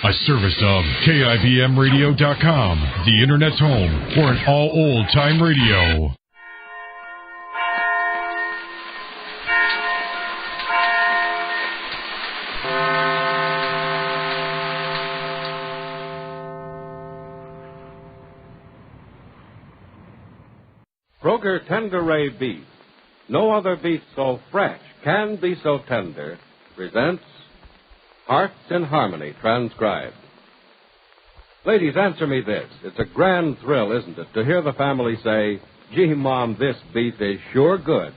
A service of KIBMradio.com, the Internet's home for an all old-time radio. Kroger Tender Ray Beef, no other beef so fresh can be so tender, presents Hearts in Harmony, transcribed. Ladies, answer me this. It's a grand thrill, isn't it, to hear the family say, "Gee, Mom, this beef is sure good."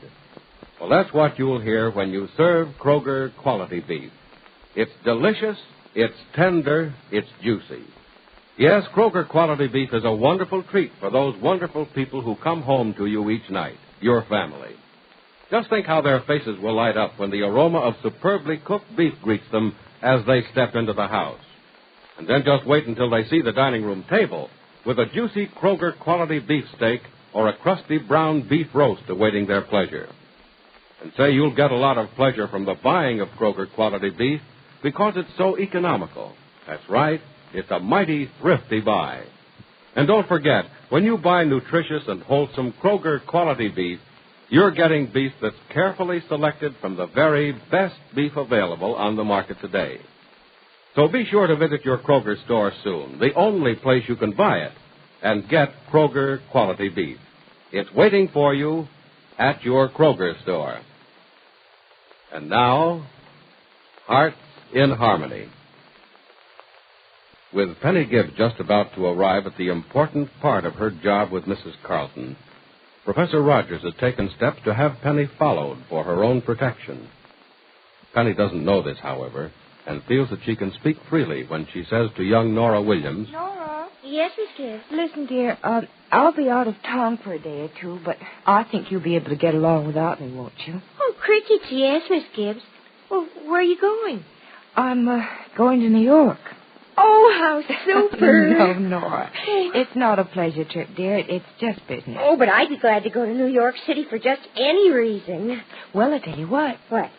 Well, that's what you'll hear when you serve Kroger quality beef. It's delicious, it's tender, it's juicy. Yes, Kroger quality beef is a wonderful treat for those wonderful people who come home to you each night, your family. Just think how their faces will light up when the aroma of superbly cooked beef greets them as they step into the house. And then just wait until they see the dining room table with a juicy Kroger quality beef steak or a crusty brown beef roast awaiting their pleasure. And say you'll get a lot of pleasure from the buying of Kroger quality beef because it's so economical. That's right, it's a mighty thrifty buy. And don't forget, when you buy nutritious and wholesome Kroger quality beef, you're getting beef that's carefully selected from the very best beef available on the market today. So be sure to visit your Kroger store soon, the only place you can buy it, and get Kroger quality beef. It's waiting for you at your Kroger store. And now, Hearts in Harmony. With Penny Gibbs just about to arrive at the important part of her job with Mrs. Carlton, Professor Rogers has taken steps to have Penny followed for her own protection. Penny doesn't know this, however, and feels that she can speak freely when she says to young Nora Williams, Nora? Yes, Miss Gibbs? Listen, dear, I'll be out of town for a day or two, but I think you'll be able to get along without me, won't you? Oh, crickets, yes, Miss Gibbs. Well, where are you going? I'm going to New York. Oh, how super. No, Nora. It's not a pleasure trip, dear. It's just business. Oh, but I'd be glad to go to New York City for just any reason. Well, I'll tell you what. What?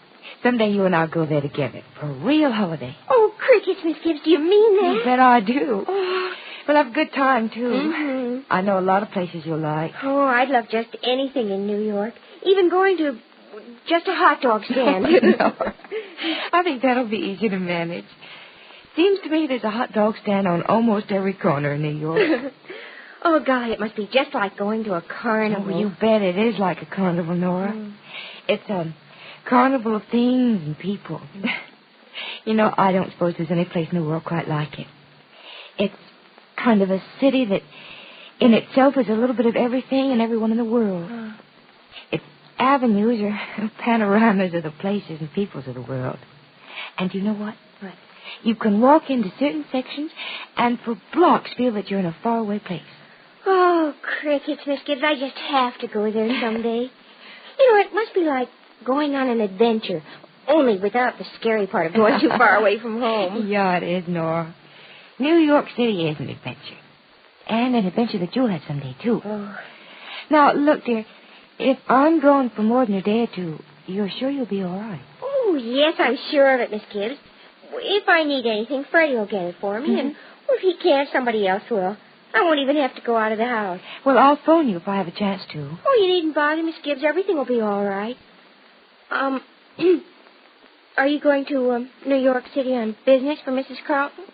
Someday you and I'll go there together for a real holiday. Oh, crickets, Miss Gibbs, do you mean that? You bet I do. Oh. We'll have a good time, too. Mm-hmm. I know a lot of places you'll like. Oh, I'd love just anything in New York. Even going to just a hot dog stand. Nora, I think that'll be easy to manage. Seems to me there's a hot dog stand on almost every corner in New York. Oh, golly, it must be just like going to a carnival. Oh, you bet it is like a carnival, Nora. It's a carnival of things and people. You know, I don't suppose there's any place in the world quite like it. It's kind of a city that in itself is a little bit of everything and everyone in the world. Its avenues are panoramas of the places and peoples of the world. And you know what? What? You can walk into certain sections and for blocks feel that you're in a faraway place. Oh, crickets, Miss Gibbs, I just have to go there someday. You know, it must be like going on an adventure, only without the scary part of going too far away from home. Yeah, it is, Nora. New York City is an adventure. And an adventure that you'll have someday, too. Oh. Now, look, dear, if I'm gone for more than a day or two, you're sure you'll be all right? Oh, yes, I'm sure of it, Miss Gibbs. If I need anything, Freddie will get it for me, and if he can't, somebody else will. I won't even have to go out of the house. Well, I'll phone you if I have a chance to. Oh, you needn't bother, Miss Gibbs. Everything will be all right. Are you going to New York City on business for Mrs. Carlton?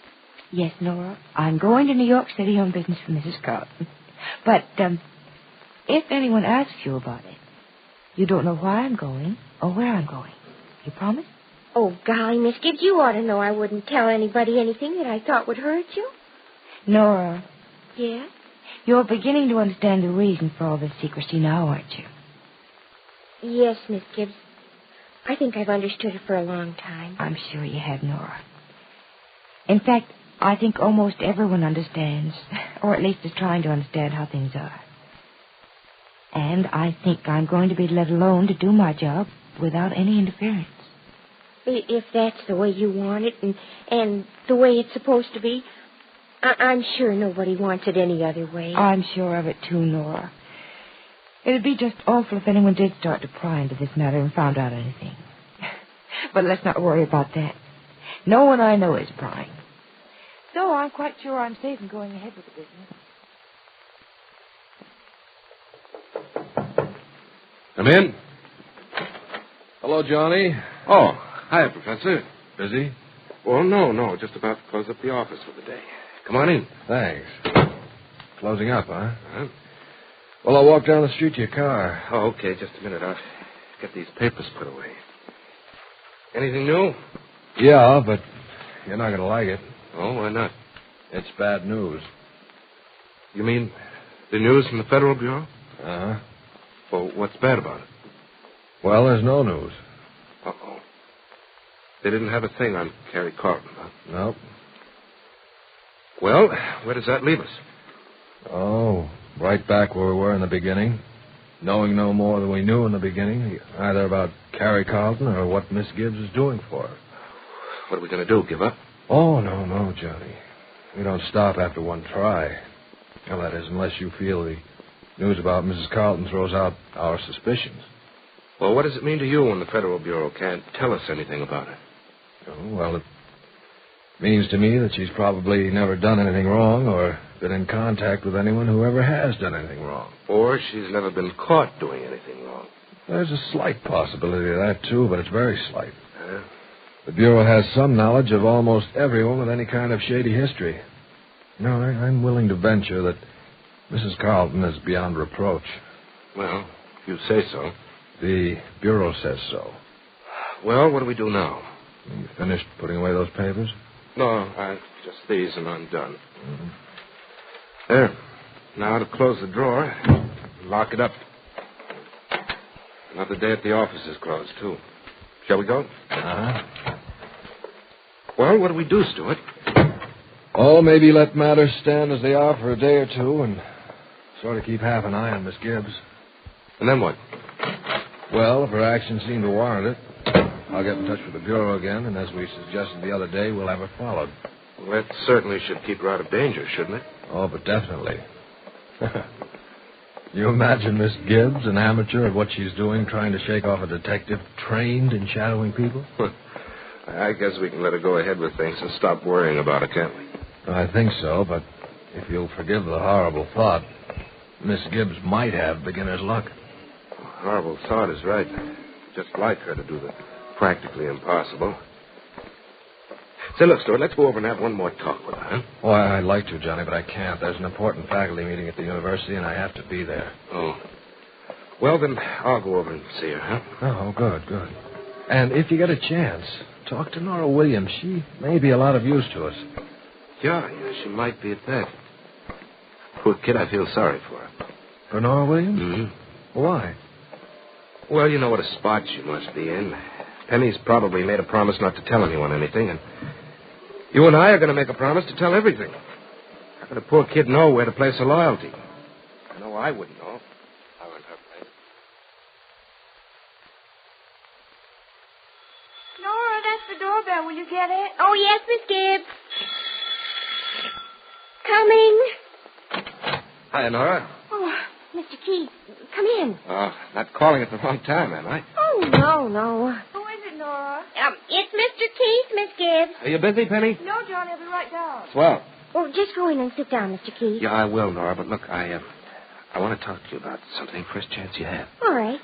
Yes, Nora. I'm going to New York City on business for Mrs. Carlton. But if anyone asks you about it, you don't know why I'm going or where I'm going. You promise? Oh, golly, Miss Gibbs, you ought to know I wouldn't tell anybody anything that I thought would hurt you. Nora. Yeah? You're beginning to understand the reason for all this secrecy now, aren't you? Yes, Miss Gibbs. I think I've understood it for a long time. I'm sure you have, Nora. In fact, I think almost everyone understands, or at least is trying to understand how things are. And I think I'm going to be let alone to do my job without any interference. If that's the way you want it and the way it's supposed to be, I'm sure nobody wants it any other way. I'm sure of it, too, Nora. It'd be just awful if anyone did start to pry into this matter and found out anything. But let's not worry about that. No one I know is prying. so, I'm quite sure I'm safe in going ahead with the business. Come in. Hello, Johnny. Oh, hi, Professor. Busy? Oh, no. Just about to close up the office for the day. Come on in. Thanks. Closing up, huh? Huh? Well, I'll walk down the street to your car. Oh, okay. Just a minute. I'll get these papers put away. Anything new? Yeah, but you're not going to like it. Oh, why not? It's bad news. You mean the news from the Federal Bureau? Uh-huh. Well, what's bad about it? Well, there's no news. Uh-oh. They didn't have a thing on Carrie Carlton, huh? Nope. Well, where does that leave us? Oh, right back where we were in the beginning. Knowing no more than we knew in the beginning, either about Carrie Carlton or what Miss Gibbs is doing for her. What are we going to do, give up? Oh, no, Johnny. We don't stop after one try. Well, that is, unless you feel the news about Mrs. Carlton throws out our suspicions. Well, what does it mean to you when the Federal Bureau can't tell us anything about it? Oh, well, it means to me that she's probably never done anything wrong or been in contact with anyone who ever has done anything wrong. Or she's never been caught doing anything wrong. There's a slight possibility of that, too, but it's very slight. The Bureau has some knowledge of almost everyone with any kind of shady history. No, I'm willing to venture that Mrs. Carlton is beyond reproach. Well, if you say so. The Bureau says so. Well, what do we do now? You finished putting away those papers? No, just these and I'm done. Mm-hmm. There. Now to close the drawer, lock it up. Another day at the office is closed, too. Shall we go? Uh-huh. Well, what do we do, Stuart? Oh, maybe let matters stand as they are for a day or two and sort of keep half an eye on Miss Gibbs. And then what? Well, if her actions seem to warrant it, I'll get in touch with the Bureau again, and as we suggested the other day, we'll have her followed. Well, that certainly should keep her out of danger, shouldn't it? Oh, but definitely. You imagine Miss Gibbs, an amateur at what she's doing, trying to shake off a detective trained in shadowing people? I guess we can let her go ahead with things and stop worrying about it, can't we? I think so, but if you'll forgive the horrible thought, Miss Gibbs might have beginner's luck. Horrible thought is right. Just like her to do the practically impossible. Say, look, Stuart, let's go over and have one more talk with her, huh? Oh, I'd like to, Johnny, but I can't. There's an important faculty meeting at the university, and I have to be there. Oh. Well, then, I'll go over and see her, huh? Oh, good. And if you get a chance, talk to Nora Williams. She may be a lot of use to us. Yeah, she might be at that. Poor kid, I feel sorry for her. For Nora Williams? Mm-hmm. Why? Well, you know what a spot she must be in. Penny's probably made a promise not to tell anyone anything, and you and I are going to make a promise to tell everything. How could a poor kid know where to place her loyalty? I know I wouldn't know. I were in her place. Nora, that's the doorbell. Will you get it? Oh, yes, Miss Gibbs. Coming. Hi, Nora. Oh, Mr. Keith, come in. Not calling at the wrong time, am I? Oh, no. Who is it, Nora? It's Mr. Keith, Miss Gibbs. Are you busy, Penny? No, Johnny, I'll be right down. Swell. Oh, just go in and sit down, Mr. Keith. Yeah, I will, Nora, but look, I want to talk to you about something first chance you have. All right.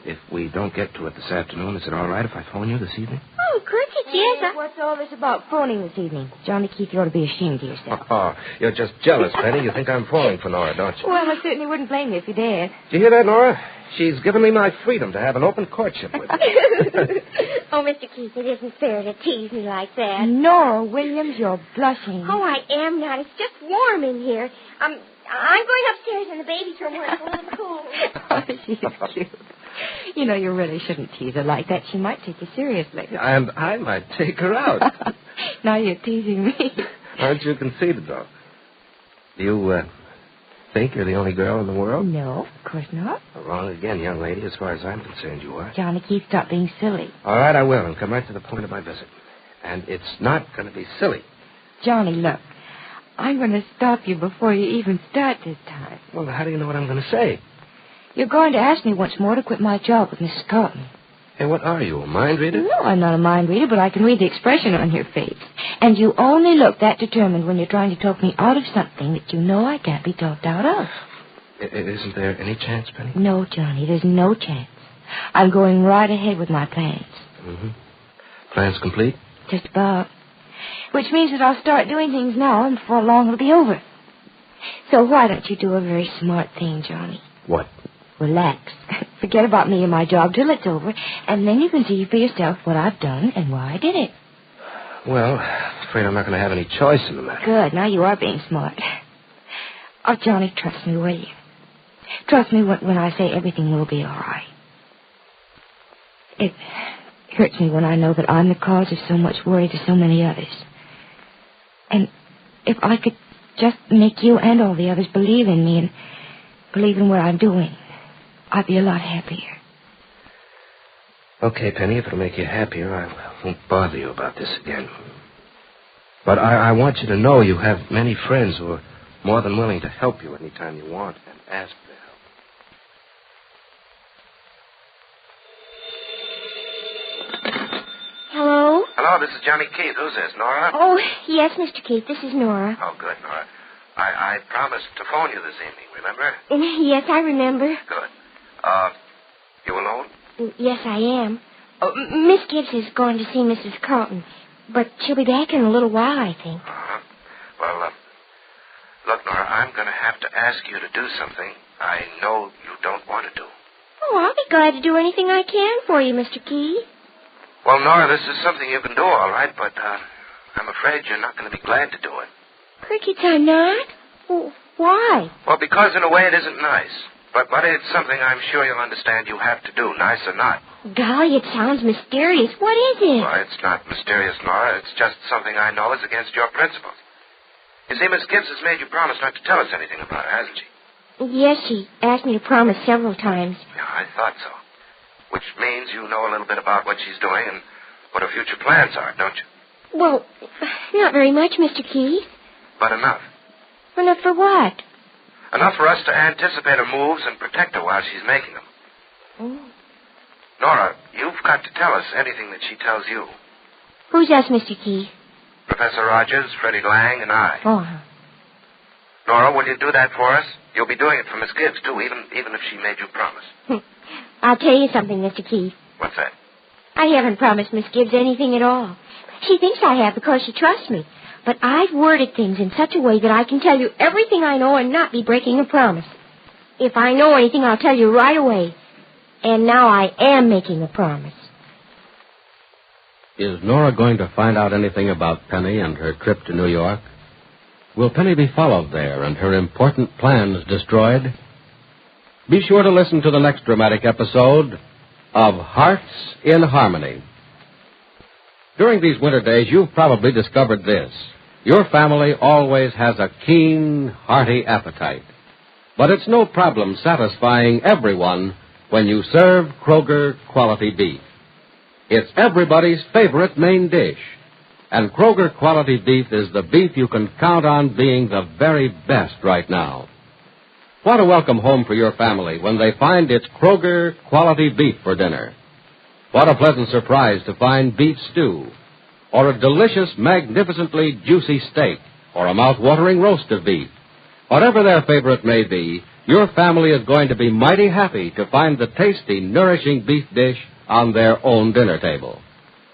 If we don't get to it this afternoon, is it all right if I phone you this evening? Oh, of course it is. Hey, what's all this about phoning this evening? Johnny Keith, you ought to be ashamed of yourself. Oh, you're just jealous, Penny. You think I'm falling for Nora, don't you? Well, I certainly wouldn't blame you if you did. Did you hear that, Nora? She's given me my freedom to have an open courtship with me. Oh, Mr. Keith, it isn't fair to tease me like that. Nora Williams, you're blushing. Oh, I am not. It's just warm in here. I'm going upstairs in the baby's room where it's a little cool. Oh, she's cute. You know, you really shouldn't tease her like that. She might take you seriously. And I might take her out. Now you're teasing me. Aren't you conceited, though? Do you think you're the only girl in the world? No, of course not. Wrong again, young lady. As far as I'm concerned, you are. Johnny Keith, stop being silly. All right, I will, and come right to the point of my visit. And it's not going to be silly. Johnny, look. I'm going to stop you before you even start this time. Well, how do you know what I'm going to say? You're going to ask me once more to quit my job with Mrs. Carlton. Hey, what are you, a mind reader? No, I'm not a mind reader, but I can read the expression on your face. And you only look that determined when you're trying to talk me out of something that you know I can't be talked out of. Isn't there any chance, Penny? No, Johnny, there's no chance. I'm going right ahead with my plans. Mm-hmm. Plans complete? Just about. Which means that I'll start doing things now, and before long it'll be over. So why don't you do a very smart thing, Johnny? What? Relax. Forget about me and my job till it's over, and then you can see for yourself what I've done and why I did it. Well, I'm afraid I'm not going to have any choice in the matter. Good. Now you are being smart. Oh, Johnny, trust me, will you? Trust me when I say everything will be all right. It hurts me when I know that I'm the cause of so much worry to so many others. And if I could just make you and all the others believe in me and believe in what I'm doing, I'd be a lot happier. Okay, Penny, if it'll make you happier, I won't bother you about this again. But I want you to know you have many friends who are more than willing to help you anytime you want and ask for help. Hello? Hello, this is Johnny Keith. Who's this, Nora? Oh, yes, Mr. Keith. This is Nora. Oh, good, Nora. I promised to phone you this evening, remember? Yes, I remember. Good. You alone? Yes, I am. Oh, Miss Gibbs is going to see Mrs. Carlton, but she'll be back in a little while, I think. Uh-huh. Well, look, Nora, I'm going to have to ask you to do something I know you don't want to do. Oh, I'll be glad to do anything I can for you, Mr. Keith. Well, Nora, this is something you can do, all right, but I'm afraid you're not going to be glad to do it. Crickets, I'm not? Oh, why? Well, because in a way it isn't nice. But it's something I'm sure you'll understand you have to do, nice or not. Golly, it sounds mysterious. What is it? Well, it's not mysterious, Nora. It's just something I know is against your principles. You see, Miss Gibbs has made you promise not to tell us anything about it, hasn't she? Yes, she asked me to promise several times. Yeah, I thought so. Which means you know a little bit about what she's doing and what her future plans are, don't you? Well, not very much, Mr. Keith. But enough. Enough for what? Enough for us to anticipate her moves and protect her while she's making them. Oh. Nora, you've got to tell us anything that she tells you. Who's us, Mr. Keith? Professor Rogers, Freddie Lang, and I. Oh. Nora, will you do that for us? You'll be doing it for Miss Gibbs, too, even if she made you promise. I'll tell you something, Mr. Keith. What's that? I haven't promised Miss Gibbs anything at all. She thinks I have because she trusts me. But I've worded things in such a way that I can tell you everything I know and not be breaking a promise. If I know anything, I'll tell you right away. And now I am making a promise. Is Nora going to find out anything about Penny and her trip to New York? Will Penny be followed there and her important plans destroyed? Be sure to listen to the next dramatic episode of Hearts in Harmony. During these winter days, you've probably discovered this. Your family always has a keen, hearty appetite. But it's no problem satisfying everyone when you serve Kroger quality beef. It's everybody's favorite main dish. And Kroger quality beef is the beef you can count on being the very best right now. What a welcome home for your family when they find it's Kroger quality beef for dinner. What a pleasant surprise to find beef stew, or a delicious, magnificently juicy steak, or a mouth-watering roast of beef. Whatever their favorite may be, your family is going to be mighty happy to find the tasty, nourishing beef dish on their own dinner table.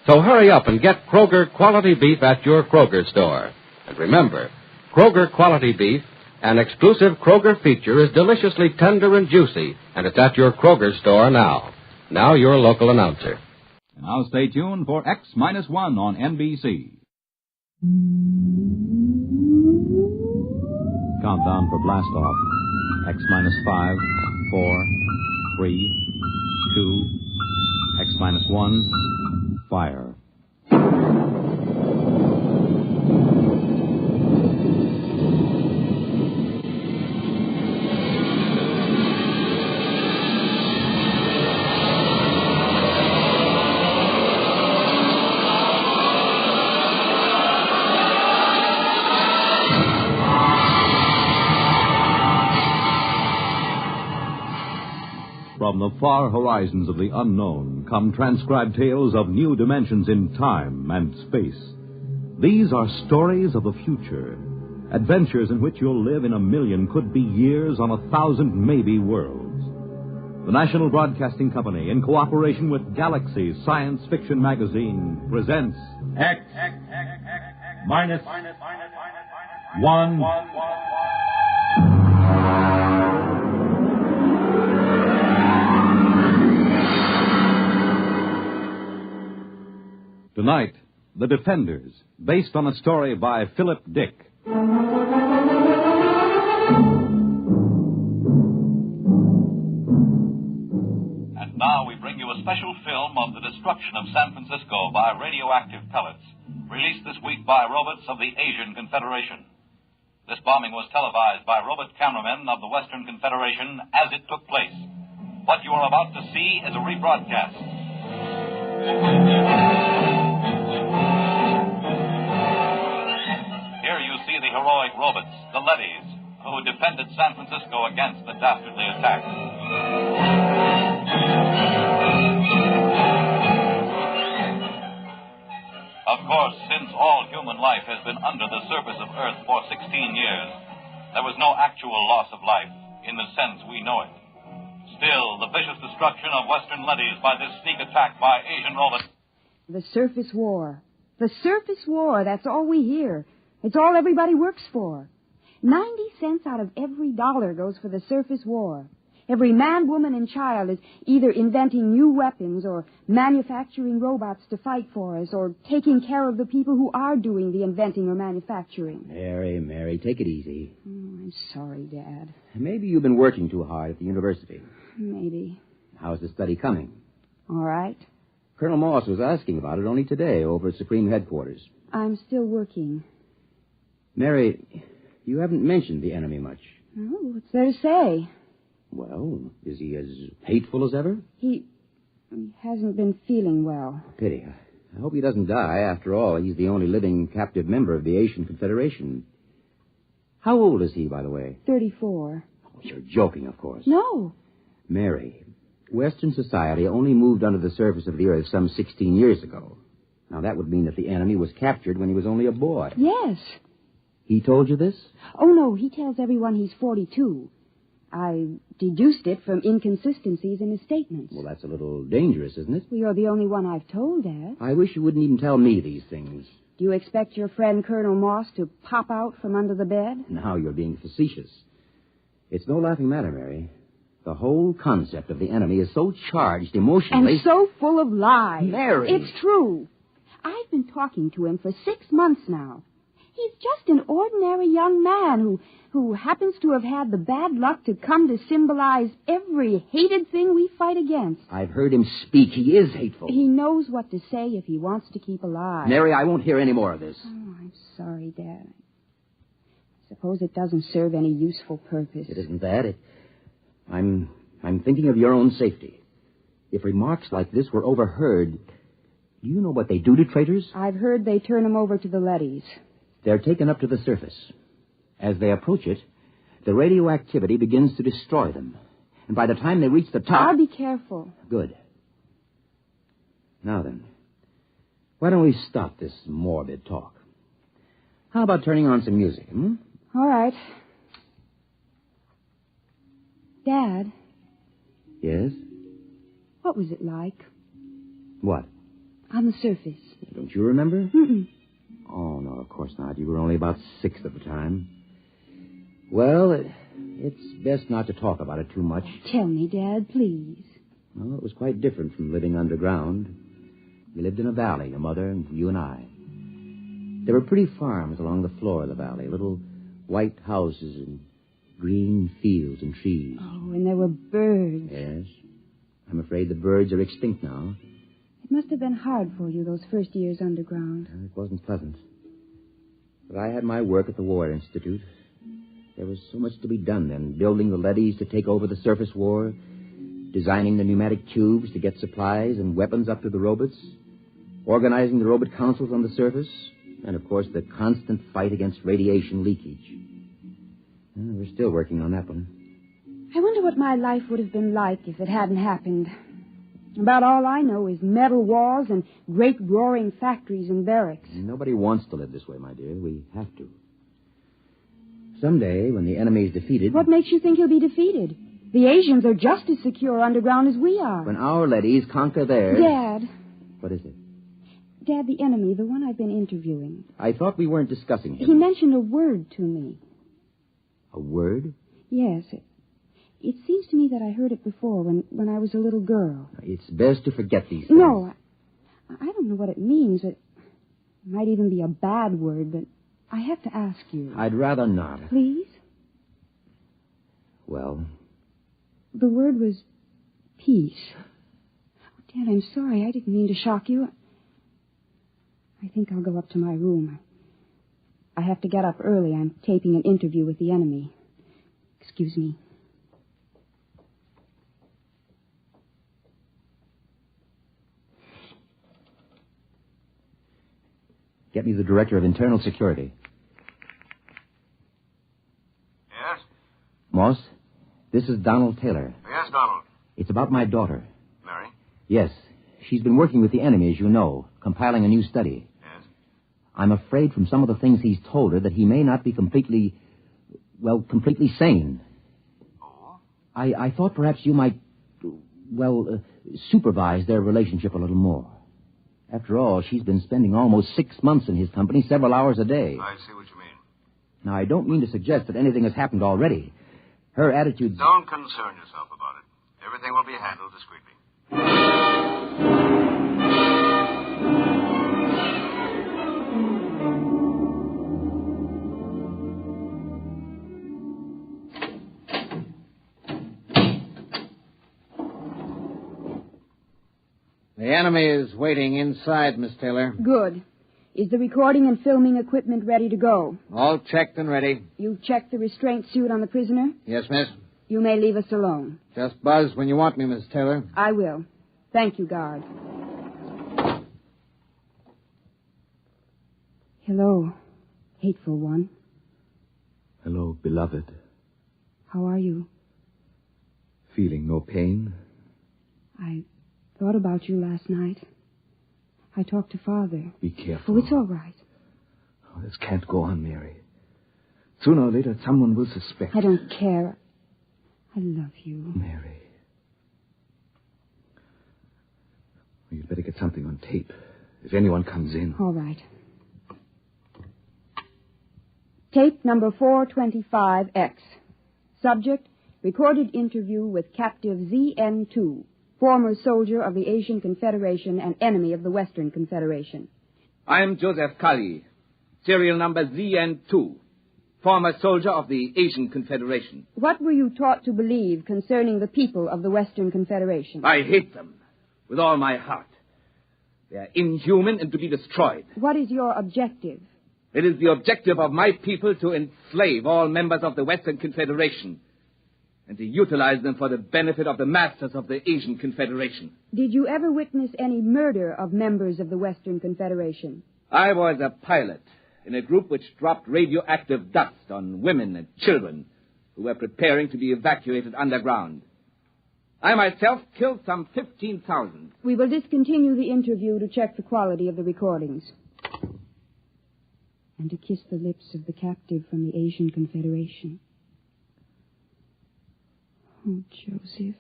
So hurry up and get Kroger quality beef at your Kroger store. And remember, Kroger quality beef, an exclusive Kroger feature, is deliciously tender and juicy, and it's at your Kroger store now. Now your local announcer. Now stay tuned for X-1 on NBC. Countdown for blast off. X-5, 4, 3, 2, X-1, fire. From the far horizons of the unknown come transcribed tales of new dimensions in time and space. These are stories of the future. Adventures in which you'll live in a million could-be years on 1,000 maybe worlds. The National Broadcasting Company, in cooperation with Galaxy Science Fiction Magazine, presents X minus 1. Tonight, The Defenders, based on a story by Philip Dick. And now we bring you a special film of the destruction of San Francisco by radioactive pellets, released this week by robots of the Asian Confederation. This bombing was televised by robot cameramen of the Western Confederation as it took place. What you are about to see is a rebroadcast. Here you see the heroic robots, the leadys, who defended San Francisco against the dastardly attack. Of course, since all human life has been under the surface of Earth for 16 years, there was no actual loss of life in the sense we know it. Still, the vicious destruction of Western leadys by this sneak attack by Asian robots. The surface war. The surface war, that's all we hear. It's all everybody works for. 90 cents out of every dollar goes for the surface war. Every man, woman, and child is either inventing new weapons or manufacturing robots to fight for us or taking care of the people who are doing the inventing or manufacturing. Mary, take it easy. I'm sorry, Dad. Maybe you've been working too hard at the university. Maybe. How's the study coming? All right. Colonel Moss was asking about it only today over at Supreme Headquarters. I'm still working. Mary, you haven't mentioned the enemy much. Oh, what's there to say? Well, is he as hateful as ever? He hasn't been feeling well. Pity. I hope he doesn't die. After all, he's the only living captive member of the Asian Confederation. How old is he, by the way? 34. Oh, you're joking, of course. No. Mary, Western society only moved under the surface of the Earth some 16 years ago. Now, that would mean that the enemy was captured when he was only a boy. Yes. He told you this? Oh, no, he tells everyone he's 42. I deduced it from inconsistencies in his statements. Well, that's a little dangerous, isn't it? Well, you're the only one I've told, Dad. I wish you wouldn't even tell me these things. Do you expect your friend Colonel Moss to pop out from under the bed? Now you're being facetious. It's no laughing matter, Mary. The whole concept of the enemy is so charged emotionally... And so full of lies. Mary! It's true. I've been talking to him for 6 months now. He's just an ordinary young man who happens to have had the bad luck to come to symbolize every hated thing we fight against. I've heard him speak. He is hateful. He knows what to say if he wants to keep alive. Mary, I won't hear any more of this. Oh, I'm sorry, Dad. I suppose it doesn't serve any useful purpose. It isn't that. I'm thinking of your own safety. If remarks like this were overheard, do you know what they do to traitors? I've heard they turn them over to the leadys. They're taken up to the surface. As they approach it, the radioactivity begins to destroy them. And by the time they reach the top... I'll be careful. Good. Now then, why don't we stop this morbid talk? How about turning on some music, All right. Dad? Yes? What was it like? What? On the surface. Don't you remember? Mm-mm. Oh, no, of course not. You were only about 6 at the time. Well, it's best not to talk about it too much. Tell me, Dad, please. Well, it was quite different from living underground. We lived in a valley, your mother and you and I. There were pretty farms along the floor of the valley, little white houses and green fields and trees. Oh, and there were birds. Yes. I'm afraid the birds are extinct now. It must have been hard for you those first years underground. It wasn't pleasant. But I had my work at the War Institute. There was so much to be done then, building the leadys to take over the surface war, designing the pneumatic tubes to get supplies and weapons up to the robots, organizing the robot councils on the surface, and, of course, the constant fight against radiation leakage. Well, we're still working on that one. I wonder what my life would have been like if it hadn't happened. About all I know is metal walls and great roaring factories and barracks. Nobody wants to live this way, my dear. We have to. Someday, when the enemy is defeated... What makes you think he'll be defeated? The Asians are just as secure underground as we are. When our leadys conquer theirs... Dad. What is it? Dad, the enemy, the one I've been interviewing. I thought we weren't discussing him. He mentioned a word to me. A word? Yes. It seems to me that I heard it before when I was a little girl. It's best to forget these things. No, I don't know what it means. It might even be a bad word, but I have to ask you. I'd rather not. Please? Well? The word was peace. Oh, Dad, I'm sorry. I didn't mean to shock you. I think I'll go up to my room. I have to get up early. I'm taping an interview with the enemy. Excuse me. Get me the Director of Internal Security. Yes? Moss, this is Donald Taylor. Yes, Donald. It's about my daughter. Mary? Yes. She's been working with the enemy, as you know, compiling a new study. Yes? I'm afraid from some of the things he's told her that he may not be completely sane. Oh? I thought perhaps you might, supervise their relationship a little more. After all, she's been spending almost 6 months in his company, several hours a day. I see what you mean. Now, I don't mean to suggest that anything has happened already. Her attitude... Don't concern yourself about it. Everything will be handled discreetly. The enemy is waiting inside, Miss Taylor. Good. Is the recording and filming equipment ready to go? All checked and ready. You checked the restraint suit on the prisoner? Yes, miss. You may leave us alone. Just buzz when you want me, Miss Taylor. I will. Thank you, guard. Hello, hateful one. Hello, beloved. How are you? Feeling no pain? I thought about you last night. I talked to Father. Be careful. Oh, it's all right. Oh, this can't go on, Mary. Sooner or later, someone will suspect. I don't care. I love you. Mary. Well, you'd better get something on tape. If anyone comes in. All right. Tape number 425X. Subject, recorded interview with captive ZN2, former soldier of the Asian Confederation and enemy of the Western Confederation. I'm Joseph Kali, serial number ZN2, former soldier of the Asian Confederation. What were you taught to believe concerning the people of the Western Confederation? I hate them with all my heart. They are inhuman and to be destroyed. What is your objective? It is the objective of my people to enslave all members of the Western Confederation and to utilize them for the benefit of the masters of the Asian Confederation. Did you ever witness any murder of members of the Western Confederation? I was a pilot in a group which dropped radioactive dust on women and children who were preparing to be evacuated underground. I myself killed some 15,000. We will discontinue the interview to check the quality of the recordings. And to kiss the lips of the captive from the Asian Confederation. Oh, Joseph,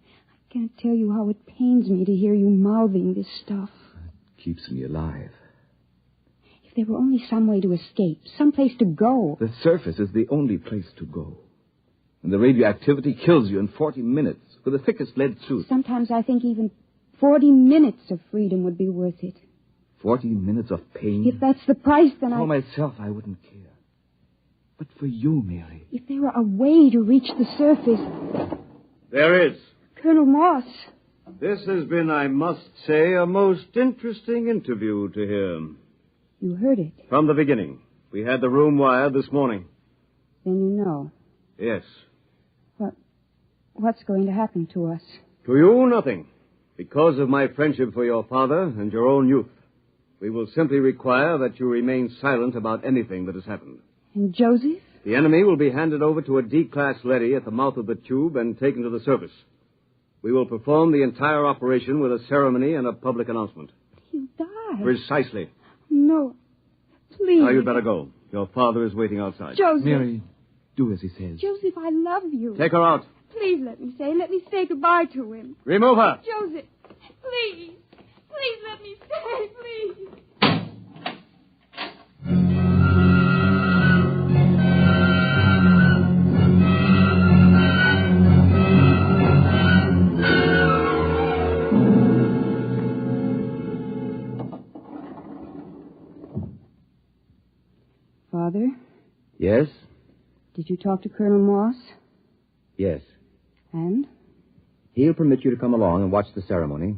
I can't tell you how it pains me to hear you mouthing this stuff. It keeps me alive. If there were only some way to escape, some place to go. The surface is the only place to go. And the radioactivity kills you in 40 minutes with the thickest lead suit. Sometimes I think even 40 minutes of freedom would be worth it. 40 minutes of pain? If that's the price, then For myself, I wouldn't care. But for you, Mary. If there were a way to reach the surface... There is. Colonel Moss. This has been, I must say, a most interesting interview to hear. You heard it. From the beginning. We had the room wired this morning. Then you know. Yes. What's going to happen to us? To you, nothing. Because of my friendship for your father and your own youth. We will simply require that you remain silent about anything that has happened. And Joseph? The enemy will be handed over to a D-class leady at the mouth of the tube and taken to the surface. We will perform the entire operation with a ceremony and a public announcement. He'll die. Precisely. No. Please. Now, you'd better go. Your father is waiting outside. Joseph. Mary, do as he says. Joseph, I love you. Take her out. Please let me say goodbye to him. Remove her. Joseph, please. Please let me stay, please. Father? Yes? Did you talk to Colonel Moss? Yes. And? He'll permit you to come along and watch the ceremony,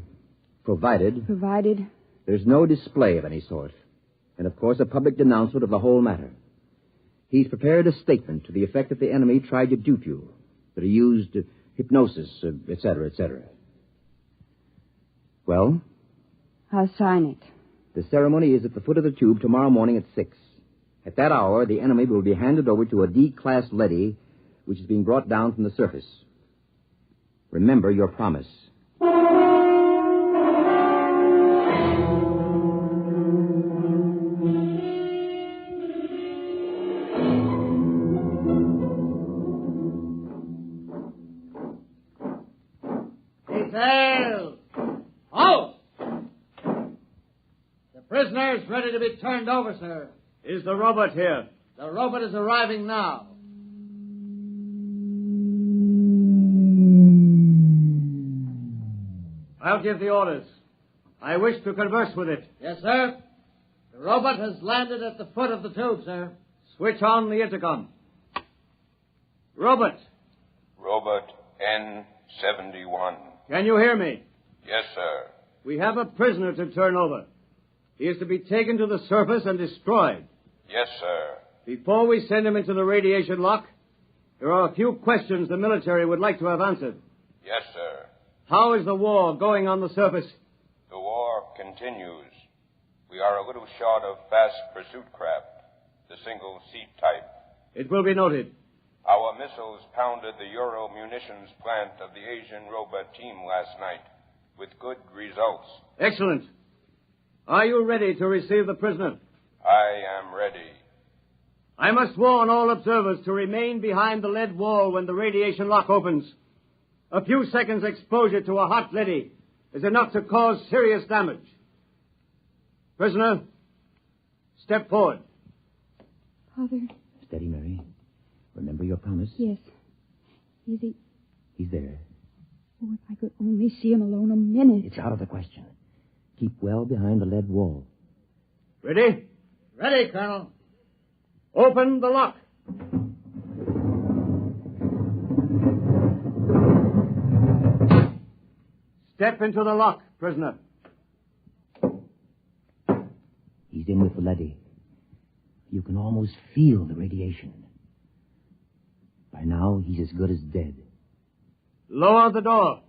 provided there's no display of any sort, and, of course, a public denouncement of the whole matter. He's prepared a statement to the effect that the enemy tried to dupe you, that he used hypnosis, etc., etc. Well? I'll sign it. The ceremony is at the foot of the tube tomorrow morning at 6. At that hour, the enemy will be handed over to a D-class leady, which is being brought down from the surface. Remember your promise. Details! Halt! The prisoner is ready to be turned over, sir. Is the robot here? The robot is arriving now. I'll give the orders. I wish to converse with it. Yes, sir. The robot has landed at the foot of the tube, sir. Switch on the intercom. Robot. Robot N71. Can you hear me? Yes, sir. We have a prisoner to turn over. He is to be taken to the surface and destroyed. Yes, sir. Before we send him into the radiation lock, there are a few questions the military would like to have answered. Yes, sir. How is the war going on the surface? The war continues. We are a little short of fast pursuit craft, the single-seat type. It will be noted. Our missiles pounded the Euro munitions plant of the Asian robot team last night with good results. Excellent. Are you ready to receive the prisoner? I am ready. I must warn all observers to remain behind the lead wall when the radiation lock opens. A few seconds' exposure to a hot leady is enough to cause serious damage. Prisoner, step forward. Father. Steady, Mary. Remember your promise? Yes. Is he? He's there. Oh, if I could only see him alone a minute. It's out of the question. Keep well behind the lead wall. Ready? Ready, Colonel. Open the lock. Step into the lock, prisoner. He's in with the leady. You can almost feel the radiation. By now, he's as good as dead. Lower the door.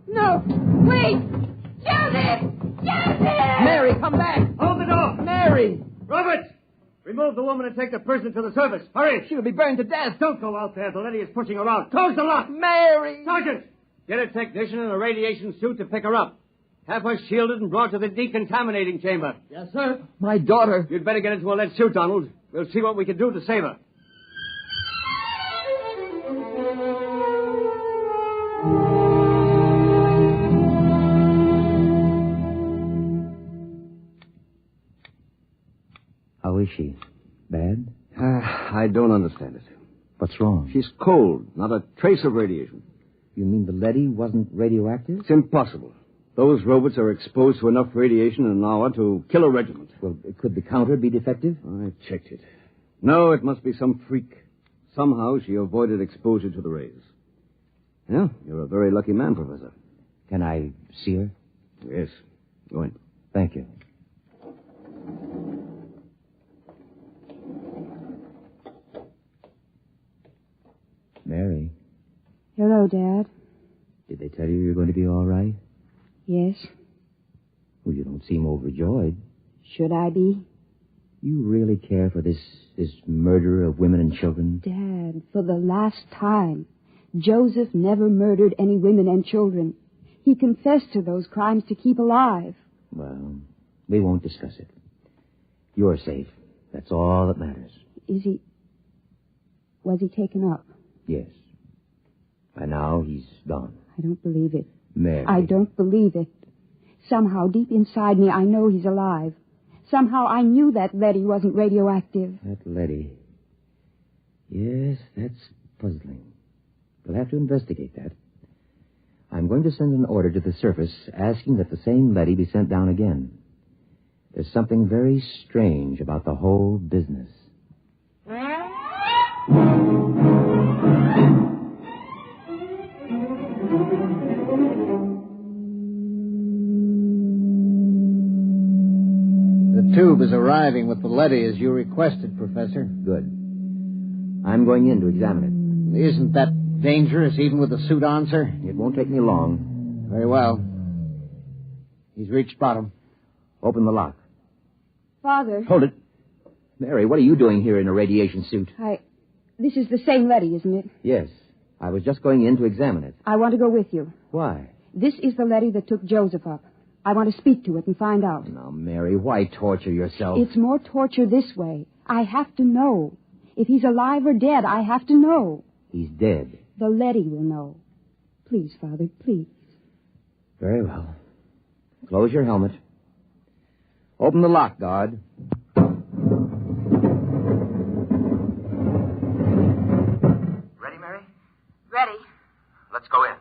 No! Wait! Joseph! Joseph! Mary, come back! Hold the door! Mary! Robert! Remove the woman and take the prisoner to the surface. Hurry! She'll be burned to death. Don't go out there. The leady is pushing her out. Close the lock! Mary! Sergeant! Get a technician in a radiation suit to pick her up. Have her shielded and brought to the decontaminating chamber. Yes, sir. My daughter. You'd better get into a lead suit, Donald. We'll see what we can do to save her. How is she? Bad? I don't understand it. What's wrong? She's cold. Not a trace of radiation. You mean the leady wasn't radioactive? It's impossible. Those robots are exposed to enough radiation in an hour to kill a regiment. Well, could the counter be defective? I checked it. No, it must be some freak. Somehow she avoided exposure to the rays. Yeah, you're a very lucky man, Professor. Can I see her? Yes. Go in. Thank you. Mary. Hello, Dad. Did they tell you you're going to be all right? Yes. Well, you don't seem overjoyed. Should I be? You really care for this murderer of women and children? Dad, for the last time. Joseph never murdered any women and children. He confessed to those crimes to keep alive. Well, we won't discuss it. You're safe. That's all that matters. Was he taken up? Yes. By now, he's gone. I don't believe it. Mary. I don't believe it. Somehow, deep inside me, I know he's alive. Somehow, I knew that leady wasn't radioactive. That leady. Yes, that's puzzling. We'll have to investigate that. I'm going to send an order to the surface asking that the same leady be sent down again. There's something very strange about the whole business. The tube is arriving with the leady as you requested, Professor. Good. I'm going in to examine it. Isn't that dangerous, even with the suit on, sir? It won't take me long. Very well. He's reached bottom. Open the lock. Father. Hold it. Mary, what are you doing here in a radiation suit? This is the same leady, isn't it? Yes. I was just going in to examine it. I want to go with you. Why? This is the leady that took Joseph up. I want to speak to it and find out. Now, Mary, why torture yourself? It's more torture this way. I have to know. If he's alive or dead, I have to know. He's dead. The leady will know. Please, Father, please. Very well. Close your helmet. Open the lock, guard. Ready, Mary? Ready. Let's go in.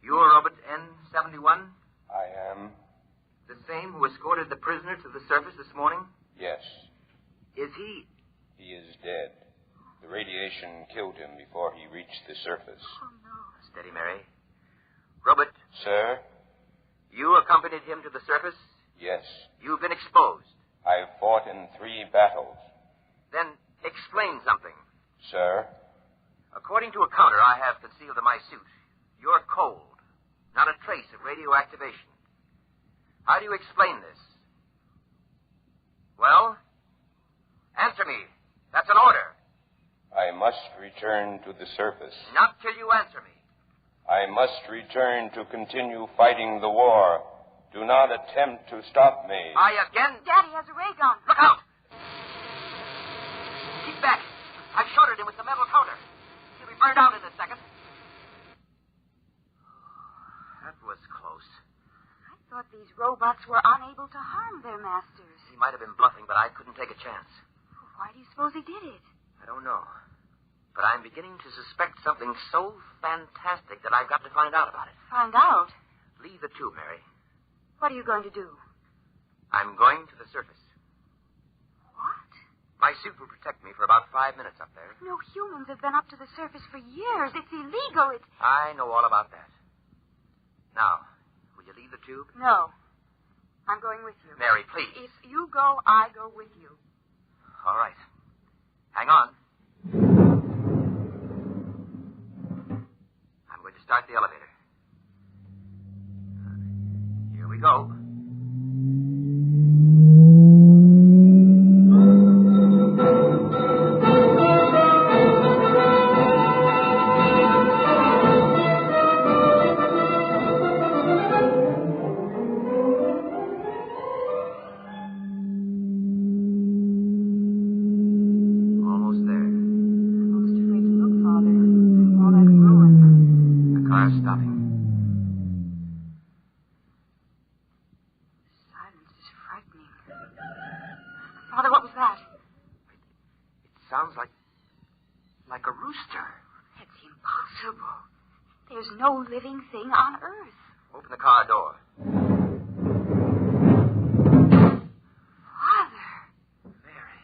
You're Robert N71? I am. The same who escorted the prisoner to the surface this morning? Yes. Is he? He is dead. The radiation killed him before he reached the surface. Oh, no. Steady, Mary. Robert. Sir? You accompanied him to the surface? Yes. You've been exposed. I've fought in 3 battles. Then explain something. Sir? According to a counter I have concealed in my suit, you're cold. Not a trace of radioactivation. How do you explain this? Well? Answer me. That's an order. I must return to the surface. Not till you answer me. I must return to continue fighting the war. Do not attempt to stop me. Daddy has a ray gun. Look out! Keep back. I've shorted him with the metal counter. He'll be burned out in a second. That was close. I thought these robots were unable to harm their masters. He might have been bluffing, but I couldn't take a chance. Why do you suppose he did it? I don't know. But I'm beginning to suspect something so fantastic that I've got to find out about it. Find out? Leave the tube, Mary. What are you going to do? I'm going to the surface. What? My suit will protect me for about 5 minutes up there. No humans have been up to the surface for years. It's illegal. I know all about that. Now, will you leave the tube? No. I'm going with you. Mary, please. If you go, I go with you. All right. Hang on. I'm going to start the elevator. Here we go. Sounds like a rooster. It's impossible. There's no living thing on Earth. Open the car door. Father. Mary,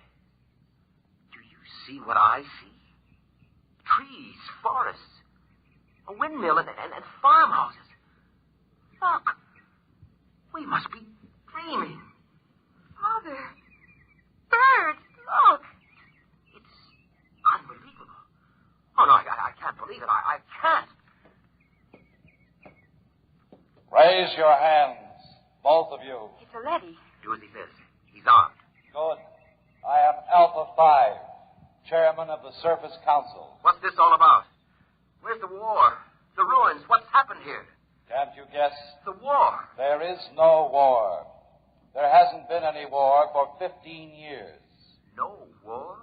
do you see what I see? Trees, forests, a windmill, and farmhouses. Look, we must be dreaming. Father, birds, look. Unbelievable. Oh, no, I can't believe it. I can't. Raise your hands, both of you. It's a leady. Do as he says. He's armed. Good. I am Alpha 5, chairman of the Surface Council. What's this all about? Where's the war? The ruins? What's happened here? Can't you guess? The war. There is no war. There hasn't been any war for 15 years. No war?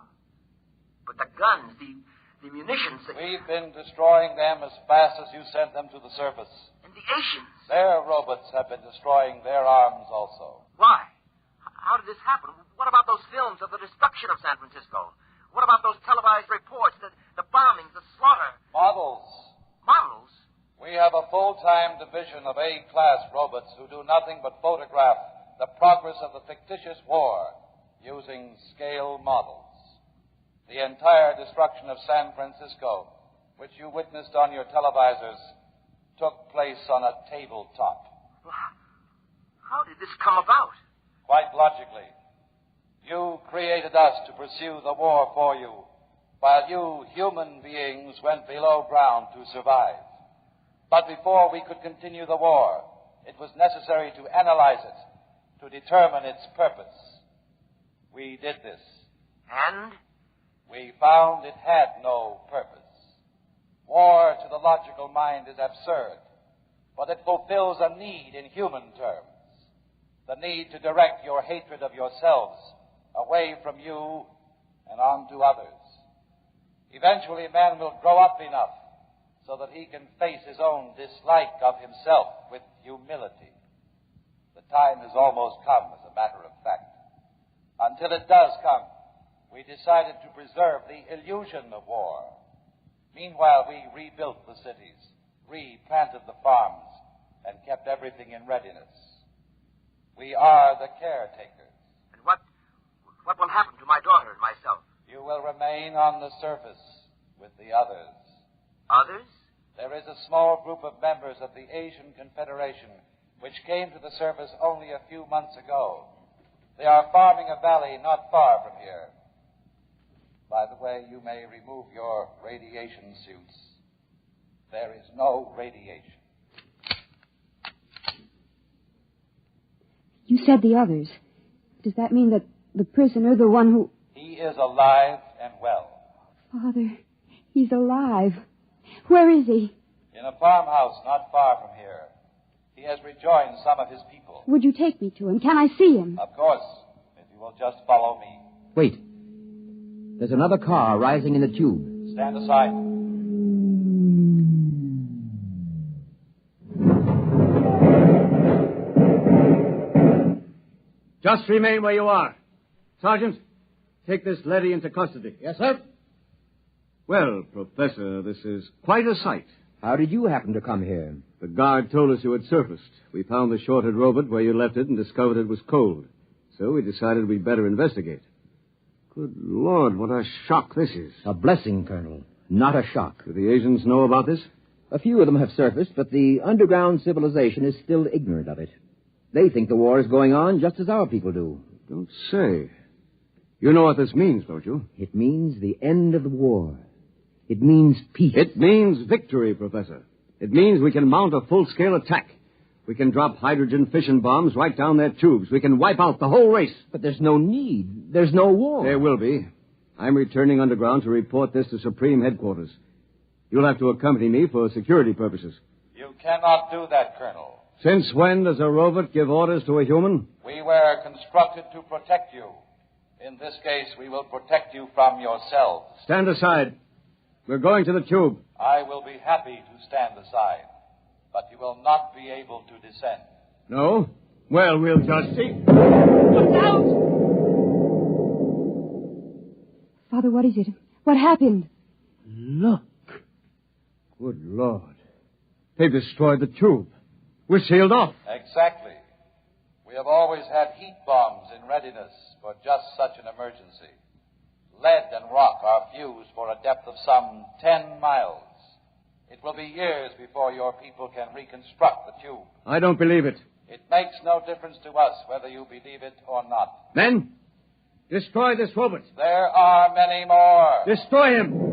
But the guns, the munitions... We've been destroying them as fast as you sent them to the surface. And the Asians? Their robots have been destroying their arms also. Why? How did this happen? What about those films of the destruction of San Francisco? What about those televised reports, the bombings, the slaughter? Models. Models? We have a full-time division of A-class robots who do nothing but photograph the progress of the fictitious war using scale models. The entire destruction of San Francisco, which you witnessed on your televisors, took place on a tabletop. How did this come about? Quite logically. You created us to pursue the war for you, while you, human beings, went below ground to survive. But before we could continue the war, it was necessary to analyze it, to determine its purpose. We did this. And? We found it had no purpose. War, to the logical mind, is absurd, but it fulfills a need in human terms. The need to direct your hatred of yourselves away from you and onto others. Eventually, man will grow up enough so that he can face his own dislike of himself with humility. The time has almost come, as a matter of fact. Until it does come, we decided to preserve the illusion of war. Meanwhile, we rebuilt the cities, replanted the farms, and kept everything in readiness. We are the caretakers. And what will happen to my daughter and myself? You will remain on the surface with the others. Others? There is a small group of members of the Asian Confederation which came to the surface only a few months ago. They are farming a valley not far from here. By the way, you may remove your radiation suits. There is no radiation. You said the others. Does that mean that the prisoner, the one who... He is alive and well. Father, he's alive. Where is he? In a farmhouse not far from here. He has rejoined some of his people. Would you take me to him? Can I see him? Of course, if you will just follow me. Wait. There's another car rising in the tube. Stand aside. Just remain where you are. Sergeant, take this leady into custody. Yes, sir. Well, Professor, this is quite a sight. How did you happen to come here? The guard told us you had surfaced. We found the shorted robot where you left it and discovered it was cold. So we decided we'd better investigate. Good Lord, what a shock this is. A blessing, Colonel, not a shock. Do the Asians know about this? A few of them have surfaced, but the underground civilization is still ignorant of it. They think the war is going on just as our people do. Don't say. You know what this means, don't you? It means the end of the war. It means peace. It means victory, Professor. It means we can mount a full-scale attack. We can drop hydrogen fission bombs right down their tubes. We can wipe out the whole race. But there's no need. There's no war. There will be. I'm returning underground to report this to Supreme Headquarters. You'll have to accompany me for security purposes. You cannot do that, Colonel. Since when does a robot give orders to a human? We were constructed to protect you. In this case, we will protect you from yourselves. Stand aside. We're going to the tube. I will be happy to stand aside, but you will not be able to descend. No? Well, we'll just see. Look out! Father, what is it? What happened? Look. Good Lord. They've destroyed the tube. We're sealed off. Exactly. We have always had heat bombs in readiness for just such an emergency. Lead and rock are fused for a depth of some 10 miles. It will be years before your people can reconstruct the tube. I don't believe it. It makes no difference to us whether you believe it or not. Men, destroy this robot. There are many more. Destroy him.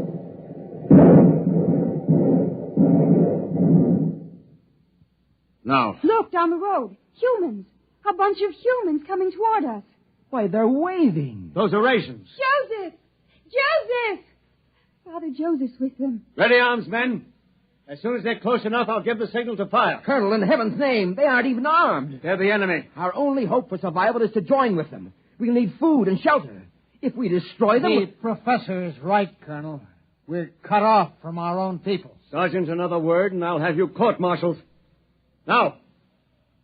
Now. Look, down the road. Humans. A bunch of humans coming toward us. Why, they're waving. Those are rations. Joseph! Joseph! Father Joseph's with them. Ready, arms, men. As soon as they're close enough, I'll give the signal to fire. Colonel, in heaven's name, they aren't even armed. They're the enemy. Our only hope for survival is to join with them. We'll need food and shelter. If we destroy them... The professor is right, Colonel. We're cut off from our own people. Sergeant, another word, and I'll have you court-martialed. Now,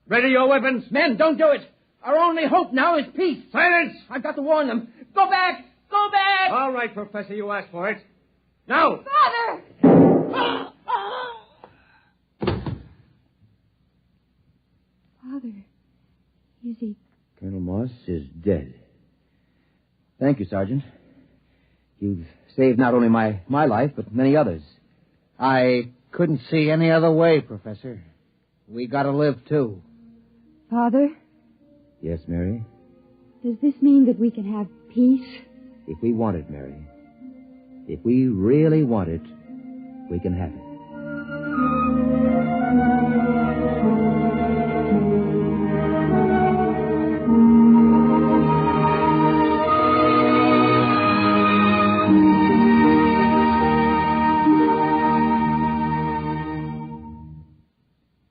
ready your weapons. Men, don't do it. Our only hope now is peace. Silence! I've got to warn them. Go back! Go back! All right, Professor, you asked for it. Now! Father! Father, is he... Colonel Moss is dead. Thank you, Sergeant. You've saved not only my life, but many others. I couldn't see any other way, Professor. We gotta live, too. Father, Yes, Mary? does this mean that we can have peace? If we want it, Mary. If we really want it, we can have it.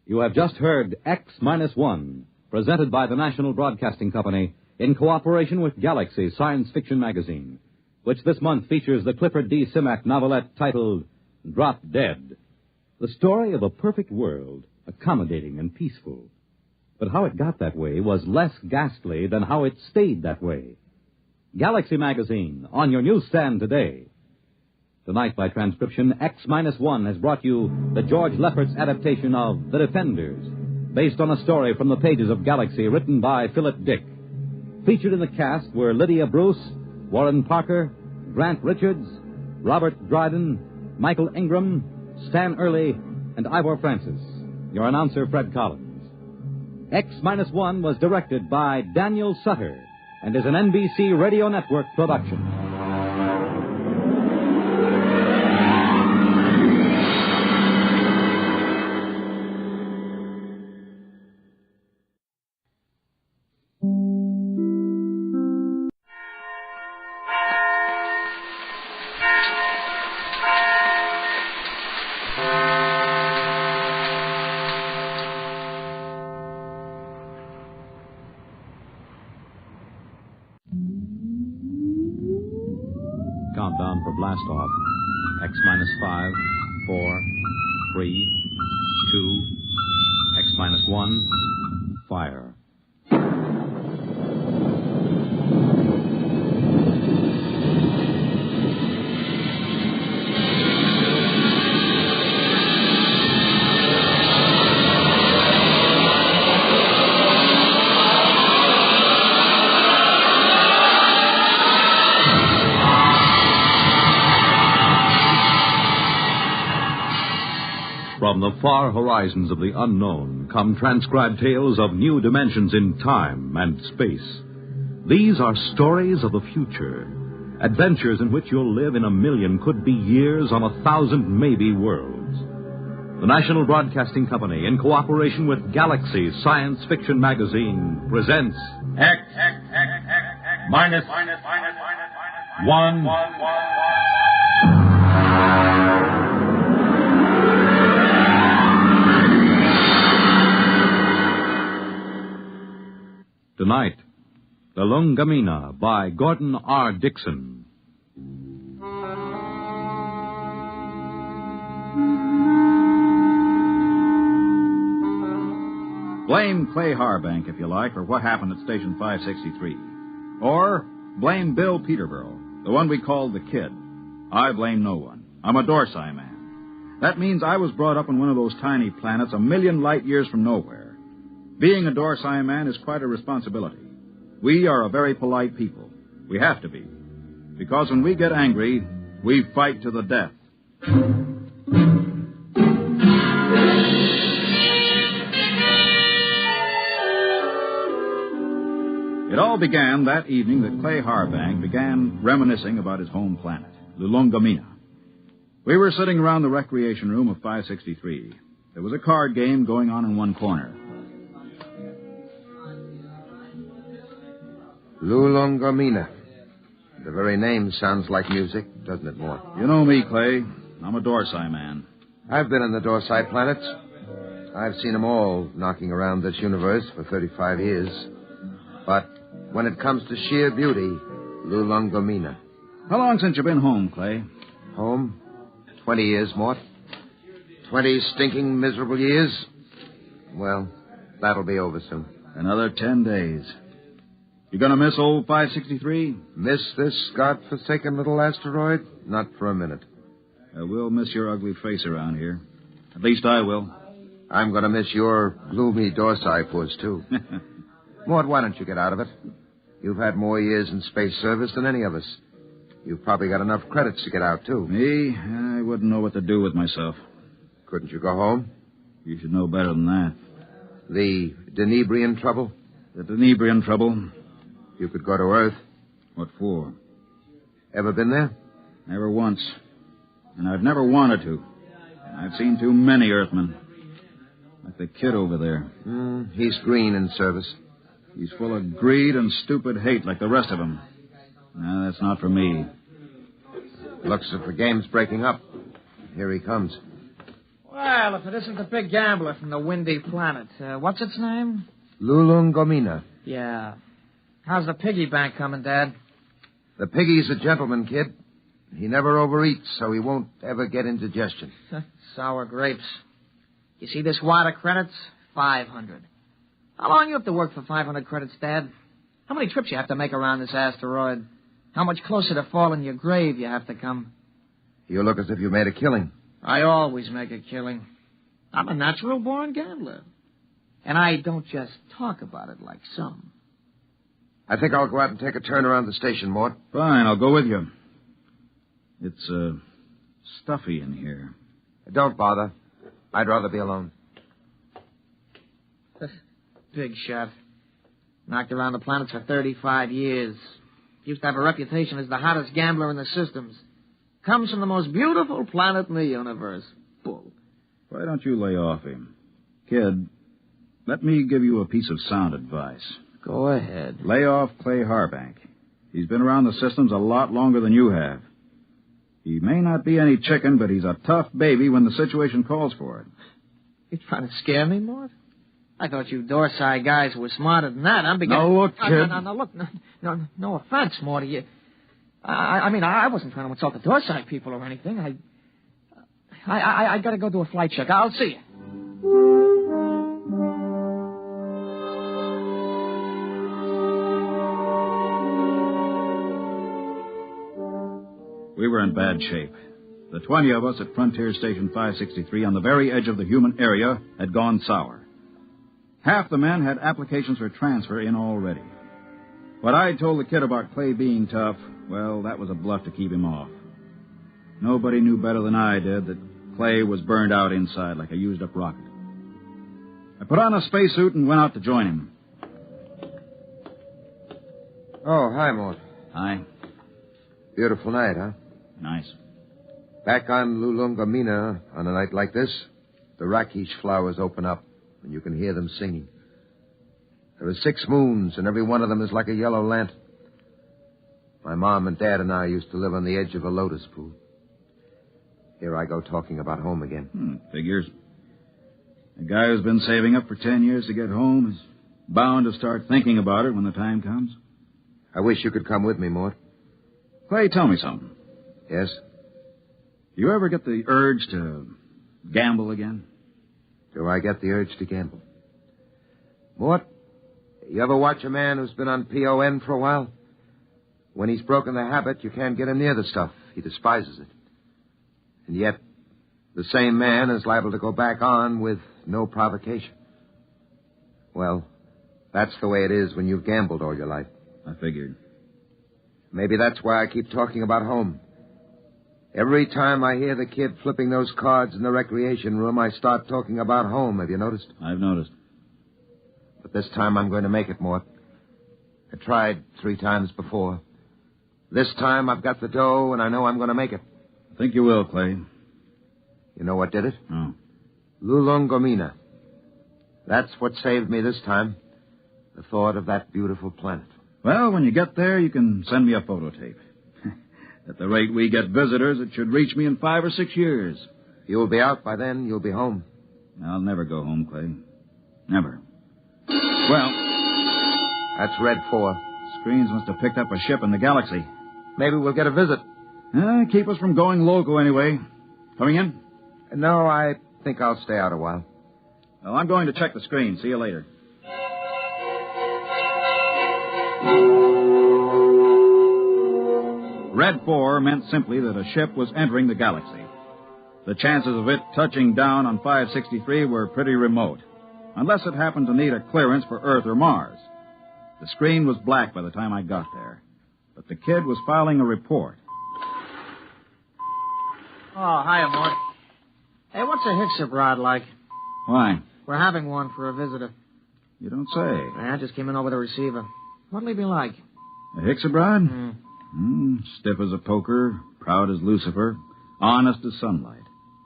You have just heard X-1, presented by the National Broadcasting Company in cooperation with Galaxy Science Fiction Magazine, which this month features the Clifford D. Simak novelette titled Drop Dead, the story of a perfect world, accommodating and peaceful. But how it got that way was less ghastly than how it stayed that way. Galaxy Magazine, on your newsstand today. Tonight, by transcription, X-1 has brought you the George Lefferts adaptation of The Defenders, based on a story from the pages of Galaxy written by Philip Dick. Featured in the cast were Lydia Bruce, Warren Parker, Grant Richards, Robert Dryden, Michael Ingram, Stan Early, and Ivor Francis. Your announcer, Fred Collins. X-1 was directed by Daniel Sutter and is an NBC Radio Network production. Countdown for blast off. X-5, 4, 3, 2, X-1, fire. From the far horizons of the unknown come transcribed tales of new dimensions in time and space. These are stories of the future, adventures in which you'll live in a million, could be years, on 1,000 maybe worlds. The National Broadcasting Company, in cooperation with Galaxy Science Fiction Magazine, presents X-1. Tonight, Lulungameena by Gordon R. Dixon. Blame Clay Harbank, if you like, for what happened at Station 563. Or blame Bill Peterborough, the one we called the Kid. I blame no one. I'm a Dorsai man. That means I was brought up on one of those tiny planets a million light years from nowhere. Being a Dorsai man is quite a responsibility. We are a very polite people. We have to be. Because when we get angry, we fight to the death. It all began that evening that Clay Harbank began reminiscing about his home planet, Lulungameena. We were sitting around the recreation room of 563. There was a card game going on in one corner. Lulungameena. The very name sounds like music, doesn't it, Mort? You know me, Clay. I'm a Dorsai man. I've been in the Dorsai planets. I've seen them all knocking around this universe for 35 years. But when it comes to sheer beauty, Lulungameena. How long since you've been home, Clay? Home? 20 years, Mort. 20 stinking, miserable years. Well, that'll be over soon. Another 10 days. You gonna miss old 563? Miss this godforsaken little asteroid? Not for a minute. We'll miss your ugly face around here. At least I will. I'm gonna miss your gloomy Dorsai puss, too. Mort, why don't you get out of it? You've had more years in space service than any of us. You've probably got enough credits to get out, too. Me? I wouldn't know what to do with myself. Couldn't you go home? You should know better than that. The Denebrian trouble? The Denebrian trouble? You could go to Earth. What for? Ever been there? Never once. And I've never wanted to. I've seen too many Earthmen. Like the kid over there. He's green in service. He's full of greed and stupid hate like the rest of them. No, that's not for me. Looks as if the game's breaking up. Here he comes. Well, if it isn't the big gambler from the windy planet. What's its name? Lulungameena. Yeah. How's the piggy bank coming, Dad? The piggy's a gentleman, kid. He never overeats, so he won't ever get indigestion. Sour grapes. You see this wad of credits? 500. How long you have to work for 500 credits, Dad? How many trips you have to make around this asteroid? How much closer to falling in your grave you have to come? You look as if you made a killing. I always make a killing. I'm a natural-born gambler. And I don't just talk about it like some. I think I'll go out and take a turn around the station, Mort. Fine, I'll go with you. It's, stuffy in here. Don't bother. I'd rather be alone. Big shot. Knocked around the planets for 35 years. Used to have a reputation as the hottest gambler in the systems. Comes from the most beautiful planet in the universe. Bull. Why don't you lay off him? Kid, let me give you a piece of sound advice. Go ahead. Lay off Clay Harbank. He's been around the systems a lot longer than you have. He may not be any chicken, but he's a tough baby when the situation calls for it. You trying to scare me, Mort? I thought you Dorsai guys were smarter than that. I'm beginning... No, look, kid. No, look. No offense, Morty. I wasn't trying to insult the Dorsai people or anything. I got to go do a flight check. I'll see you. We were in bad shape. The 20 of us at Frontier Station 563 on the very edge of the human area had gone sour. Half the men had applications for transfer in already. What I told the kid about Clay being tough, well, that was a bluff to keep him off. Nobody knew better than I did that Clay was burned out inside like a used-up rocket. I put on a spacesuit and went out to join him. Oh, hi, Mort. Hi. Beautiful night, huh? Nice. Back on Lulungameena, on a night like this, the rakish flowers open up, and you can hear them singing. There are 6 moons, and every one of them is like a yellow lantern. My mom and Dad and I used to live on the edge of a lotus pool. Here I go talking about home again. Figures. A guy who's been saving up for 10 years to get home is bound to start thinking about it when the time comes. I wish you could come with me, Mort. Clay, tell me something. Yes? You ever get the urge to gamble again? Do I get the urge to gamble? Mort, you ever watch a man who's been on PON for a while? When he's broken the habit, you can't get him near the stuff. He despises it. And yet, the same man is liable to go back on with no provocation. Well, that's the way it is when you've gambled all your life. I figured. Maybe that's why I keep talking about home. Every time I hear the kid flipping those cards in the recreation room, I start talking about home. Have you noticed? I've noticed. But this time I'm going to make it, Mort. I tried 3 times before. This time I've got the dough, and I know I'm going to make it. I think you will, Clay. You know what did it? No. Lulungameena. That's what saved me this time. The thought of that beautiful planet. Well, when you get there, you can send me a photo tape. At the rate we get visitors, it should reach me in 5 or 6 years. You'll be out by then. You'll be home. I'll never go home, Clay. Never. Well... That's Red 4. Screens must have picked up a ship in the galaxy. Maybe we'll get a visit. Keep us from going loco anyway. Coming in? No, I think I'll stay out a while. Well, I'm going to check the screen. See you later. Red 4 meant simply that a ship was entering the galaxy. The chances of it touching down on 563 were pretty remote, unless it happened to need a clearance for Earth or Mars. The screen was black by the time I got there, but the kid was filing a report. Oh, hiya, Mort. Hey, what's a Hixabrod like? Why? We're having one for a visitor. You don't say. I just came in over the receiver. What'll he be like? A Hixabrod? Stiff as a poker, proud as Lucifer, honest as sunlight,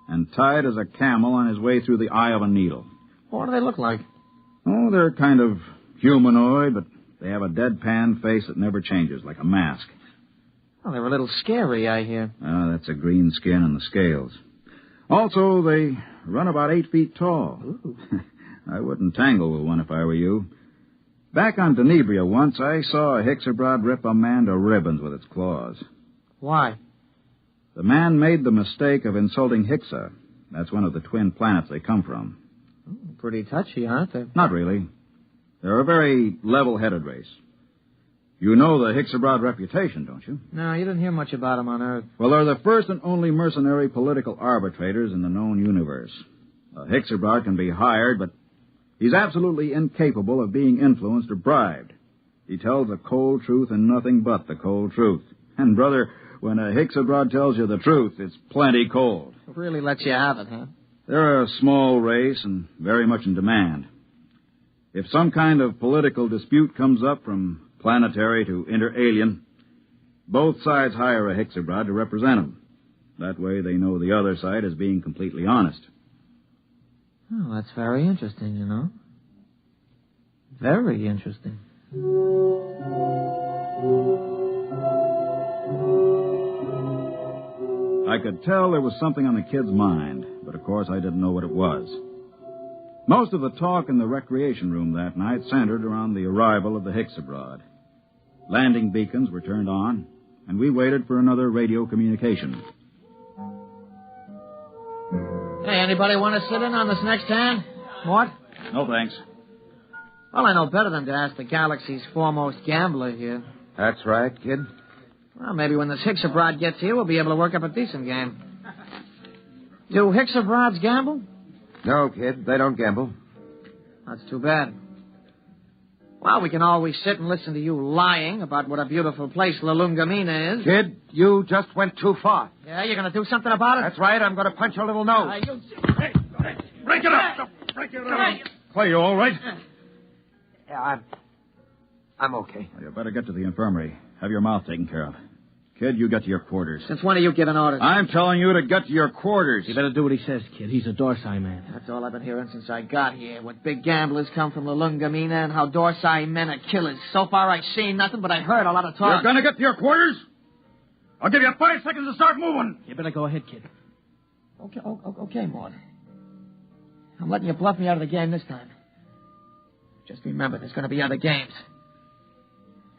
and tied as a camel on his way through the eye of a needle. What do they look like? Oh, they're kind of humanoid, but they have a deadpan face that never changes, like a mask. Oh, they're a little scary, I hear. Oh, that's a green skin and the scales. Also, they run about 8 feet tall. I wouldn't tangle with one if I were you. Back on Denebria once, I saw a Hixabrod rip a man to ribbons with its claws. Why? The man made the mistake of insulting Hixa. That's one of the twin planets they come from. Pretty touchy, aren't they? Not really. They're a very level-headed race. You know the Hixabrod reputation, don't you? No, you didn't hear much about them on Earth. Well, they're the first and only mercenary political arbitrators in the known universe. A Hixabrod can be hired, but he's absolutely incapable of being influenced or bribed. He tells the cold truth and nothing but the cold truth. And, brother, when a Hixabrod tells you the truth, it's plenty cold. It really lets you have it, huh? They're a small race and very much in demand. If some kind of political dispute comes up from planetary to inter-alien, both sides hire a Hixabrod to represent them. That way they know the other side is being completely honest. Oh, that's very interesting, you know. Very interesting. I could tell there was something on the kid's mind, but of course I didn't know what it was. Most of the talk in the recreation room that night centered around the arrival of the Hixabrod. Landing beacons were turned on, and we waited for another radio communication. Hey, anybody want to sit in on this next hand? Mort? No, thanks. Well, I know better than to ask the galaxy's foremost gambler here. That's right, kid. Well, maybe when this Hixabrod gets here, we'll be able to work up a decent game. Do Hixabrods gamble? No, kid, they don't gamble. That's too bad. Well, we can always sit and listen to you lying about what a beautiful place Lulungameena is. Kid, you just went too far. Yeah, you're going to do something about it? That's right, I'm going to punch your little nose. Break it up! Break it up! Clay, you all right? Yeah, I'm okay. Well, you better get to the infirmary. Have your mouth taken care of. Kid, you get to your quarters. Since when are you giving orders? I'm telling you to get to your quarters. You better do what he says, kid. He's a Dorsai man. That's all I've been hearing since I got here. What big gamblers come from Lulungameena and how Dorsai men are killers. So far, I've seen nothing, but I heard a lot of talk. You're going to get to your quarters? I'll give you 5 seconds to start moving. You better go ahead, kid. Okay, Mort. I'm letting you bluff me out of the game this time. Just remember, there's going to be other games.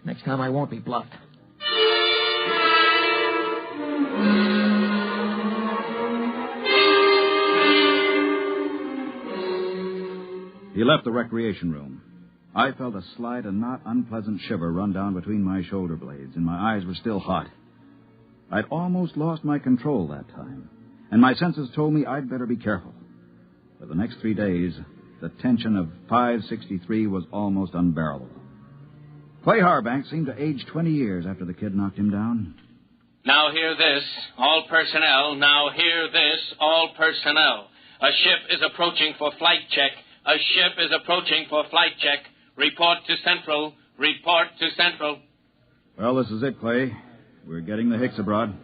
Next time, I won't be bluffed. He left the recreation room. I felt a slight and not unpleasant shiver run down between my shoulder blades, and my eyes were still hot. I'd almost lost my control that time, and my senses told me I'd better be careful. For the next 3 days, the tension of 563 was almost unbearable. Clay Harbank seemed to age 20 years after the kid knocked him down. Now hear this, all personnel. Now hear this, all personnel. A ship is approaching for flight check. A ship is approaching for flight check. Report to Central. Report to Central. Well, this is it, Clay. We're getting the Hixabrod.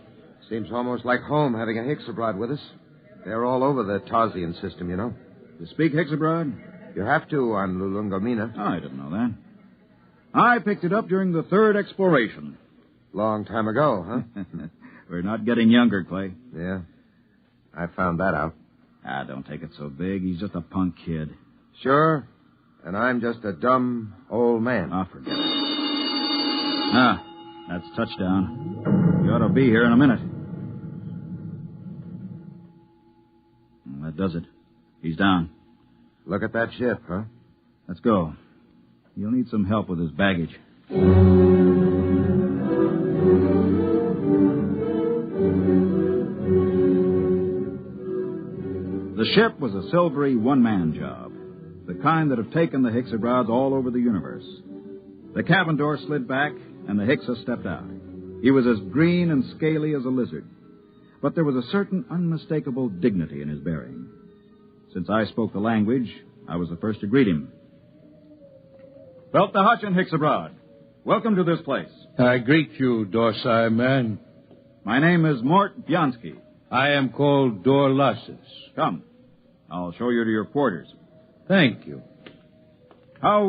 Seems almost like home having a Hixabrod with us. They're all over the Tarsian system, you know. You speak Hixabrod? You have to on Lulungameena. Oh, I didn't know that. I picked it up during the third exploration. Long time ago, huh? We're not getting younger, Clay. Yeah. I found that out. Don't take it so big. He's just a punk kid. Sure. And I'm just a dumb old man. Forget it. That's touchdown. You ought to be here in a minute. That does it. He's down. Look at that ship, huh? Let's go. You'll need some help with his baggage. The ship was a silvery one-man job, the kind that have taken the Hexabrods all over the universe. The cabin door slid back, and the Hixa stepped out. He was as green and scaly as a lizard, but there was a certain unmistakable dignity in his bearing. Since I spoke the language, I was the first to greet him. Belt the Hutch and Hexabrod, welcome to this place. I greet you, Dorsai man. My name is Mort Bianski. I am called Dorlassus. Come. I'll show you to your quarters. Thank you. How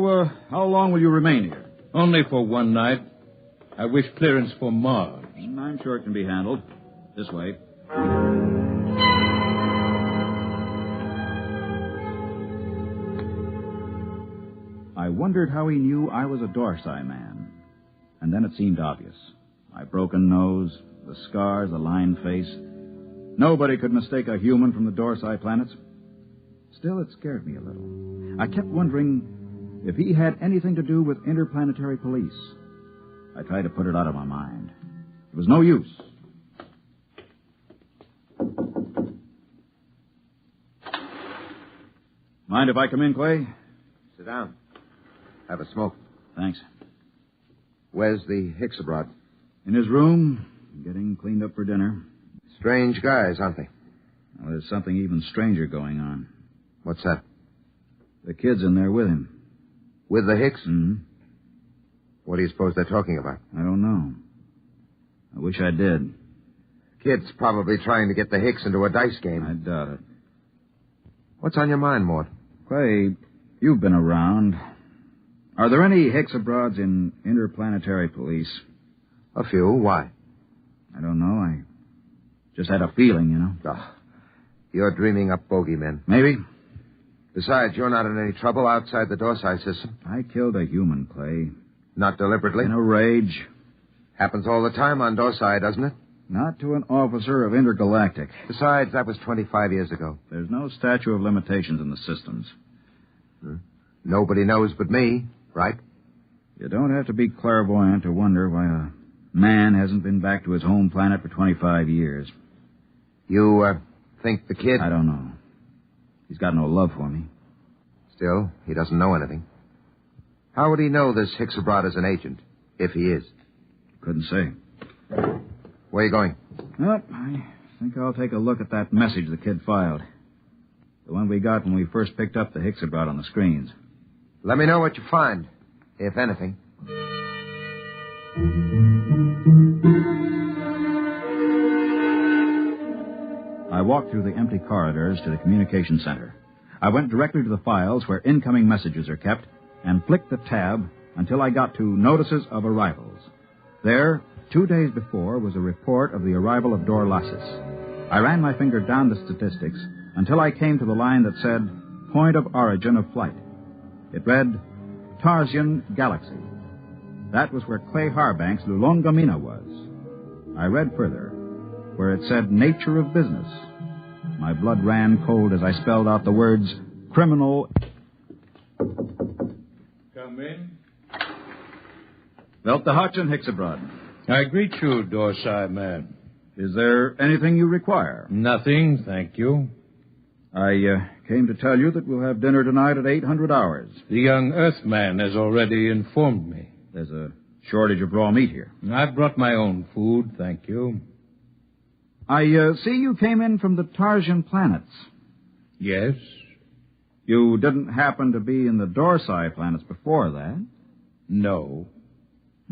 long will you remain here? Only for one night. I wish clearance for Mars. I'm sure it can be handled. This way. I wondered how he knew I was a Dorsai man. And then it seemed obvious. My broken nose, the scars, the lined face. Nobody could mistake a human from the Dorsai planets. Still, it scared me a little. I kept wondering if he had anything to do with interplanetary police. I tried to put it out of my mind. It was no use. Mind if I come in, Clay? Sit down. Have a smoke. Thanks. Where's the Hexabrod? In his room, getting cleaned up for dinner. Strange guys, aren't they? Well, there's something even stranger going on. What's that? The kid's in there with him. With the Hicks? Mm-hmm. What do you suppose they're talking about? I don't know. I wish I did. Kid's probably trying to get the Hicks into a dice game. I doubt it. What's on your mind, Mort? Clay, you've been around. Are there any Hexabrods in interplanetary police? A few. Why? I don't know. I just had a feeling, you know. Oh, you're dreaming up bogeymen. Maybe. Besides, you're not in any trouble outside the Dorsai system. I killed a human, Clay. Not deliberately? In a rage. Happens all the time on Dorsai, doesn't it? Not to an officer of Intergalactic. Besides, that was 25 years ago. There's no statute of limitations in the systems. Nobody knows but me, right? You don't have to be clairvoyant to wonder why a man hasn't been back to his home planet for 25 years. You, think the kid... I don't know. He's got no love for me. Still, he doesn't know anything. How would he know this Hexabrod is an agent, if he is? Couldn't say. Where are you going? Well, I think I'll take a look at that message the kid filed. The one we got when we first picked up the Hexabrod on the screens. Let me know what you find, if anything. I walked through the empty corridors to the communication center. I went directly to the files where incoming messages are kept and flicked the tab until I got to Notices of Arrivals. There, 2 days before, was a report of the arrival of Dorlassus. I ran my finger down the statistics until I came to the line that said, Point of Origin of Flight. It read, Tarsian Galaxy. That was where Clay Harbank's Lulungameena was. I read further, where it said Nature of Business. My blood ran cold as I spelled out the words, Criminal... Come in. Belt the Hutch and Hexabrod. I greet you, Dorsai man. Is there anything you require? Nothing, thank you. I came to tell you that we'll have dinner tonight at 800 hours. The young Earthman has already informed me. There's a shortage of raw meat here. I've brought my own food, thank you. I see you came in from the Tarsian planets. Yes. You didn't happen to be in the Dorsai planets before that? No.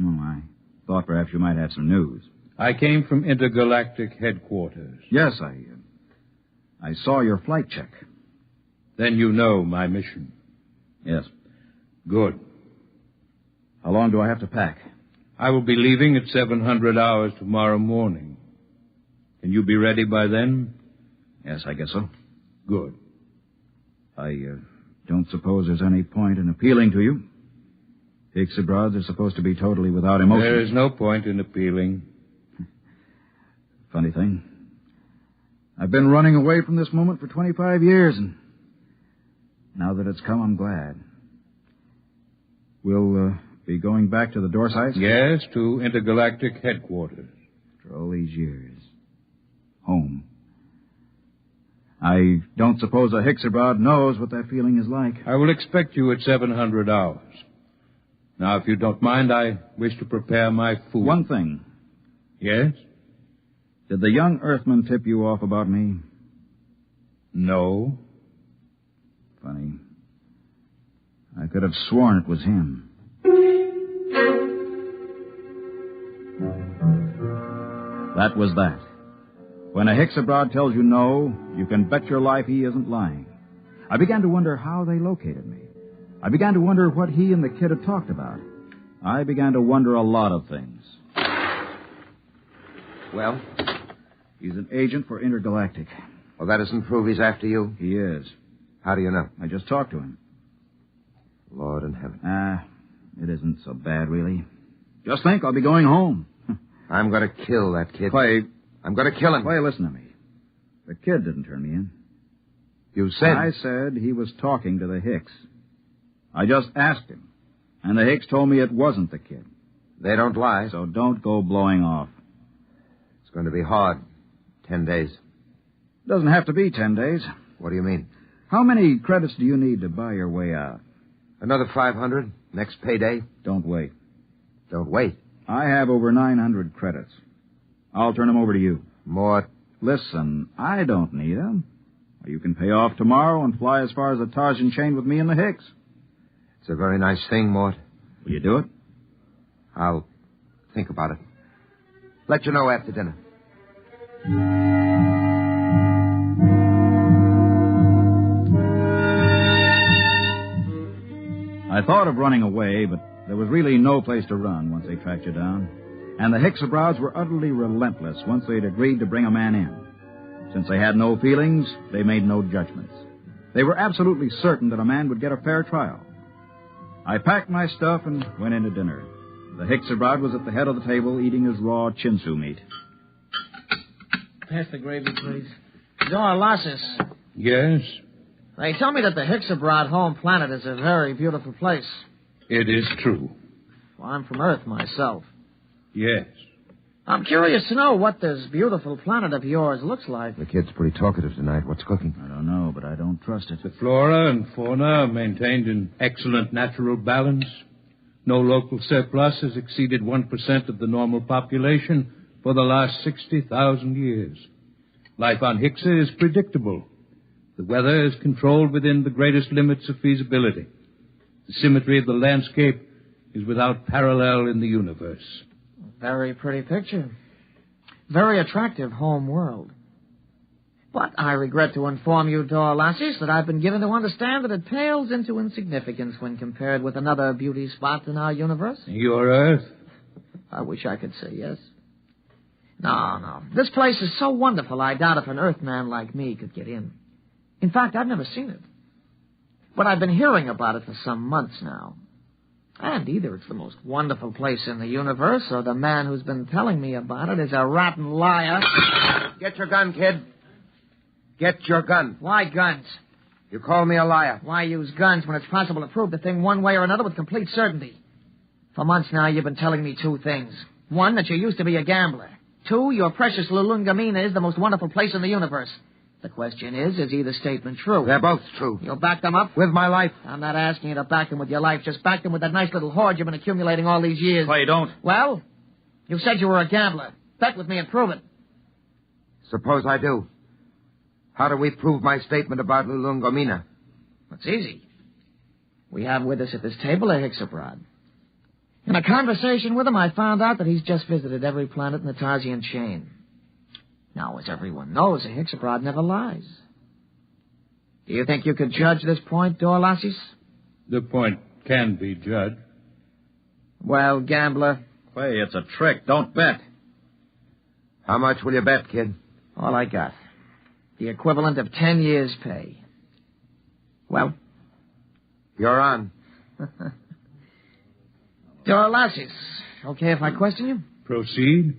Oh, I thought perhaps you might have some news. I came from intergalactic headquarters. Yes, I saw your flight check. Then you know my mission. Yes. Good. How long do I have to pack? I will be leaving at 700 hours tomorrow morning. Can you be ready by then? Yes, I guess so. Good. I don't suppose there's any point in appealing to you. Ixabrods are supposed to be totally without emotion. There is no point in appealing. Funny thing. I've been running away from this moment for 25 years, and now that it's come, I'm glad. We'll be going back to the Dorsites? Yes, to intergalactic headquarters. After all these years. Home. I don't suppose a Hixabrod knows what that feeling is like. I will expect you at 700 hours. Now, if you don't mind, I wish to prepare my food. One thing. Yes? Did the young Earthman tip you off about me? No. Funny. I could have sworn it was him. That was that. When a Hixabrod tells you no, you can bet your life he isn't lying. I began to wonder how they located me. I began to wonder what he and the kid had talked about. I began to wonder a lot of things. Well? He's an agent for Intergalactic. Well, that doesn't prove he's after you. He is. How do you know? I just talked to him. Lord in heaven. It isn't so bad, really. Just think, I'll be going home. I'm going to kill that kid. Clay. I'm going to kill him. Clay, listen to me. The kid didn't turn me in. You said... I said he was talking to the Hicks. I just asked him. And the Hicks told me it wasn't the kid. They don't lie. So don't go blowing off. It's going to be hard. 10 days. Doesn't have to be 10 days. What do you mean? How many credits do you need to buy your way out? Another 500. Next payday. Don't wait. Don't wait. I have over 900 credits. I'll turn them over to you. Mort. Listen, I don't need them. You can pay off tomorrow and fly as far as the Tarzan chain with me and the Hicks. It's a very nice thing, Mort. Will you do it? I'll think about it. Let you know after dinner. I thought of running away, but there was really no place to run once they tracked you down. And the Hixabrods were utterly relentless once they'd agreed to bring a man in. Since they had no feelings, they made no judgments. They were absolutely certain that a man would get a fair trial. I packed my stuff and went in to dinner. The Hixabrod was at the head of the table eating his raw chinsu meat. Pass the gravy, please. Dorlasis. Yes? They tell me that the Hixabrod home planet is a very beautiful place. It is true. Well, I'm from Earth myself. Yes. I'm curious to know what this beautiful planet of yours looks like. The kid's pretty talkative tonight. What's cooking? I don't know, but I don't trust it. The flora and fauna are maintained in excellent natural balance. No local surplus has exceeded 1% of the normal population for the last 60,000 years. Life on Hixa is predictable. The weather is controlled within the greatest limits of feasibility. The symmetry of the landscape is without parallel in the universe. Very pretty picture. Very attractive home world. But I regret to inform you, Dorlasis, that I've been given to understand that it pales into insignificance when compared with another beauty spot in our universe. Your Earth? I wish I could say yes. No. This place is so wonderful, I doubt if an Earthman like me could get in. In fact, I've never seen it. But I've been hearing about it for some months now. And either it's the most wonderful place in the universe, or the man who's been telling me about it is a rotten liar. Get your gun, kid. Get your gun. Why guns? You call me a liar. Why use guns when it's possible to prove the thing one way or another with complete certainty? For months now, you've been telling me two things. One, that you used to be a gambler. Two, your precious Lulungameena is the most wonderful place in the universe. The question is either statement true? They're both true. You'll back them up? With my life. I'm not asking you to back them with your life. Just back them with that nice little hoard you've been accumulating all these years. Clay, don't. Well, you said you were a gambler. Bet with me and prove it. Suppose I do. How do we prove my statement about Lulungameena? It's easy. We have with us at this table a Hixabrod. In a conversation with him, I found out that he's just visited every planet in the Tarzan chain. Now, as everyone knows, a Hixabrod never lies. Do you think you could judge this point, Dorlasis? The point can be judged. Well, gambler? Clay, it's a trick. Don't bet. How much will you bet, kid? All I got. The equivalent of 10 years' pay. Well? You're on. Dorlasis. Okay if I question you? Proceed.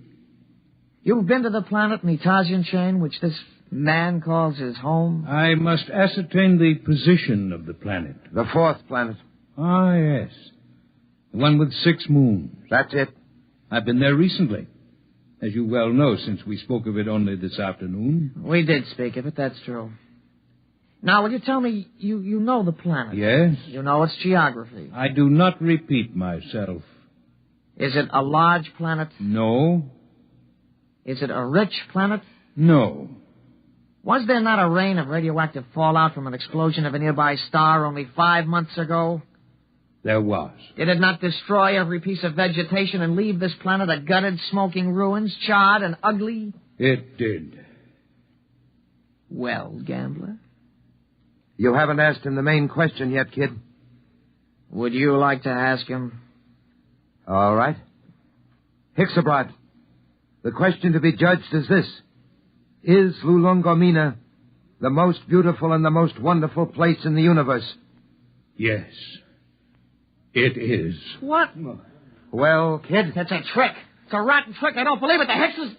You've been to the planet in the Tarsian chain, which this man calls his home? I must ascertain the position of the planet. The fourth planet. Ah, yes. The one with 6 moons. That's it. I've been there recently. As you well know, since we spoke of it only this afternoon. We did speak of it, that's true. Now, will you tell me, you know the planet? Yes. You know its geography? I do not repeat myself. Is it a large planet? No. Is it a rich planet? No. Was there not a rain of radioactive fallout from an explosion of a nearby star only 5 months ago? There was. Did it not destroy every piece of vegetation and leave this planet a gutted, smoking ruins, charred and ugly? It did. Well, gambler? You haven't asked him the main question yet, kid. Would you like to ask him? All right. Hixabrod, the question to be judged is this. Is Lulungameena the most beautiful and the most wonderful place in the universe? Yes. It is. What? Well, kid? That's a trick. It's a rotten trick. I don't believe it. The Hicks is...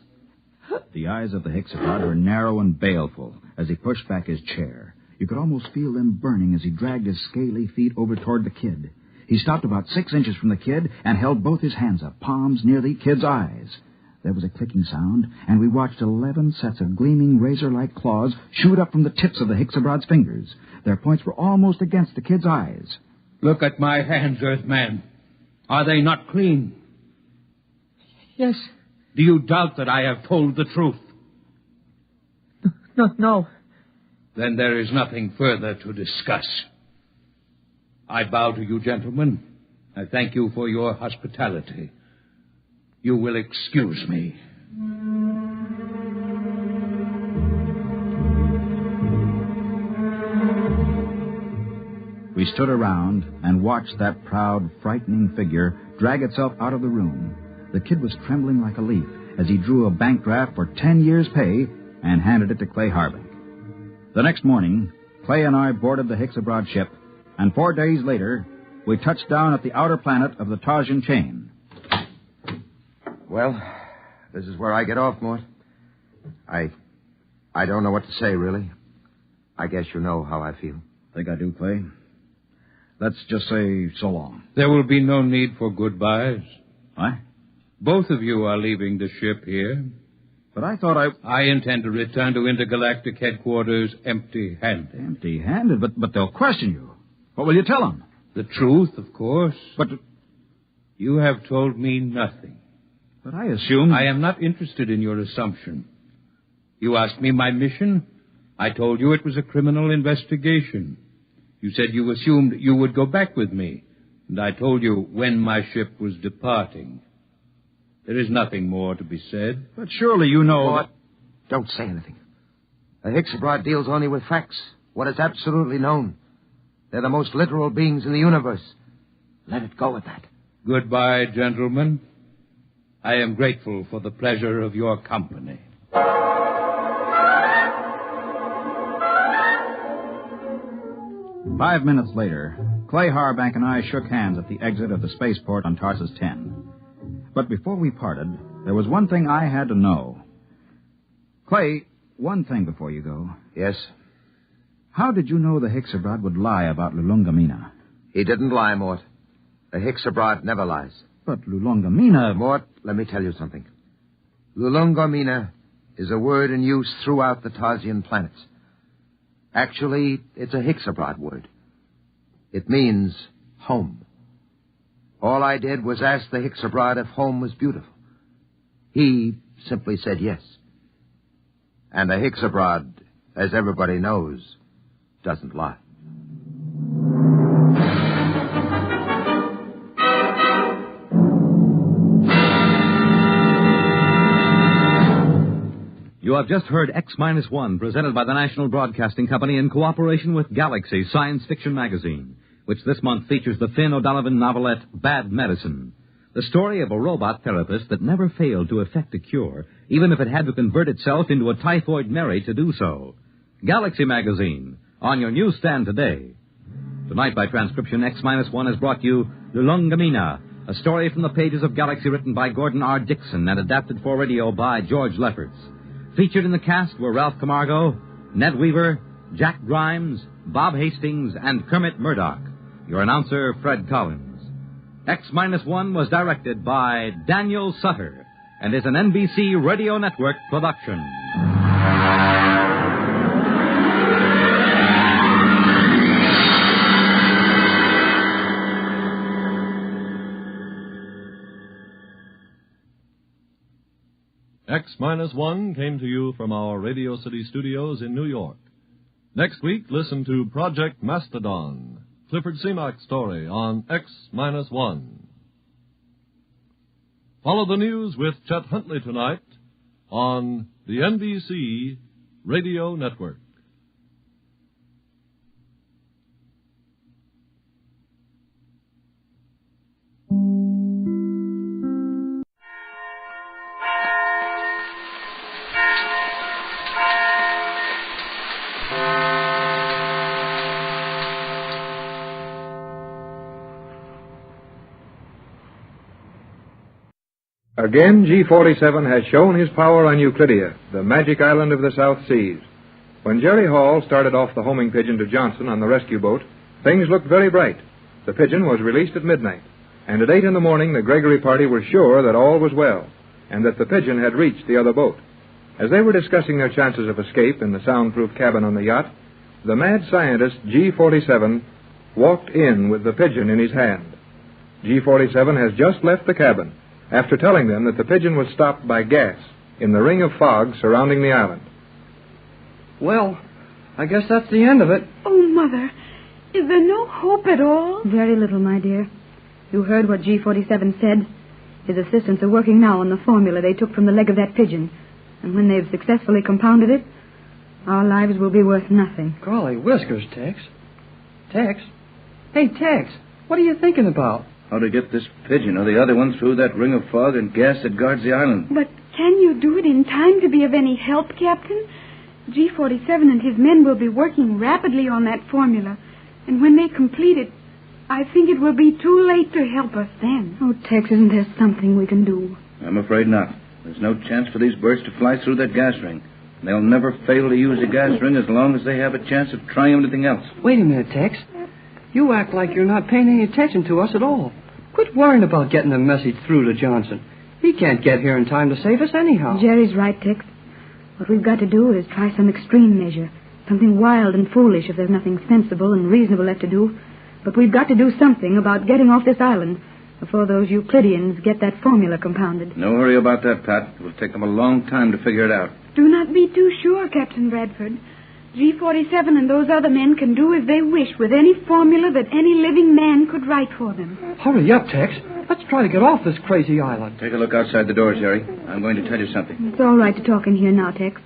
The eyes of the Hixabrod were narrow and baleful as he pushed back his chair. You could almost feel them burning as he dragged his scaly feet over toward the kid. He stopped about 6 inches from the kid and held both his hands up, palms near the kid's eyes. There was a clicking sound, and we watched 11 sets of gleaming razor-like claws shoot up from the tips of the Hixabrod's fingers. Their points were almost against the kid's eyes. Look at my hands, Earthman. Are they not clean? Yes. Do you doubt that I have told the truth? No. Then there is nothing further to discuss. I bow to you, gentlemen. I thank you for your hospitality. You will excuse me. We stood around and watched that proud, frightening figure drag itself out of the room. The kid was trembling like a leaf as he drew a bank draft for 10 years' pay and handed it to Clay Harbank. The next morning, Clay and I boarded the Hixabrod ship, and 4 days later, we touched down at the outer planet of the Tarsian chain. Well, this is where I get off, Mort. I don't know what to say, really. I guess you know how I feel. Think I do, Clay. Let's just say so long. There will be no need for goodbyes. What? Both of you are leaving the ship here. But I thought I intend to return to intergalactic headquarters empty-handed. Empty-handed? But they'll question you. What will you tell them? The truth, of course. But you have told me nothing. But I assume... I am not interested in your assumption. You asked me my mission. I told you it was a criminal investigation. You said you assumed you would go back with me, and I told you when my ship was departing. There is nothing more to be said. But surely you know... Mort, don't say anything. The Hixabrod deals only with facts, what is absolutely known. They're the most literal beings in the universe. Let it go at that. Goodbye, gentlemen. I am grateful for the pleasure of your company. 5 minutes later, Clay Harbank and I shook hands at the exit of the spaceport on Tarsus 10. But before we parted, there was one thing I had to know. Clay, one thing before you go. Yes? How did you know the Hixabrod would lie about Lulungameena? He didn't lie, Mort. The Hixabrod never lies. But Lulungameena... Mort, let me tell you something. Lulungameena is a word in use throughout the Tarsian planets. Actually, it's a Hixabrod word. It means home. All I did was ask the Hixabrod if home was beautiful. He simply said yes. And the Hixabrod, as everybody knows, doesn't lie. You have just heard X-1, presented by the National Broadcasting Company in cooperation with Galaxy Science Fiction Magazine, which this month features the Finn O'Donovan novelette Bad Medicine. The story of a robot therapist that never failed to effect a cure, even if it had to convert itself into a typhoid Mary to do so. Galaxy Magazine, on your newsstand today. Tonight, by transcription, X-1 has brought you Lulungameena, a story from the pages of Galaxy written by Gordon R. Dixon and adapted for radio by George Lefferts. Featured in the cast were Ralph Camargo, Ned Weaver, Jack Grimes, Bob Hastings, and Kermit Murdoch. Your announcer, Fred Collins. X-1 was directed by Daniel Sutter and is an NBC Radio Network production. X-1 came to you from our Radio City studios in New York. Next week, listen to Project Mastodon, Clifford Seamak's story on X-1. Follow the news with Chet Huntley tonight on the NBC Radio Network. Again, G47 has shown his power on Euclidia, the magic island of the South Seas. When Jerry Hall started off the homing pigeon to Johnson on the rescue boat, things looked very bright. The pigeon was released at midnight, and at 8 in the morning the Gregory party were sure that all was well, and that the pigeon had reached the other boat. As they were discussing their chances of escape in the soundproof cabin on the yacht, the mad scientist, G47, walked in with the pigeon in his hand. G47 has just left the cabin, after telling them that the pigeon was stopped by gas in the ring of fog surrounding the island. Well, I guess that's the end of it. Oh, Mother, is there no hope at all? Very little, my dear. You heard what G47 said. His assistants are working now on the formula they took from the leg of that pigeon. And when they've successfully compounded it, our lives will be worth nothing. Golly whiskers, Tex. Tex? Hey, Tex, what are you thinking about? How to get this pigeon or the other one through that ring of fog and gas that guards the island. But can you do it in time to be of any help, Captain? G47 and his men will be working rapidly on that formula. And when they complete it, I think it will be too late to help us then. Oh, Tex, isn't there something we can do? I'm afraid not. There's no chance for these birds to fly through that gas ring. They'll never fail to use the gas ring as long as they have a chance of trying anything else. Wait a minute, Tex. You act like you're not paying any attention to us at all. Quit worrying about getting the message through to Johnson. He can't get here in time to save us anyhow. Jerry's right, Tex. What we've got to do is try some extreme measure. Something wild and foolish if there's nothing sensible and reasonable left to do. But we've got to do something about getting off this island before those Euclideans get that formula compounded. No hurry about that, Pat. It will take them a long time to figure it out. Do not be too sure, Captain Bradford. G47 and those other men can do as they wish with any formula that any living man could write for them. Hurry up, Tex. Let's try to get off this crazy island. Take a look outside the door, Jerry. I'm going to tell you something. It's all right to talk in here now, Tex.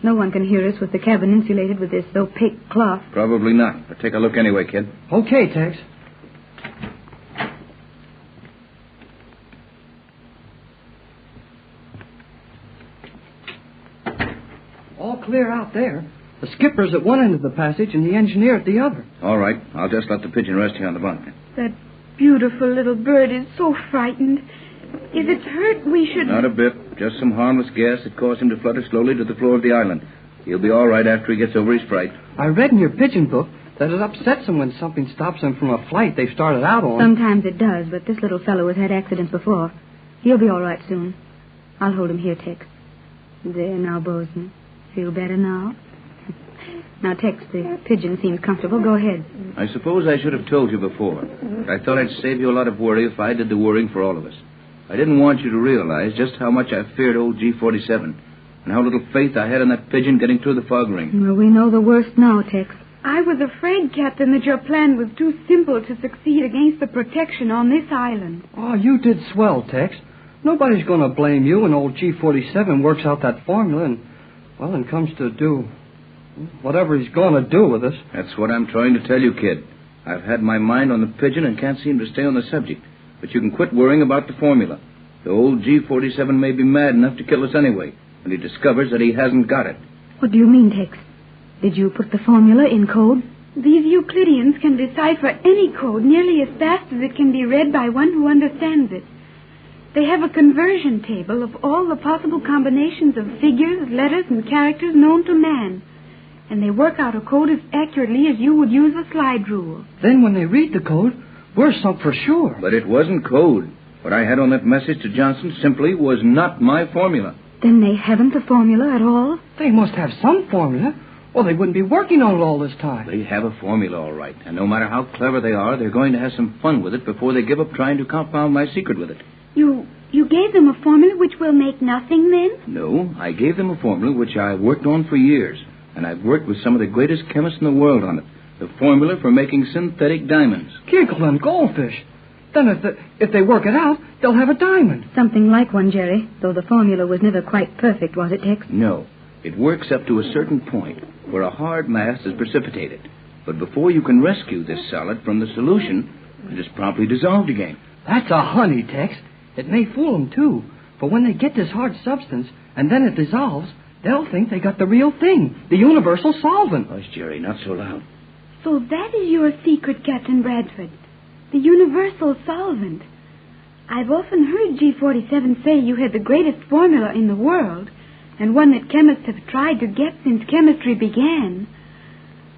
No one can hear us with the cabin insulated with this opaque cloth. Probably not, but take a look anyway, kid. Okay, Tex. All clear out there. The skipper's at one end of the passage and the engineer at the other. All right. I'll just let the pigeon rest here on the bunk. That beautiful little bird is so frightened. If it's hurt, we should... Not a bit. Just some harmless gas that caused him to flutter slowly to the floor of the island. He'll be all right after he gets over his fright. I read in your pigeon book that it upsets him when something stops him from a flight they've started out on. Sometimes it does, but this little fellow has had accidents before. He'll be all right soon. I'll hold him here, Tex. There now, Bosun. Feel better now? Now, Tex, the pigeon seems comfortable. Go ahead. I suppose I should have told you before. I thought I'd save you a lot of worry if I did the worrying for all of us. I didn't want you to realize just how much I feared old G47 and how little faith I had in that pigeon getting through the fog ring. Well, we know the worst now, Tex. I was afraid, Captain, that your plan was too simple to succeed against the protection on this island. Oh, you did swell, Tex. Nobody's going to blame you when old G47 works out that formula and comes to do whatever he's going to do with us. That's what I'm trying to tell you, kid. I've had my mind on the pigeon and can't seem to stay on the subject. But you can quit worrying about the formula. The old G47 may be mad enough to kill us anyway when he discovers that he hasn't got it. What do you mean, Tex? Did you put the formula in code? These Euclideans can decipher any code nearly as fast as it can be read by one who understands it. They have a conversion table of all the possible combinations of figures, letters, and characters known to man. And they work out a code as accurately as you would use a slide rule. Then when they read the code, we're sunk for sure. But it wasn't code. What I had on that message to Johnson simply was not my formula. Then they haven't a formula at all? They must have some formula, or they wouldn't be working on it all this time. They have a formula, all right. And no matter how clever they are, they're going to have some fun with it before they give up trying to confound my secret with it. You gave them a formula which will make nothing, then? No, I gave them a formula which I worked on for years. And I've worked with some of the greatest chemists in the world on it. The formula for making synthetic diamonds. Giggle and goldfish. Then if they work it out, they'll have a diamond. Something like one, Jerry, though the formula was never quite perfect, was it, Tex? No. It works up to a certain point where a hard mass is precipitated. But before you can rescue this solid from the solution, it is promptly dissolved again. That's a honey, Tex. It may fool them, too. For when they get this hard substance and then it dissolves, they'll think they got the real thing, the universal solvent. Hush, Jerry, not so loud. So that is your secret, Captain Bradford. The universal solvent. I've often heard G47 say you had the greatest formula in the world, and one that chemists have tried to get since chemistry began.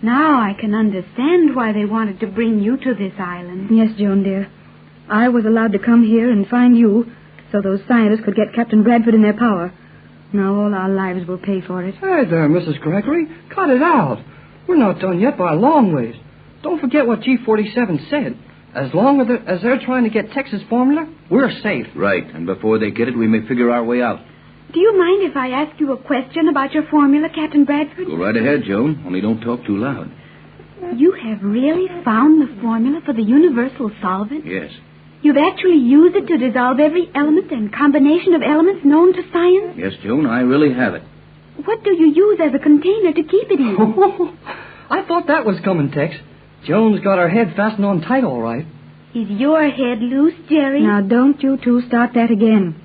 Now I can understand why they wanted to bring you to this island. Yes, Joan, dear. I was allowed to come here and find you so those scientists could get Captain Bradford in their power. Now all our lives will pay for it. Hey there, Mrs. Gregory. Cut it out. We're not done yet by a long ways. Don't forget what G47 said. As long as they're trying to get Tex's formula, we're safe. Right, and before they get it, we may figure our way out. Do you mind if I ask you a question about your formula, Captain Bradford? Go right ahead, Joan, only don't talk too loud. You have really found the formula for the universal solvent? Yes. You've actually used it to dissolve every element and combination of elements known to science? Yes, Joan, I really have it. What do you use as a container to keep it in? I thought that was coming, Tex. Joan's got her head fastened on tight, all right. Is your head loose, Jerry? Now, don't you two start that again.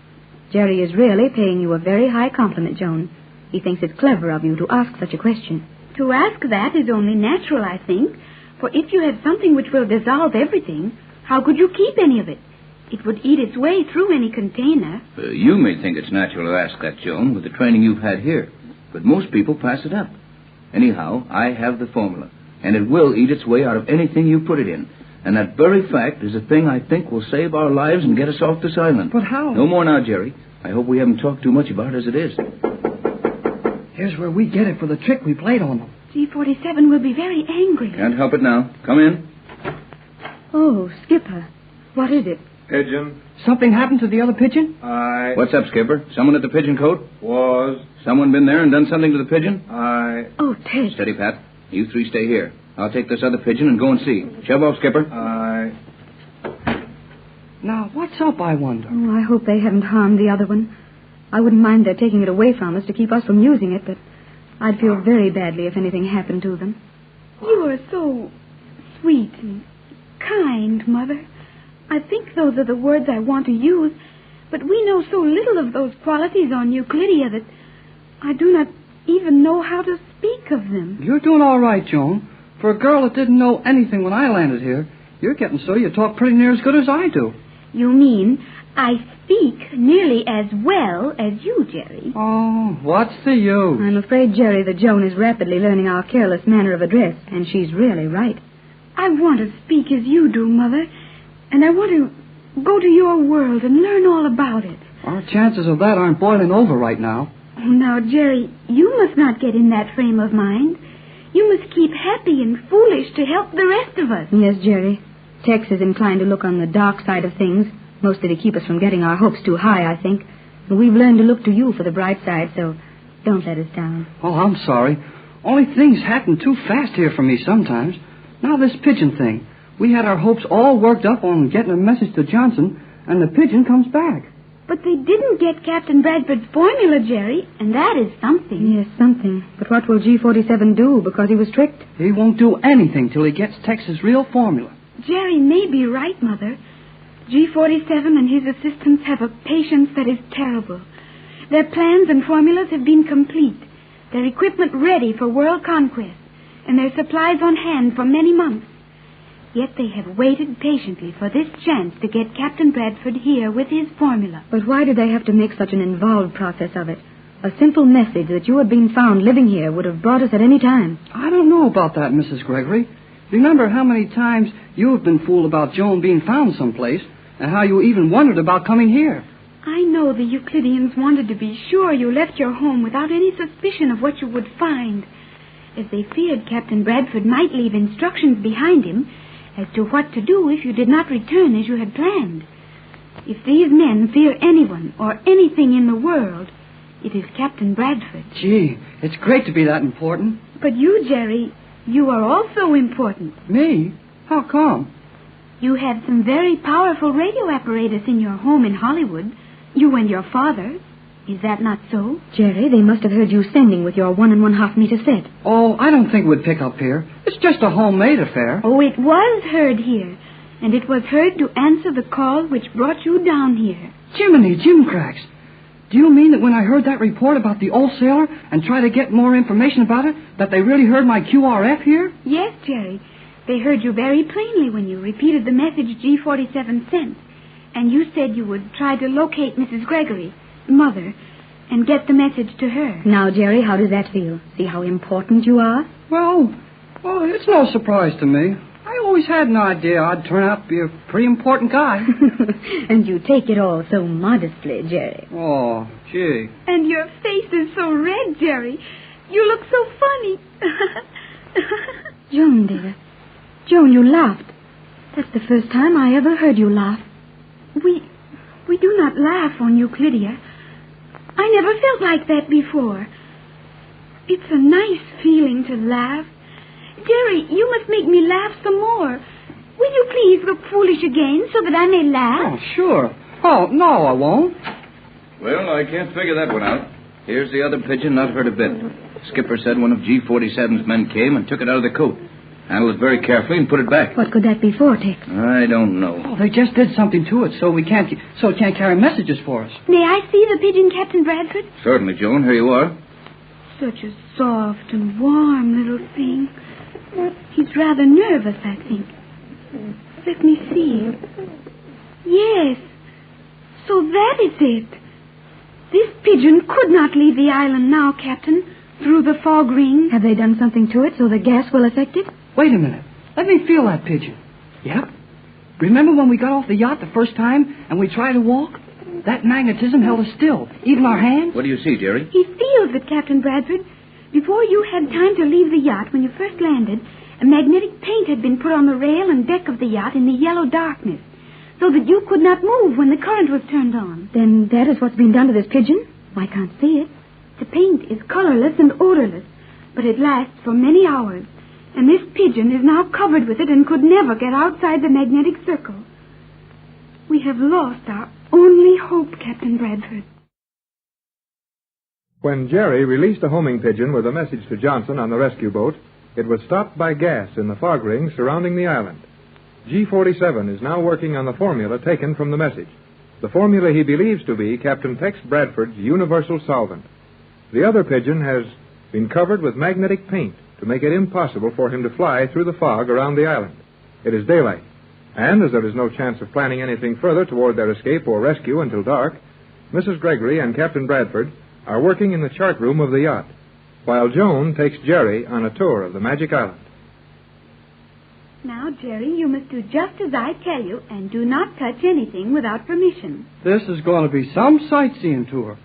Jerry is really paying you a very high compliment, Joan. He thinks it's clever of you to ask such a question. To ask that is only natural, I think. For if you have something which will dissolve everything, how could you keep any of it? It would eat its way through any container. You may think it's natural to ask that, Joan, with the training you've had here. But most people pass it up. Anyhow, I have the formula, and it will eat its way out of anything you put it in. And that very fact is a thing I think will save our lives and get us off this island. But how? No more now, Jerry. I hope we haven't talked too much about it as it is. Here's where we get it for the trick we played on them. G47 will be very angry. Can't help it now. Come in. Oh, Skipper. What is it? Pigeon. Something happened to the other pigeon? What's up, Skipper? Someone at the pigeon cote? Was. Someone been there and done something to the pigeon? Oh, Ted. Steady, Pat. You three stay here. I'll take this other pigeon and go and see. Shove off, Skipper. Now, what's up, I wonder? Oh, I hope they haven't harmed the other one. I wouldn't mind their taking it away from us to keep us from using it, but I'd feel very badly if anything happened to them. You are so sweet and kind, Mother. I think those are the words I want to use, but we know so little of those qualities on Euclidia that I do not even know how to speak of them. You're doing all right, Joan. For a girl that didn't know anything when I landed here, you're getting so you talk pretty near as good as I do. You mean I speak nearly as well as you, Jerry? Oh, what's the use? I'm afraid, Jerry, that Joan is rapidly learning our careless manner of address, and she's really right. I want to speak as you do, Mother, and I want to go to your world and learn all about it. Our chances of that aren't boiling over right now. Oh, now, Jerry, you must not get in that frame of mind. You must keep happy and foolish to help the rest of us. Yes, Jerry. Tex is inclined to look on the dark side of things, mostly to keep us from getting our hopes too high, I think. But we've learned to look to you for the bright side, so don't let us down. Oh, I'm sorry. Only things happen too fast here for me sometimes. Now this pigeon thing. We had our hopes all worked up on getting a message to Johnson, and the pigeon comes back. But they didn't get Captain Bradford's formula, Jerry, and that is something. Yes, something. But what will G47 do because he was tricked? He won't do anything till he gets Tex's real formula. Jerry may be right, Mother. G47 and his assistants have a patience that is terrible. Their plans and formulas have been complete, their equipment ready for world conquest, and their supplies on hand for many months. Yet they have waited patiently for this chance to get Captain Bradford here with his formula. But why did they have to make such an involved process of it? A simple message that you had been found living here would have brought us at any time. I don't know about that, Mrs. Gregory. Remember how many times you have been fooled about Joan being found someplace, and how you even wondered about coming here. I know the Euclideans wanted to be sure you left your home without any suspicion of what you would find, as they feared Captain Bradford might leave instructions behind him as to what to do if you did not return as you had planned. If these men fear anyone or anything in the world, it is Captain Bradford. Gee, it's great to be that important. But you, Jerry, you are also important. Me? How come? You have some very powerful radio apparatus in your home in Hollywood, you and your father. Is that not so? Jerry, they must have heard you sending with your 1 1/2 meter set. Oh, I don't think it would pick up here. It's just a homemade affair. Oh, it was heard here. And it was heard to answer the call which brought you down here. Jiminy Jimcracks. Do you mean that when I heard that report about the old sailor and tried to get more information about it, that they really heard my QRF here? Yes, Jerry. They heard you very plainly when you repeated the message G47 sent. And you said you would try to locate Mrs. Gregory, Mother, and get the message to her. Now, Jerry, how does that feel? See how important you are? Well, it's no surprise to me. I always had an idea I'd turn out to be a pretty important guy. And you take it all so modestly, Jerry. Oh, gee. And your face is so red, Jerry. You look so funny. Joan, dear. Joan, you laughed. That's the first time I ever heard you laugh. We do not laugh on Euclidia. I never felt like that before. It's a nice feeling to laugh. Jerry, you must make me laugh some more. Will you please look foolish again so that I may laugh? Oh, sure. Oh, no, I won't. Well, I can't figure that one out. Here's the other pigeon, not hurt a bit. Skipper said one of G47's men came and took it out of the coat. Handled it very carefully and put it back. What could that be for, Tex? I don't know. Oh, they just did something to it so it can't carry messages for us. May I see the pigeon, Captain Bradford? Certainly, Joan. Here you are. Such a soft and warm little thing. He's rather nervous, I think. Let me see. Yes. So that is it. This pigeon could not leave the island now, Captain, through the fog ring. Have they done something to it so the gas will affect it? Wait a minute. Let me feel that pigeon. Yep. Remember when we got off the yacht the first time and we tried to walk? That magnetism held us still, even our hands. What do you see, Jerry? He feels it, Captain Bradford. Before you had time to leave the yacht, when you first landed, a magnetic paint had been put on the rail and deck of the yacht in the yellow darkness, so that you could not move when the current was turned on. Then that is what's been done to this pigeon? I can't see it. The paint is colorless and odorless, but it lasts for many hours, and this pigeon is now covered with it and could never get outside the magnetic circle. We have lost our only hope, Captain Bradford. When Jerry released a homing pigeon with a message to Johnson on the rescue boat, it was stopped by gas in the fog ring surrounding the island. G47 is now working on the formula taken from the message, the formula he believes to be Captain Tex Bradford's universal solvent. The other pigeon has been covered with magnetic paint to make it impossible for him to fly through the fog around the island. It is daylight, and as there is no chance of planning anything further toward their escape or rescue until dark, Mrs. Gregory and Captain Bradford are working in the chart room of the yacht, while Joan takes Jerry on a tour of the magic island. Now, Jerry, you must do just as I tell you and do not touch anything without permission. This is going to be some sightseeing tour.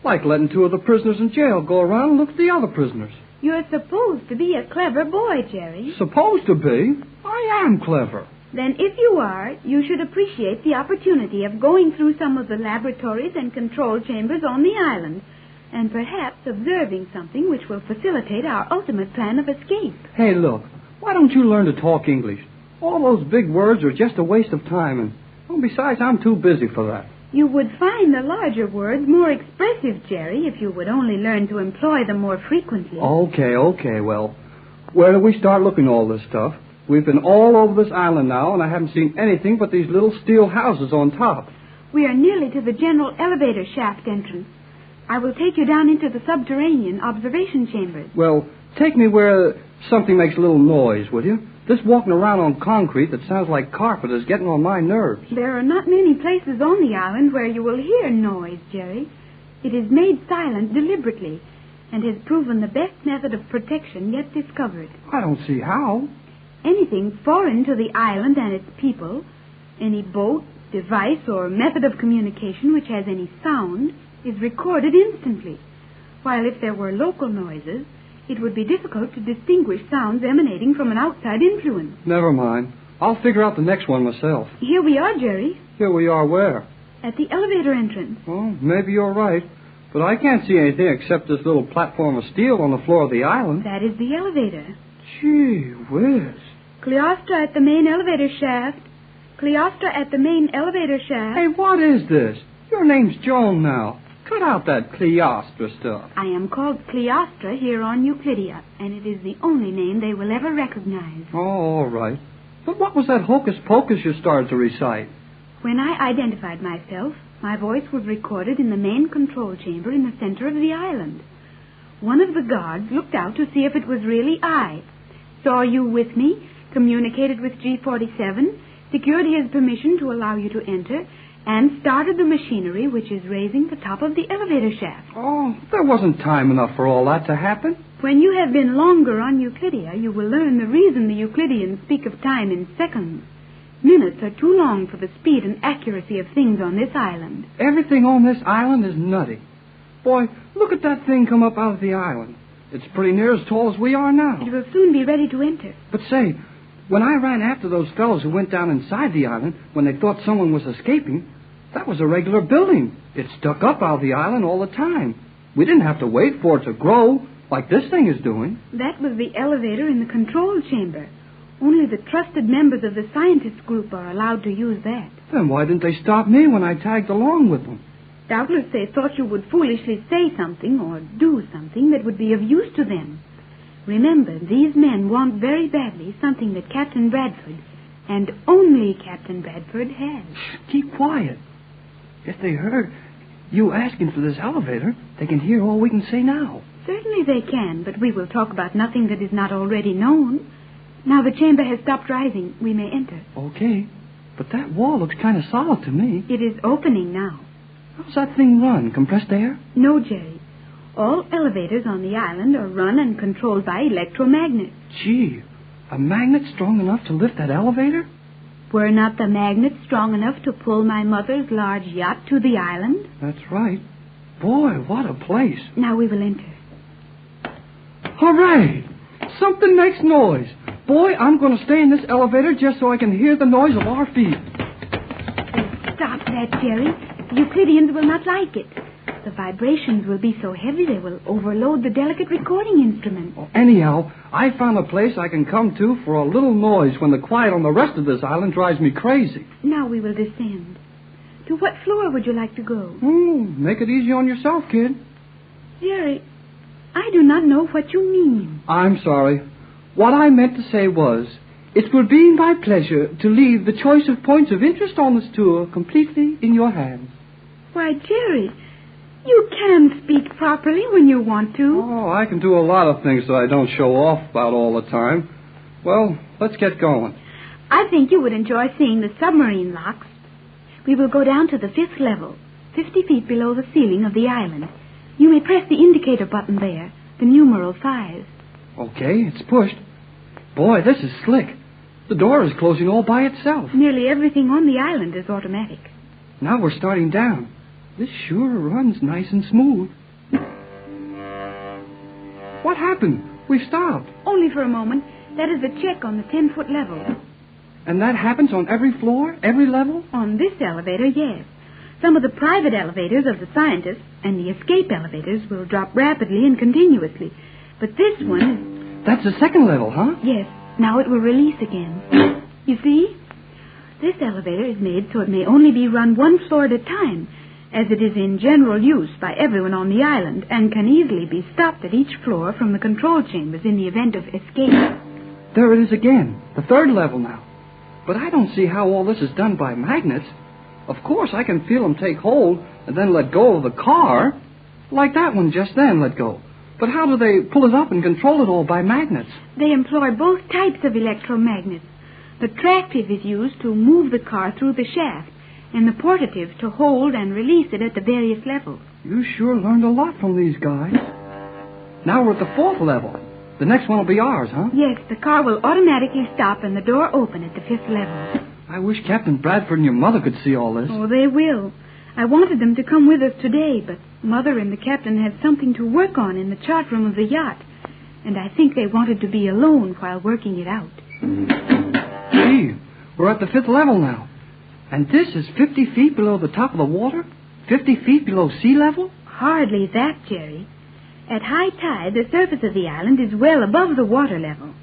Like letting 2 of the prisoners in jail go around and look at the other prisoners. You're supposed to be a clever boy, Jerry. Supposed to be? I am clever. Then if you are, you should appreciate the opportunity of going through some of the laboratories and control chambers on the island, and perhaps observing something which will facilitate our ultimate plan of escape. Hey, look, why don't you learn to talk English? All those big words are just a waste of time, and besides, I'm too busy for that. You would find the larger words more expressive, Jerry, if you would only learn to employ them more frequently. Okay, well, where do we start looking at all this stuff? We've been all over this island now, and I haven't seen anything but these little steel houses on top. We are nearly to the general elevator shaft entrance. I will take you down into the subterranean observation chambers. Well, take me where something makes a little noise, will you? This walking around on concrete that sounds like carpet is getting on my nerves. There are not many places on the island where you will hear noise, Jerry. It is made silent deliberately and has proven the best method of protection yet discovered. I don't see how. Anything foreign to the island and its people, any boat, device, or method of communication which has any sound, is recorded instantly. While if there were local noises, it would be difficult to distinguish sounds emanating from an outside influence. Never mind. I'll figure out the next one myself. Here we are, Jerry. Here we are where? At the elevator entrance. Well, maybe you're right. But I can't see anything except this little platform of steel on the floor of the island. That is the elevator. Gee whiz. Cleostra at the main elevator shaft. Cleostra at the main elevator shaft. Hey, what is this? Your name's Joan now. Cut out that Cleostra stuff. I am called Cleostra here on Euclidia, and it is the only name they will ever recognize. Oh, all right. But what was that hocus-pocus you started to recite? When I identified myself, my voice was recorded in the main control chamber in the center of the island. One of the guards looked out to see if it was really I, saw you with me, communicated with G47, secured his permission to allow you to enter, and started the machinery which is raising the top of the elevator shaft. Oh, there wasn't time enough for all that to happen. When you have been longer on Euclidia, you will learn the reason the Euclideans speak of time in seconds. Minutes are too long for the speed and accuracy of things on this island. Everything on this island is nutty. Boy, look at that thing come up out of the island. It's pretty near as tall as we are now. It will soon be ready to enter. But say, when I ran after those fellows who went down inside the island when they thought someone was escaping, that was a regular building. It stuck up out of the island all the time. We didn't have to wait for it to grow like this thing is doing. That was the elevator in the control chamber. Only the trusted members of the scientist group are allowed to use that. Then why didn't they stop me when I tagged along with them? Doubtless they thought you would foolishly say something or do something that would be of use to them. Remember, these men want very badly something that Captain Bradford, and only Captain Bradford, has. Keep quiet. If they heard you asking for this elevator, they can hear all we can say now. Certainly they can, but we will talk about nothing that is not already known. Now the chamber has stopped rising. We may enter. Okay, but that wall looks kind of solid to me. It is opening now. How's that thing run? Compressed air? No, Jerry. All elevators on the island are run and controlled by electromagnets. Gee, a magnet strong enough to lift that elevator? Were not the magnets strong enough to pull my mother's large yacht to the island? That's right. Boy, what a place. Now we will enter. Hooray! Something makes noise. Boy, I'm going to stay in this elevator just so I can hear the noise of our feet. Stop that, Jerry. The Euclideans will not like it. The vibrations will be so heavy they will overload the delicate recording instrument. Anyhow, I found a place I can come to for a little noise when the quiet on the rest of this island drives me crazy. Now we will descend. To what floor would you like to go? Make it easy on yourself, kid. Jerry, I do not know what you mean. I'm sorry. What I meant to say was, it will be my pleasure to leave the choice of points of interest on this tour completely in your hands. Why, Jerry, you can speak properly when you want to. Oh, I can do a lot of things that I don't show off about all the time. Well, let's get going. I think you would enjoy seeing the submarine locks. We will go down to the 5th level, 50 feet below the ceiling of the island. You may press the indicator button there, the numeral 5. Okay, it's pushed. Boy, this is slick. The door is closing all by itself. Nearly everything on the island is automatic. Now we're starting down. This sure runs nice and smooth. What happened? We've stopped. Only for a moment. That is a check on the 10-foot level. And that happens on every floor, every level? On this elevator, yes. Some of the private elevators of the scientists and the escape elevators will drop rapidly and continuously. But this one... That's the 2nd level, huh? Yes. Now it will release again. You see? This elevator is made so it may only be run one floor at a time, as it is in general use by everyone on the island and can easily be stopped at each floor from the control chambers in the event of escape. there it is again. The third level now. But I don't see how all this is done by magnets. Of course, I can feel them take hold and then let go of the car. Like that one just then let go. But how do they pull it up and control it all by magnets? They employ both types of electromagnets. The tractive is used to move the car through the shaft, and the portative to hold and release it at the various levels. You sure learned a lot from these guys. Now we're at the fourth level. The next one will be ours, huh? Yes, the car will automatically stop and the door open at the fifth level. I wish Captain Bradford and your mother could see all this. Oh, they will. I wanted them to come with us today, but Mother and the captain had something to work on in the chart room of the yacht, and I think they wanted to be alone while working it out. Gee, we're at the fifth level now. And this is 50 feet below the top of the water? 50 feet below sea level? Hardly that, Jerry. At high tide, the surface of the island is well above the water level.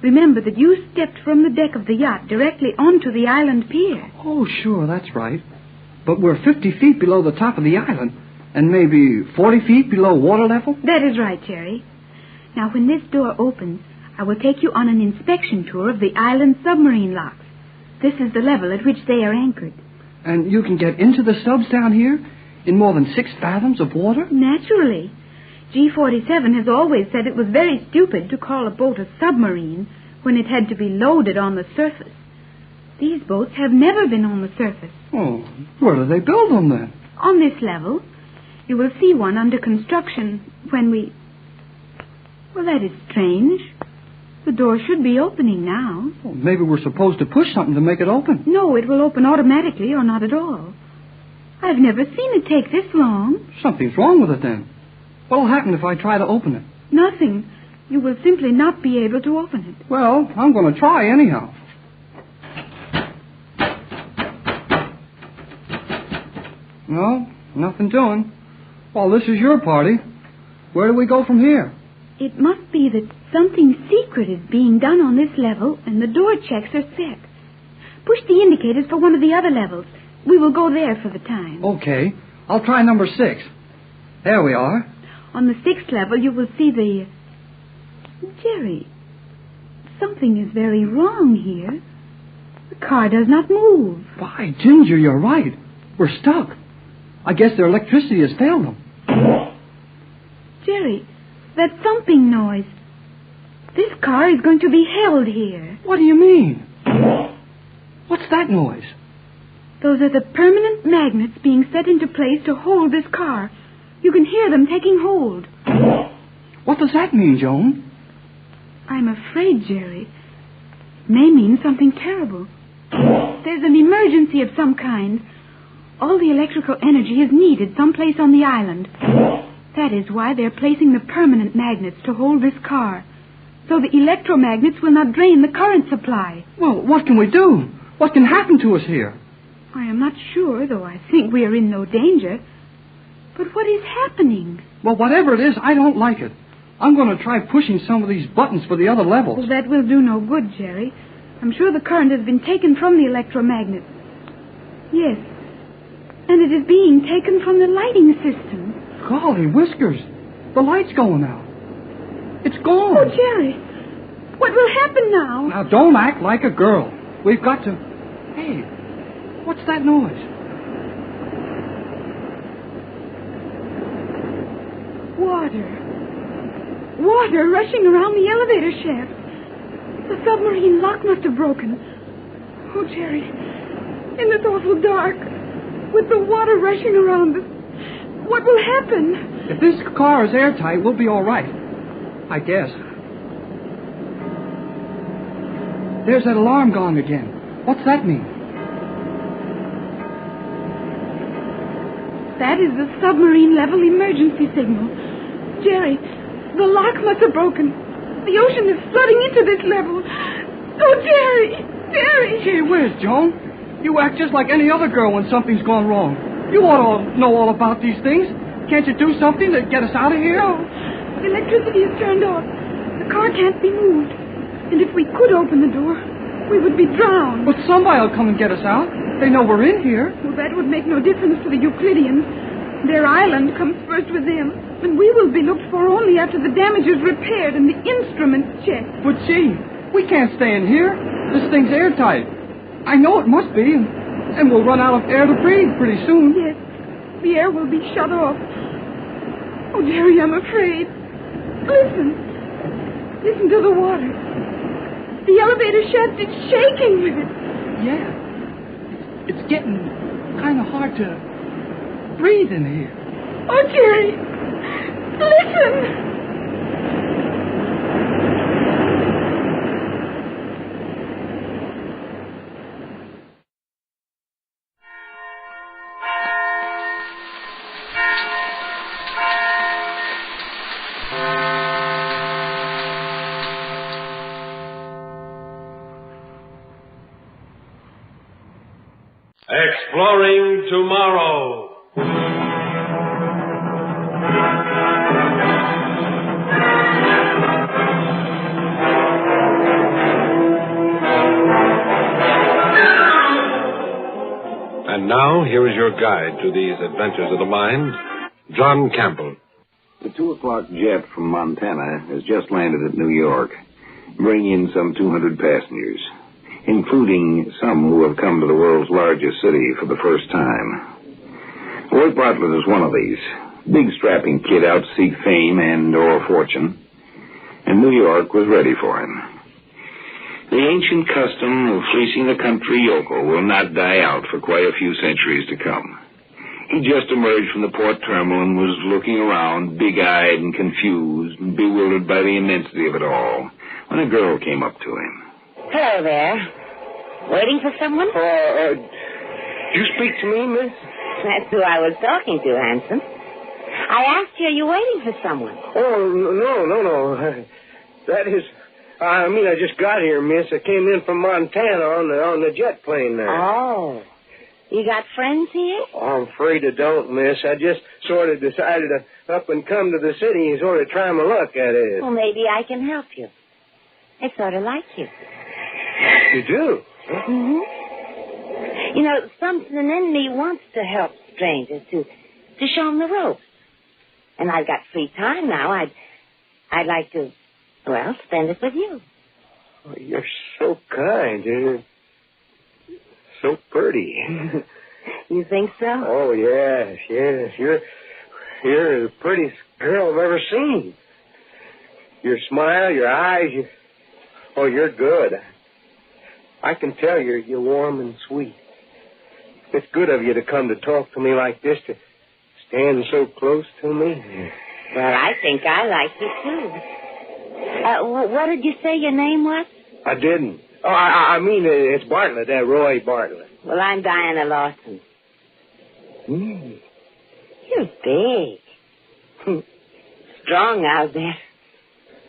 Remember that you stepped from the deck of the yacht directly onto the island pier. Oh, sure, that's right. But we're 50 feet below the top of the island, and maybe 40 feet below water level? That is right, Jerry. Now, when this door opens, I will take you on an inspection tour of the island submarine locks. This is the level at which they are anchored. And you can get into the subs down here in more than 6 fathoms of water? Naturally. G47 has always said it was very stupid to call a boat a submarine when it had to be loaded on the surface. These boats have never been on the surface. Oh, where do they build them then? On this level. You will see one under construction when we... Well, that is strange. The door should be opening now. Well, maybe we're supposed to push something to make it open. No, it will open automatically or not at all. I've never seen it take this long. Something's wrong with it then. What'll happen if I try to open it? Nothing. You will simply not be able to open it. Well, I'm going to try anyhow. No, nothing doing. Well, this is your party. Where do we go from here? It must be that something secret is being done on this level, and the door checks are set. Push the indicators for one of the other levels. We will go there for the time. Okay. I'll try number 6. There we are. On the 6th level, you will see the... Jerry, something is very wrong here. The car does not move. By Ginger, you're right. We're stuck. I guess their electricity has failed them. Jerry, that thumping noise. This car is going to be held here. What do you mean? What's that noise? Those are the permanent magnets being set into place to hold this car. You can hear them taking hold. What does that mean, Joan? I'm afraid, Jerry. It may mean something terrible. There's an emergency of some kind. All the electrical energy is needed someplace on the island. That is why they're placing the permanent magnets to hold this car, so the electromagnets will not drain the current supply. Well, what can we do? What can happen to us here? I am not sure, though I think we are in no danger. But what is happening? Well, whatever it is, I don't like it. I'm going to try pushing some of these buttons for the other levels. Well, that will do no good, Jerry. I'm sure the current has been taken from the electromagnets. Yes. And it is being taken from the lighting system. Golly whiskers. The light's going out. It's gone. Oh, Jerry. What will happen now? Now, don't act like a girl. We've got to... Hey, what's that noise? Water. Water rushing around the elevator shaft. The submarine lock must have broken. Oh, Jerry. In this awful dark, with the water rushing around us, what will happen? If this car is airtight, we'll be all right. I guess. There's that alarm gong again. What's that mean? That is the submarine level emergency signal. Jerry, the lock must have broken. The ocean is flooding into this level. Oh, Jerry! Jerry! Gee whiz, Joan. You act just like any other girl when something's gone wrong. You ought to know all about these things. Can't you do something to get us out of here? No. The electricity is turned off. The car can't be moved. And if we could open the door, we would be drowned. But somebody will come and get us out. They know we're in here. Well, that would make no difference to the Euclideans. Their island comes first with them, and we will be looked for only after the damage is repaired and the instruments checked. But gee, We can't stay in here. This thing's airtight. I know it must be, and we'll run out of air to breathe pretty soon. Yes, the air will be shut off. Oh, Jerry, I'm afraid. Listen to the water. The elevator shaft is shaking with it. Yeah. It's getting kind of hard to breathe in here. Oh, Jerry, listen. Exploring Tomorrow. And now, here is your guide to these adventures of the mind, John Campbell. The 2 o'clock jet from Montana has just landed at New York, bringing in some 200 passengers, including some who have come to the world's largest city for the first time. Roy Bartlett is one of these. Big strapping kid out to seek fame and/or fortune. And New York was ready for him. The ancient custom of fleecing the country yokel will not die out for quite a few centuries to come. He just emerged from the port terminal and was looking around, big-eyed and confused and bewildered by the immensity of it all, when a girl came up to him. Hello there. Waiting for someone? Do you speak to me, miss? That's who I was talking to, handsome. I asked you, are you waiting for someone? Oh, no. That is... I just got here, miss. I came in from Montana on the jet plane there. Oh. You got friends here? Oh, I'm afraid I don't, miss. I just sort of decided to up and come to the city and sort of try my luck at it. Well, maybe I can help you. I sort of like you. You do? Mm-hmm. You know, something in me wants to help strangers, to show them the ropes. And I've got free time now. I'd like to, spend it with you. Oh, you're so kind. You're so pretty. You think so? Oh, yes. You're the prettiest girl I've ever seen. Your smile, your eyes, you're good. I can tell you're warm and sweet. It's good of you to come to talk to me like this, to stand so close to me. Well, I think I like you, too. What did you say your name was? I didn't. Oh, I mean, it's Bartlett, Roy Bartlett. Well, I'm Diana Lawson. You're big. Strong out there.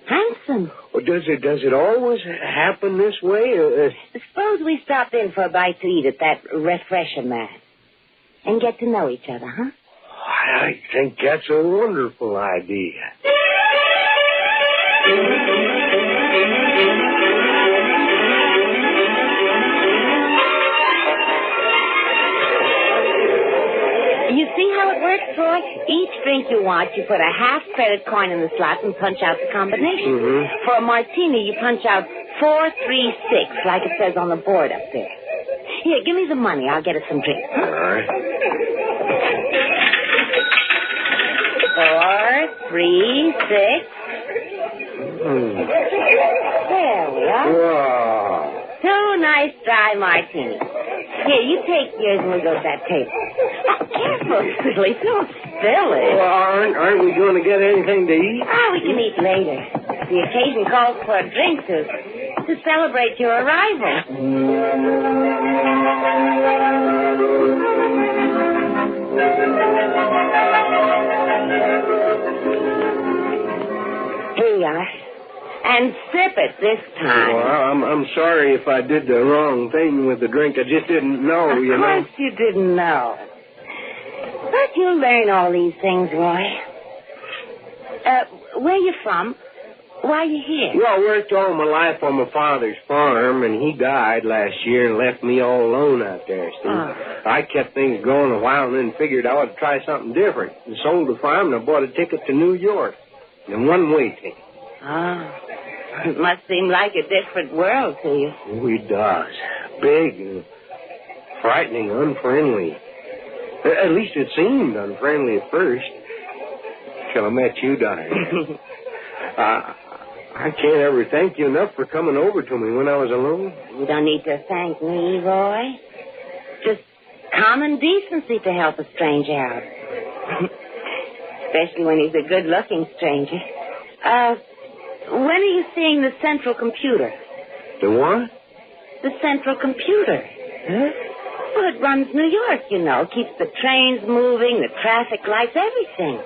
Handsome. Well, does it always happen this way? Suppose we stop in for a bite to eat at that refresher mat and get to know each other, huh? I think that's a wonderful idea. You see how it works, Troy? Each drink you want, you put a half credit coin in the slot and punch out the combination. Mm-hmm. For a martini, you punch out 4, 3, 6, like it says on the board up there. Here, give me the money. I'll get us some drinks. All right. 4, 3, 6. There we are. Wow. 2 nice dry martinis. Here, you take yours and we'll go to that table. Oh, careful, silly. Don't spill it. Well, aren't we going to get anything to eat? Oh, we can eat later. The occasion calls for a drink to celebrate your arrival. Here you are. And sip it this time. Well, I'm sorry if I did the wrong thing with the drink. I just didn't know, you know. Of course you didn't know. But you'll learn all these things, Roy. Where you from? Why are you here? Well, I worked all my life on my father's farm, and he died last year and left me all alone out there, Steve. I kept things going a while and then figured I ought to try something different. And sold the farm and I bought a ticket to New York. And one-way ticket. It must seem like a different world to you. Oh, it does. Big and frightening, unfriendly. At least it seemed unfriendly at first. Till I met you, Diane. I can't ever thank you enough for coming over to me when I was alone. You don't need to thank me, Roy. Just common decency to help a stranger out. Especially when he's a good-looking stranger. When are you seeing the central computer? The what? The central computer. Huh? Well, it runs New York, you know. Keeps the trains moving, the traffic lights, everything.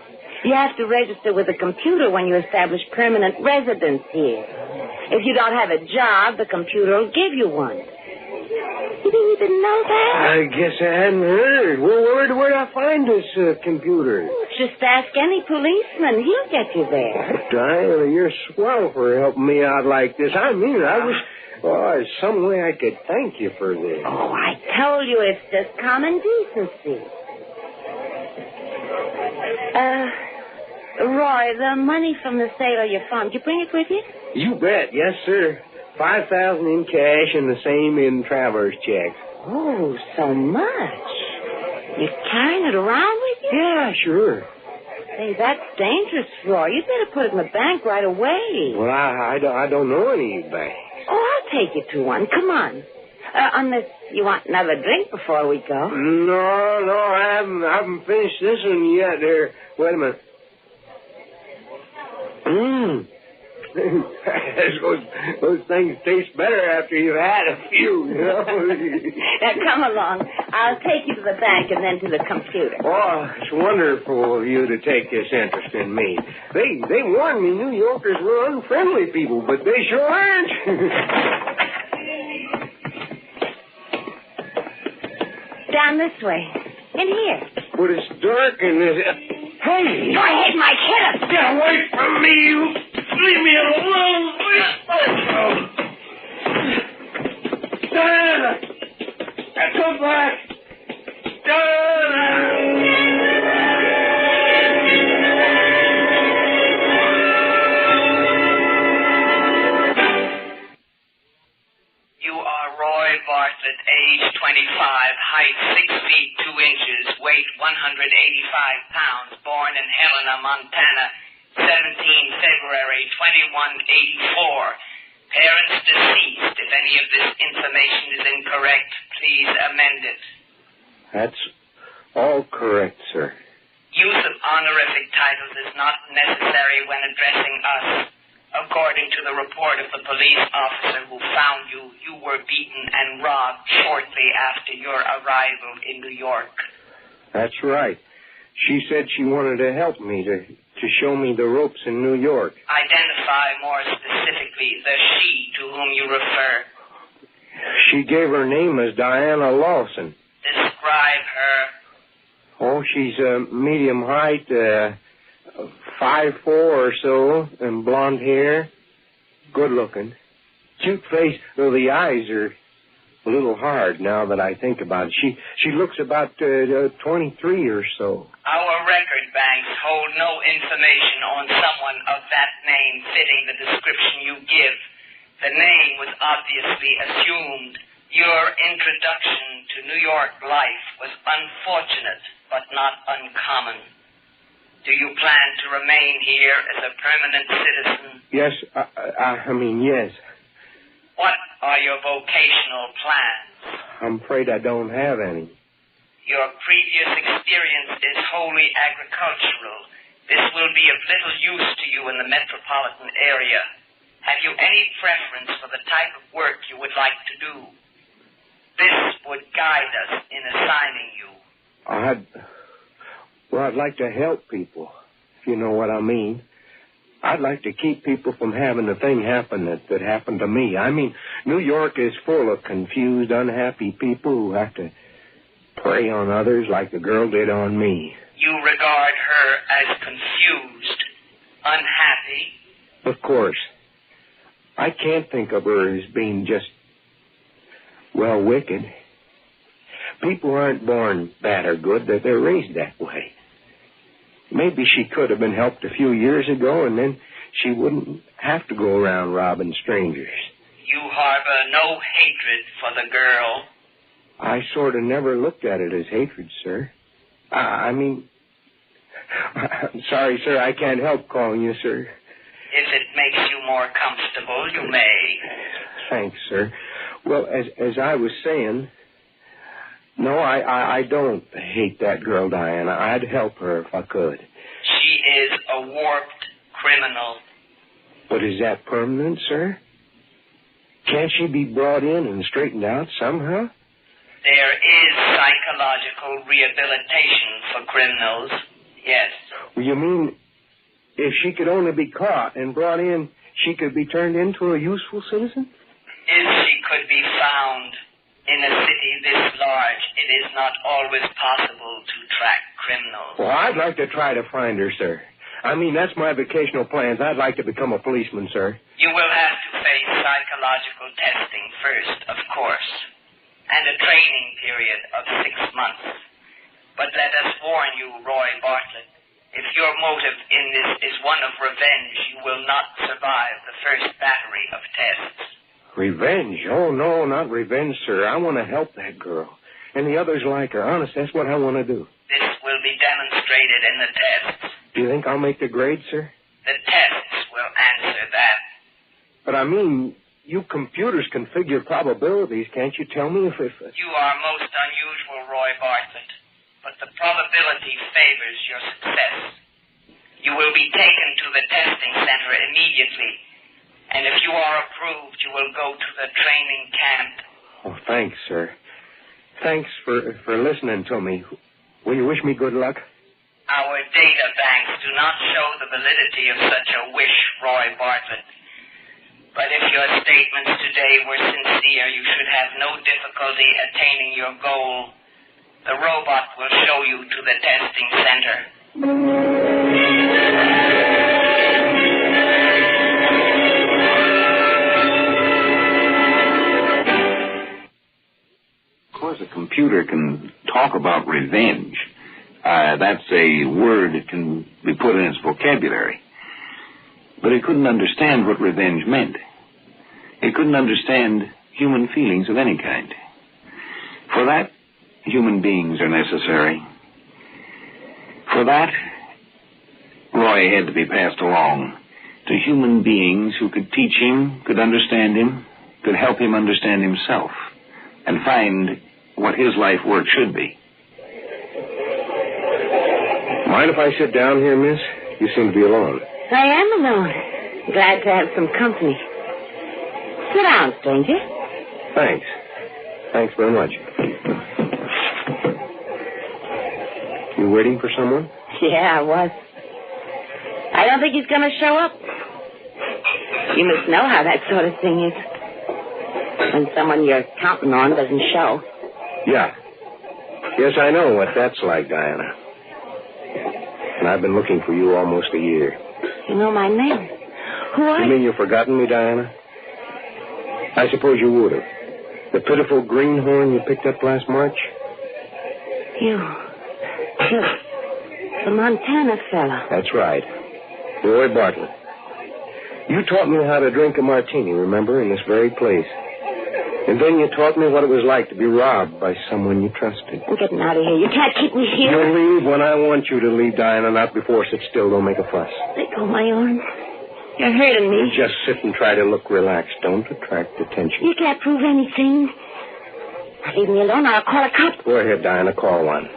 You have to register with the computer when you establish permanent residence here. If you don't have a job, the computer will give you one. You didn't know that? I guess I hadn't heard. Well, where'd I find this computer? Just ask any policeman. He'll get you there. Diana, you're swell for helping me out like this. I mean, I was... Oh, there's some way I could thank you for this. Oh, I told you it's just common decency. Roy, the money from the sale of your farm, did you bring it with you? You bet. Yes, sir. $5,000 in cash and the same in traveler's checks. Oh, so much. You're carrying it around with you? Yeah, sure. Hey, that's dangerous, Roy. You better put it in the bank right away. Well, I don't know any banks. Oh, I'll take you to one. Come on. Unless you want another drink before we go. No, I haven't finished this one yet. There. Wait a minute. Those things taste better after you've had a few, you know. Now, come along. I'll take you to the bank and then to the computer. Oh, it's wonderful of you to take this interest in me. They warned me New Yorkers were unfriendly people, but they sure aren't. Down this way. In here. But it's dark and there's... Hey! Go ahead, Mike. Hit him. Get away from me, you... Leave me alone. Diana! Come back! Diana! You are Roy Bartlett, age 25, height 6 feet 2 inches, weight 185 pounds, born in Helena, Montana, 17 February 2184. Parents deceased. If any of this information is incorrect, please amend it. That's all correct, sir. Use of honorific titles is not necessary when addressing us. According to the report of the police officer who found you, you were beaten and robbed shortly after your arrival in New York. That's right. She said she wanted to help me, to show me the ropes in New York. Identify more specifically the she to whom you refer. She gave her name as Diana Lawson. Describe her. Oh, she's medium height, 5'4" or so, and blonde hair. Good looking. Cute face, though the eyes are a little hard now that I think about it. She looks about 23 or so. Our record banks hold no information on someone of that name fitting the description you give. The name was obviously assumed. Your introduction to New York life was unfortunate, but not uncommon. Do you plan to remain here as a permanent citizen? Yes, I mean, yes. What are your vocational plans? I'm afraid I don't have any. Your previous experience is wholly agricultural. This will be of little use to you in the metropolitan area. Have you any preference for the type of work you would like to do? This would guide us in assigning you. I'd like to help people, if you know what I mean. I'd like to keep people from having the thing happen that happened to me. I mean, New York is full of confused, unhappy people who have to prey on others like the girl did on me. You regard her as confused, unhappy? Of course. I can't think of her as being just, well, wicked. People aren't born bad or good, they're raised that way. Maybe she could have been helped a few years ago, and then she wouldn't have to go around robbing strangers. You harbor no hatred for the girl. I sort of never looked at it as hatred, sir. I'm sorry, sir, I can't help calling you, sir. If it makes you more comfortable, you may. Thanks, sir. Well, as I was saying, no, I don't hate that girl, Diana. I'd help her if I could. She is a warped criminal. But is that permanent, sir? Can't she be brought in and straightened out somehow? There is psychological rehabilitation for criminals, yes. Well, you mean if she could only be caught and brought in, she could be turned into a useful citizen? If she could be found in a city this large, it is not always possible to track criminals. Well, I'd like to try to find her, sir. I mean, that's my vocational plans. I'd like to become a policeman, sir. You will have to face psychological testing first, of course, and a training period of 6 months. But let us warn you, Roy Bartlett, if your motive in this is one of revenge, you will not survive the first battery of tests. Revenge? Oh, no, not revenge, sir. I want to help that girl. And the others like her. Honest, that's what I want to do. This will be demonstrated in the tests. Do you think I'll make the grade, sir? The tests will answer that. But I mean, you computers can figure probabilities. Can't you tell me if... You are most unusual, Roy Bartlett. But the probability favors your success. You will be taken to the testing center immediately. And if you are approved, you will go to the training camp. Oh, thanks, sir. Thanks for listening to me. Will you wish me good luck? Our data banks do not show the validity of such a wish, Roy Bartlett. But if your statements today were sincere, you should have no difficulty attaining your goal. The robot will show you to the testing center. Of course, a computer can talk about revenge. That's a word that can be put in its vocabulary. But it couldn't understand what revenge meant. It couldn't understand human feelings of any kind. For that, human beings are necessary. For that, Roy had to be passed along to human beings who could teach him, could understand him, could help him understand himself, and find what his life work should be. Mind if I sit down here, miss? You seem to be alone. I am alone. Glad to have some company. Sit down, stranger. Thanks. Thanks very much. You waiting for someone? Yeah, I was. I don't think he's going to show up. You must know how that sort of thing is. When someone you're counting on doesn't show. Yeah. Yes, I know what that's like, Diana. And I've been looking for you almost a year. You know my name. Who are you? You mean you've forgotten me, Diana? I suppose you would have. The pitiful greenhorn you picked up last March? The Montana fella. That's right. Roy Bartlett. You taught me how to drink a martini, remember, in this very place. And then you taught me what it was like to be robbed by someone you trusted. I'm getting out of here. You can't keep me here. You'll leave when I want you to leave, Diana, not before. Sit still. Don't make a fuss. Let go of my arm. You're hurting me. Just sit and try to look relaxed. Don't attract attention. You can't prove anything. Now, leave me alone or I'll call a cop. Go ahead, Diana. Call one.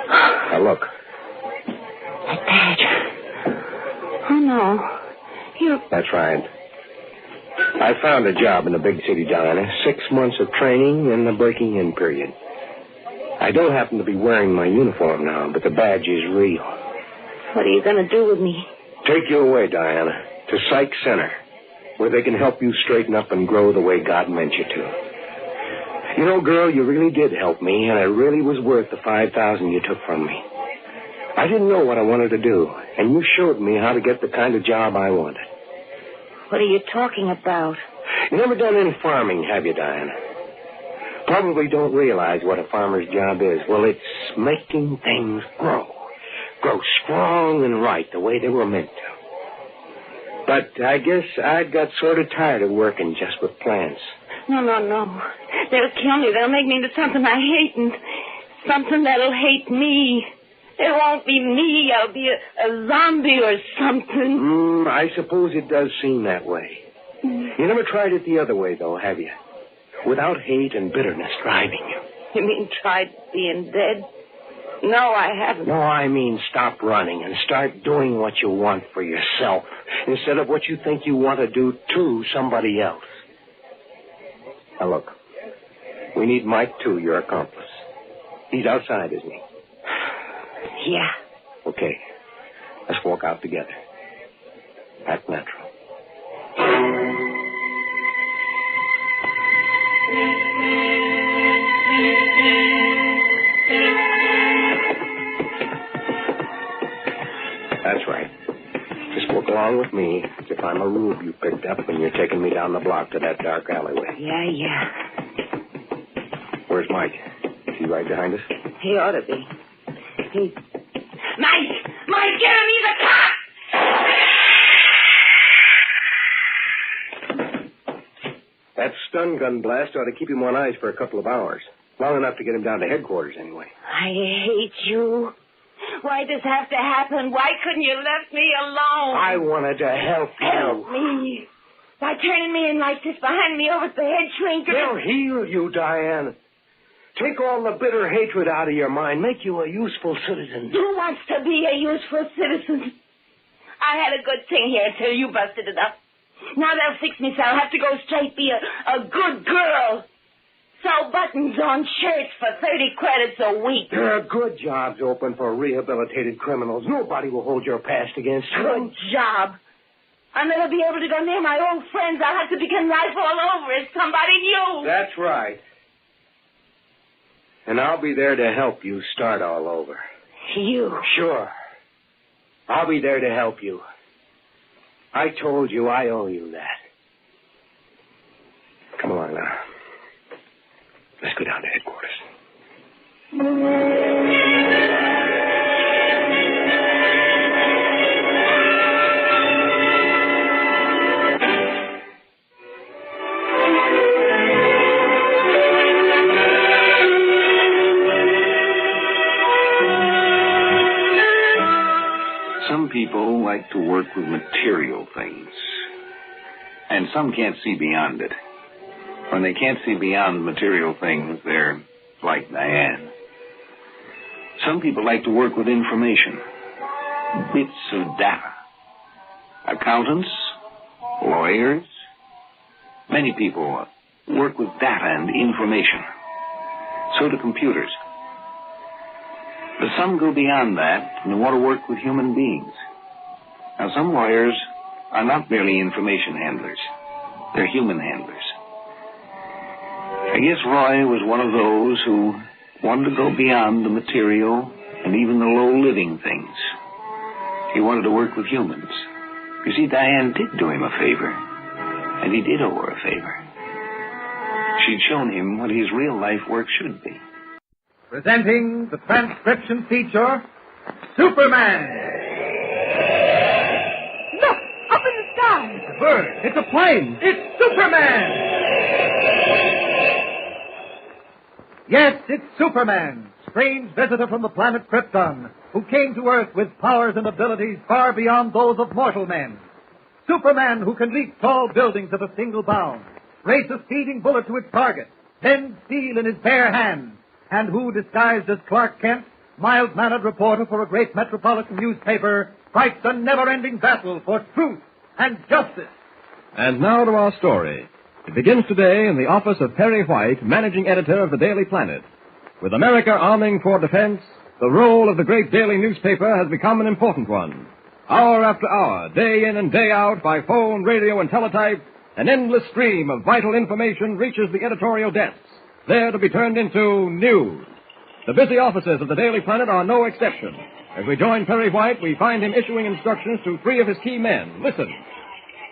Now, look. That badge. Oh, no. That's right. I found a job in a big city, Diana. 6 months of training and the breaking-in period. I don't happen to be wearing my uniform now, but the badge is real. What are you going to do with me? Take you away, Diana, to Psych Center, where they can help you straighten up and grow the way God meant you to. You know, girl, you really did help me, and it really was worth the $5,000 you took from me. I didn't know what I wanted to do, and you showed me how to get the kind of job I wanted. What are you talking about? You never done any farming, have you, Diana? Probably don't realize what a farmer's job is. Well, it's making things grow strong and right the way they were meant to. But I guess I got sort of tired of working just with plants. No. They'll kill me. They'll make me into something I hate, and something that'll hate me. It won't be me. I'll be a zombie or something. I suppose it does seem that way. You never tried it the other way, though, have you? Without hate and bitterness driving you. You mean tried being dead? No, I haven't. No, I mean stop running and start doing what you want for yourself instead of what you think you want to do to somebody else. Now, look. We need Mike, too, your accomplice. He's outside, isn't he? Yeah. Okay. Let's walk out together. Act natural. That's right. Just walk along with me as if I'm a rube you picked up when you're taking me down the block to that dark alleyway. Yeah. Where's Mike? Is he right behind us? He ought to be. Mike, get him! He's a cop! That stun gun blast ought to keep him on ice for a couple of hours. Long enough to get him down to headquarters, anyway. I hate you. Why'd this have to happen? Why couldn't you left me alone? I wanted to help you. Help me? By turning me in like this behind me over at the head shrinker? They'll heal you, Diane. Take all the bitter hatred out of your mind. Make you a useful citizen. Who wants to be a useful citizen? I had a good thing here until you busted it up. Now they'll fix me so I'll have to go straight be a good girl. Sew buttons on shirts for 30 credits a week. There are good jobs open for rehabilitated criminals. Nobody will hold your past against you. Good job. I'll never be able to go near my old friends. I'll have to begin life all over as somebody new. That's right. And I'll be there to help you start all over. You? Sure. I'll be there to help you. I told you I owe you that. Come along now. Let's go down to headquarters. Some people like to work with material things, and some can't see beyond it. When they can't see beyond material things, they're like Diane. Some people like to work with information, bits of data. Accountants, lawyers, many people work with data and information. So do computers. But some go beyond that and want to work with human beings. Now, some lawyers are not merely information handlers. They're human handlers. I guess Roy was one of those who wanted to go beyond the material and even the low-living things. He wanted to work with humans. You see, Diane did do him a favor, and he did owe her a favor. She'd shown him what his real-life work should be. Presenting the transcription feature, Superman. Look, up in the sky. It's a bird. It's a plane. It's Superman. Yes, it's Superman, strange visitor from the planet Krypton, who came to Earth with powers and abilities far beyond those of mortal men. Superman who can leap tall buildings at a single bound, race a speeding bullet to its target, bend steel in his bare hands, and who, disguised as Clark Kent, mild-mannered reporter for a great metropolitan newspaper, fights a never-ending battle for truth and justice. And now to our story. It begins today in the office of Perry White, managing editor of the Daily Planet. With America arming for defense, the role of the great daily newspaper has become an important one. Hour after hour, day in and day out, by phone, radio, and teletype, an endless stream of vital information reaches the editorial desks, there to be turned into news. The busy offices of the Daily Planet are no exception. As we join Perry White, we find him issuing instructions to 3 of his key men. Listen.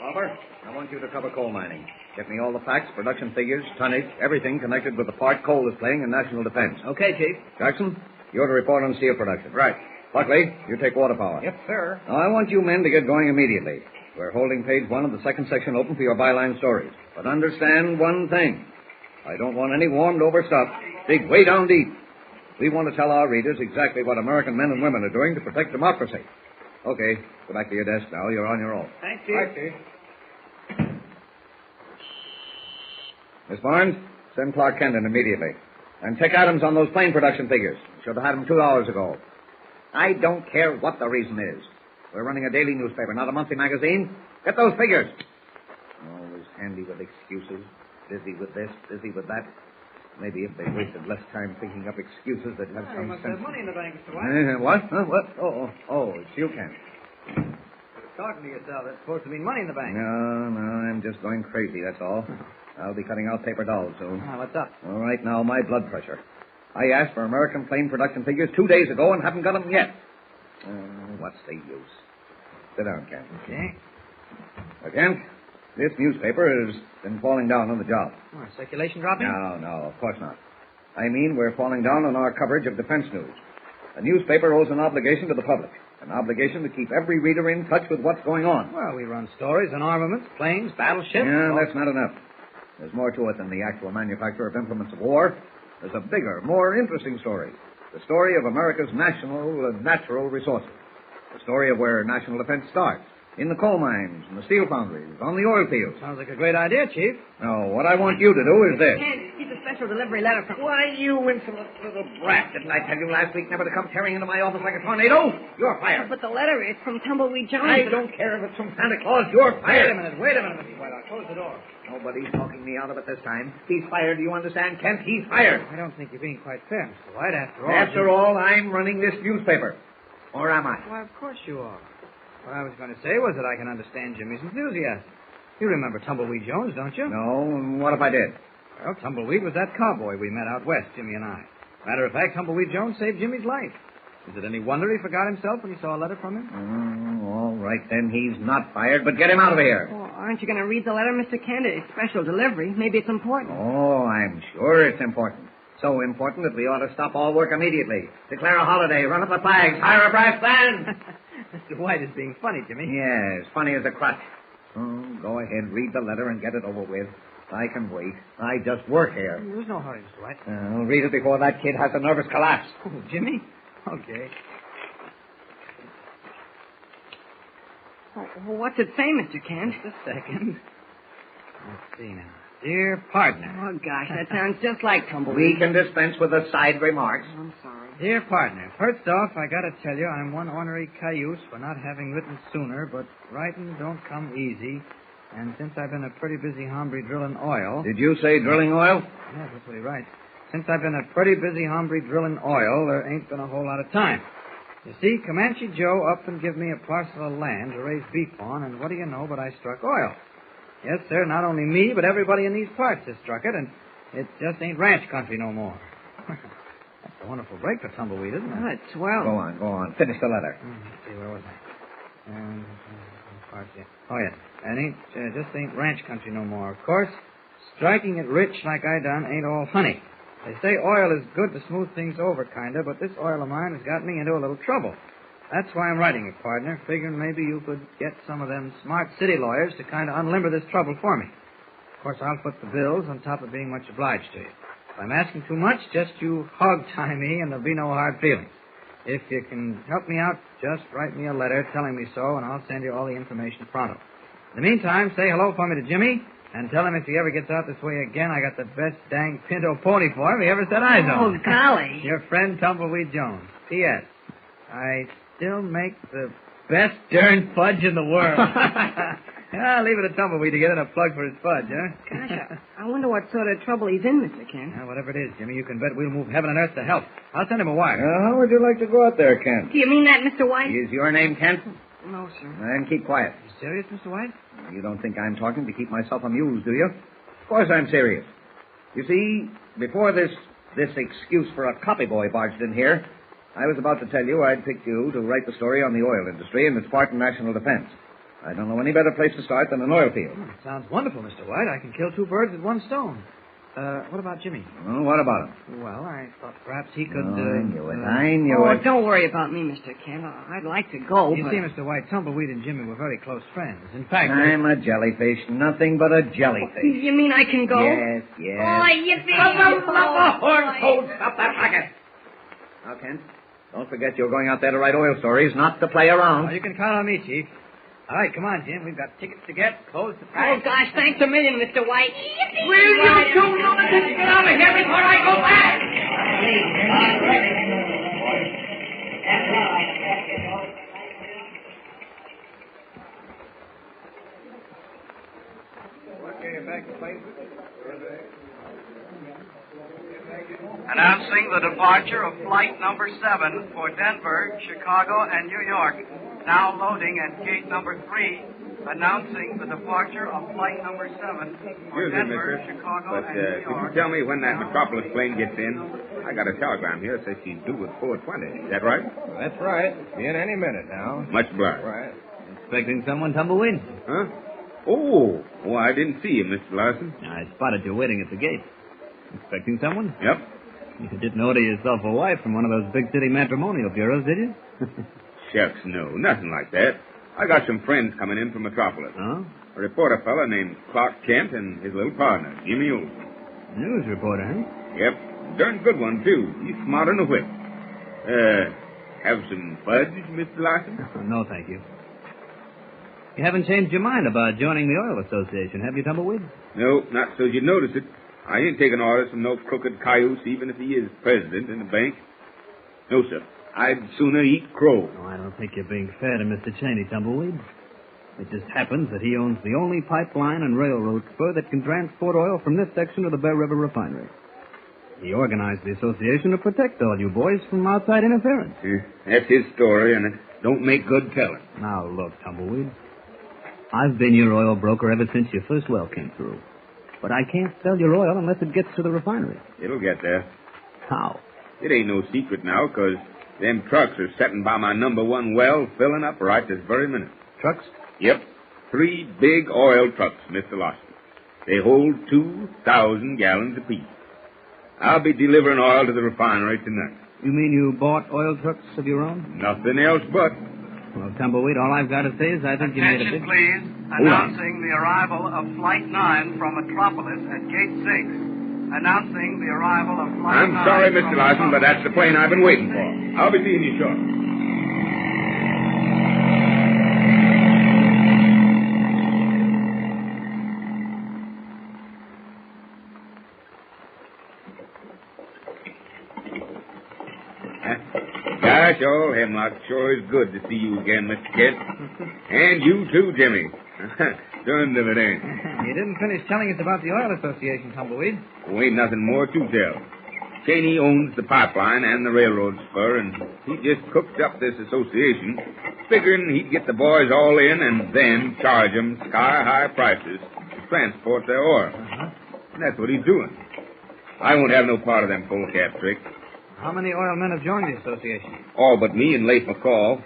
Robert, I want you to cover coal mining. Get me all the facts, production figures, tonnage, everything connected with the part coal is playing in national defense. Okay, Chief. Jackson, you're to report on steel production. Right. Buckley, you take water power. Yes, sir. Now, I want you men to get going immediately. We're holding page 1 of the second section open for your byline stories. But understand one thing. I don't want any warmed-over stuff. Dig way down deep. We want to tell our readers exactly what American men and women are doing to protect democracy. Okay, go back to your desk now. You're on your own. Thanks, Chief. Miss Barnes, send Clark Kent in immediately. And check Adams on those plane production figures. Should have had them 2 hours ago. I don't care what the reason is. We're running a daily newspaper, not a monthly magazine. Get those figures. Always handy with excuses. Busy with this, busy with that. Maybe if they wasted less time thinking up excuses, they'd have some must sense. have money in the bank, Mr. White. What? Huh? What? Oh, it's you, Kent. Talking to yourself. That's supposed to mean money in the bank. No, I'm just going crazy, that's all. I'll be cutting out paper dolls soon. What's up? All right, now, my blood pressure. I asked for American plane production figures 2 days ago and haven't got them yet. What's the use? Sit down, Kent. Okay. Kent, this newspaper has been falling down on the job. Oh, circulation dropping? No, of course not. I mean, we're falling down on our coverage of defense news. The newspaper owes an obligation to the public, an obligation to keep every reader in touch with what's going on. Well, we run stories on armaments, planes, battleships. Yeah, that's not enough. There's more to it than the actual manufacture of implements of war. There's a bigger, more interesting story. The story of America's national and natural resources. The story of where national defense starts. In the coal mines, and the steel foundries, on the oil fields. Sounds like a great idea, Chief. No, what I want you to do is this. He's a special delivery letter from... Why, you insolent little brat. Didn't I tell you last week never to come tearing into my office like a tornado? You're fired. But the letter is from Tumbleweed Jones. I don't care if it's from Santa Claus. You're fired. Wait a minute, Mr. White. I'll close the door. Nobody's talking me out of it this time. He's fired. Do you understand, Kent? He's fired. I don't think you're being quite fair, Mr. White. After all, I'm running this newspaper. Or am I? Why, of course you are. What I was going to say was that I can understand Jimmy's enthusiasm. You remember Tumbleweed Jones, don't you? No, and what if I did? Well, Tumbleweed was that cowboy we met out west, Jimmy and I. Matter of fact, Tumbleweed Jones saved Jimmy's life. Is it any wonder he forgot himself when he saw a letter from him? All right, then. He's not fired, but get him out of here. Oh, aren't you going to read the letter, Mr. Kent? It's special delivery. Maybe it's important. Oh, I'm sure it's important. So important that we ought to stop all work immediately. Declare a holiday, run up the flags, hire a brass band. Mr. White is being funny, Jimmy. Yes, funny as a crutch. Oh, go ahead, read the letter and get it over with. I can wait. I just work here. There's no hurry, Mr. White. I'll read it before that kid has a nervous collapse. Oh, Jimmy? Okay. Oh, what's it say, Mr. Kent? Just a second. Let's see now. Dear partner. Oh, gosh, that sounds just like Tumbleweed. We can dispense with the side remarks. I'm sorry. Dear partner, first off, I gotta tell you I'm one ornery cayuse for not having written sooner, but writing don't come easy. And since I've been a pretty busy hombre drilling oil... Did you say drilling oil? Yeah, that's what he writes. Since I've been a pretty busy hombre drilling oil, there ain't been a whole lot of time. You see, Comanche Joe up and give me a parcel of land to raise beef on, and what do you know but I struck oil. Yes, sir, not only me, but everybody in these parts has struck it, and it just ain't ranch country no more. That's a wonderful break for Tumbleweed, isn't it? Oh, it's swell. Go on. Finish the letter. Let's see, where was I? Oh, yes. And just ain't ranch country no more. Of course, striking it rich like I done ain't all honey. They say oil is good to smooth things over, kinda, but this oil of mine has got me into a little trouble. That's why I'm writing it, partner, figuring maybe you could get some of them smart city lawyers to kind of unlimber this trouble for me. Of course, I'll foot the bills on top of being much obliged to you. If I'm asking too much, just you hog-tie me and there'll be no hard feelings. If you can help me out, just write me a letter telling me so, and I'll send you all the information pronto. In the meantime, say hello for me to Jimmy, and tell him if he ever gets out this way again, I got the best dang pinto pony for him he ever set eyes on. Oh, golly. Your friend, Tumbleweed Jones. P.S. I still make the best darn fudge in the world. I'll leave it to Tumbleweed to get in a plug for his fudge, huh? Gosh, I wonder what sort of trouble he's in, Mr. Kent. Whatever it is, Jimmy, you can bet we'll move heaven and earth to help. I'll send him a wire. How would you like to go out there, Kent? Do you mean that, Mr. White? Is your name Kent? No, sir. Then keep quiet. You serious, Mr. White? You don't think I'm talking to keep myself amused, do you? Of course I'm serious. You see, before this excuse for a copy boy barged in here, I was about to tell you I'd picked you to write the story on the oil industry and its part in national defense. I don't know any better place to start than an oil field. Sounds wonderful, Mr. White. I can kill two birds with one stone. What about Jimmy? Well, what about him? Well, I thought perhaps he could... I knew it. Don't worry about me, Mr. Kent. I'd like to go, You but... see, Mr. White, Tumbleweed and Jimmy were very close friends. In fact... I'm a jellyfish. Nothing but a jellyfish. You mean I can go? Yes. Oh, yippee! Stop that racket. Now, Kent, don't forget you're going out there to write oil stories, not to play around. Oh, you can count on me, Chief. All right, come on, Jim. We've got tickets to get. Close the pack. Oh, gosh, thanks a million, Mr. White. Will you two lunatics get out of here before I go back? Announcing the departure of flight number 7 for Denver, Chicago, and New York. Now loading at gate number 3. Announcing the departure of flight number 7 for Excuse me, Denver, mister, Chicago, but and New could York. you tell me when that Metropolis plane gets in? I got a telegram here that says she's due at 4:20. Is that right? That's right. Be in any minute now. Much obliged. Right. Expecting someone, Tumbleweed? Huh? Oh, I didn't see you, Mr. Larson. I spotted you waiting at the gate. Expecting someone? Yep. You didn't order yourself a wife from one of those big city matrimonial bureaus, did you? Shucks, no. Nothing like that. I got some friends coming in from Metropolis. Huh? A reporter fella named Clark Kent and his little partner, Jimmy Olsen. News reporter, huh? Yep. Darn good one, too. He's smart on the whip. Have some fudge, Mr. Larson? No, thank you. You haven't changed your mind about joining the Oil Association, have you, Tumbleweed? No, not so you'd notice it. I ain't taking orders from no crooked cayuse, even if he is president in the bank. No, sir. I'd sooner eat crow. Oh, I don't think you're being fair to Mr. Cheney, Tumbleweed. It just happens that he owns the only pipeline and railroad spur that can transport oil from this section of the Bear River refinery. He organized the association to protect all you boys from outside interference. That's his story, and it don't make good telling. Now, look, Tumbleweed. I've been your oil broker ever since your first well came through. But I can't sell your oil unless it gets to the refinery. It'll get there. How? It ain't no secret now, 'cause them trucks are sitting by my number 1 well, filling up right this very minute. Trucks? Yep. 3 big oil trucks, Mr. Larson. They hold 2,000 gallons apiece. I'll be delivering oil to the refinery tonight. You mean you bought oil trucks of your own? Nothing else but. Well, Tumbleweed, all I've got to say is I think you made a Attention, big... please. Announcing the arrival of Flight 9 from Metropolis at Gate 6. Announcing the arrival of Flight 9... I'm sorry, Mr. from Larson, but that's the plane I've been waiting for. I'll be seeing you shortly. Gosh, old Hemlock, sure is good to see you again, Mr. Kent. And you too, Jimmy. Turned of it ain't. You didn't finish telling us about the Oil Association, Tumbleweed. Well, ain't nothing more to tell. Cheney owns the pipeline and the railroad spur, and he just cooked up this association, figuring he'd get the boys all in and then charge them sky-high prices to transport their oil. And that's what he's doing. I won't have no part of them full-cap tricks. How many oil men have joined the association? All but me and Leif McCall.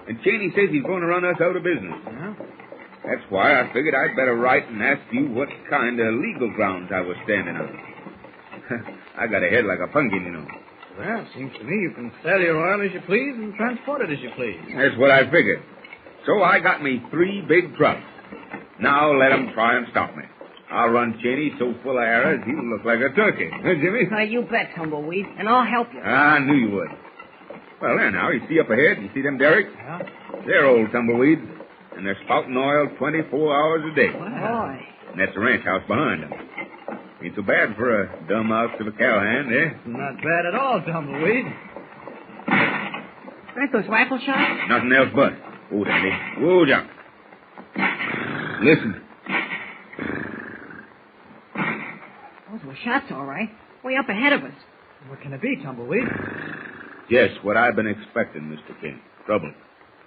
And Cheney says he's going to run us out of business. Yeah? That's why I figured I'd better write and ask you what kind of legal grounds I was standing on. I got a head like a pumpkin, you know. Well, it seems to me you can sell your oil as you please and transport it as you please. That's what I figured. So I got me 3 big trucks. Now let 'em try and stop me. I'll run Cheney so full of errors he'll look like a turkey. Huh, Jimmy? You bet, Tumbleweed, and I'll help you. I knew you would. Well, there now, you see up ahead, you see them derricks? Yeah? They're old tumbleweeds, and they're spouting oil 24 hours a day. Boy. And that's the ranch house behind them. Ain't so bad for a dumb ox of a cowhand, eh? Not bad at all, Tumbleweed. Aren't those rifle shots? Nothing else but. Oh, Dandy. Whoa, Jock. Listen. Those were shots, all right. Way up ahead of us. What can it be, Tumbleweed? Just what I've been expecting, Mr. King. Trouble.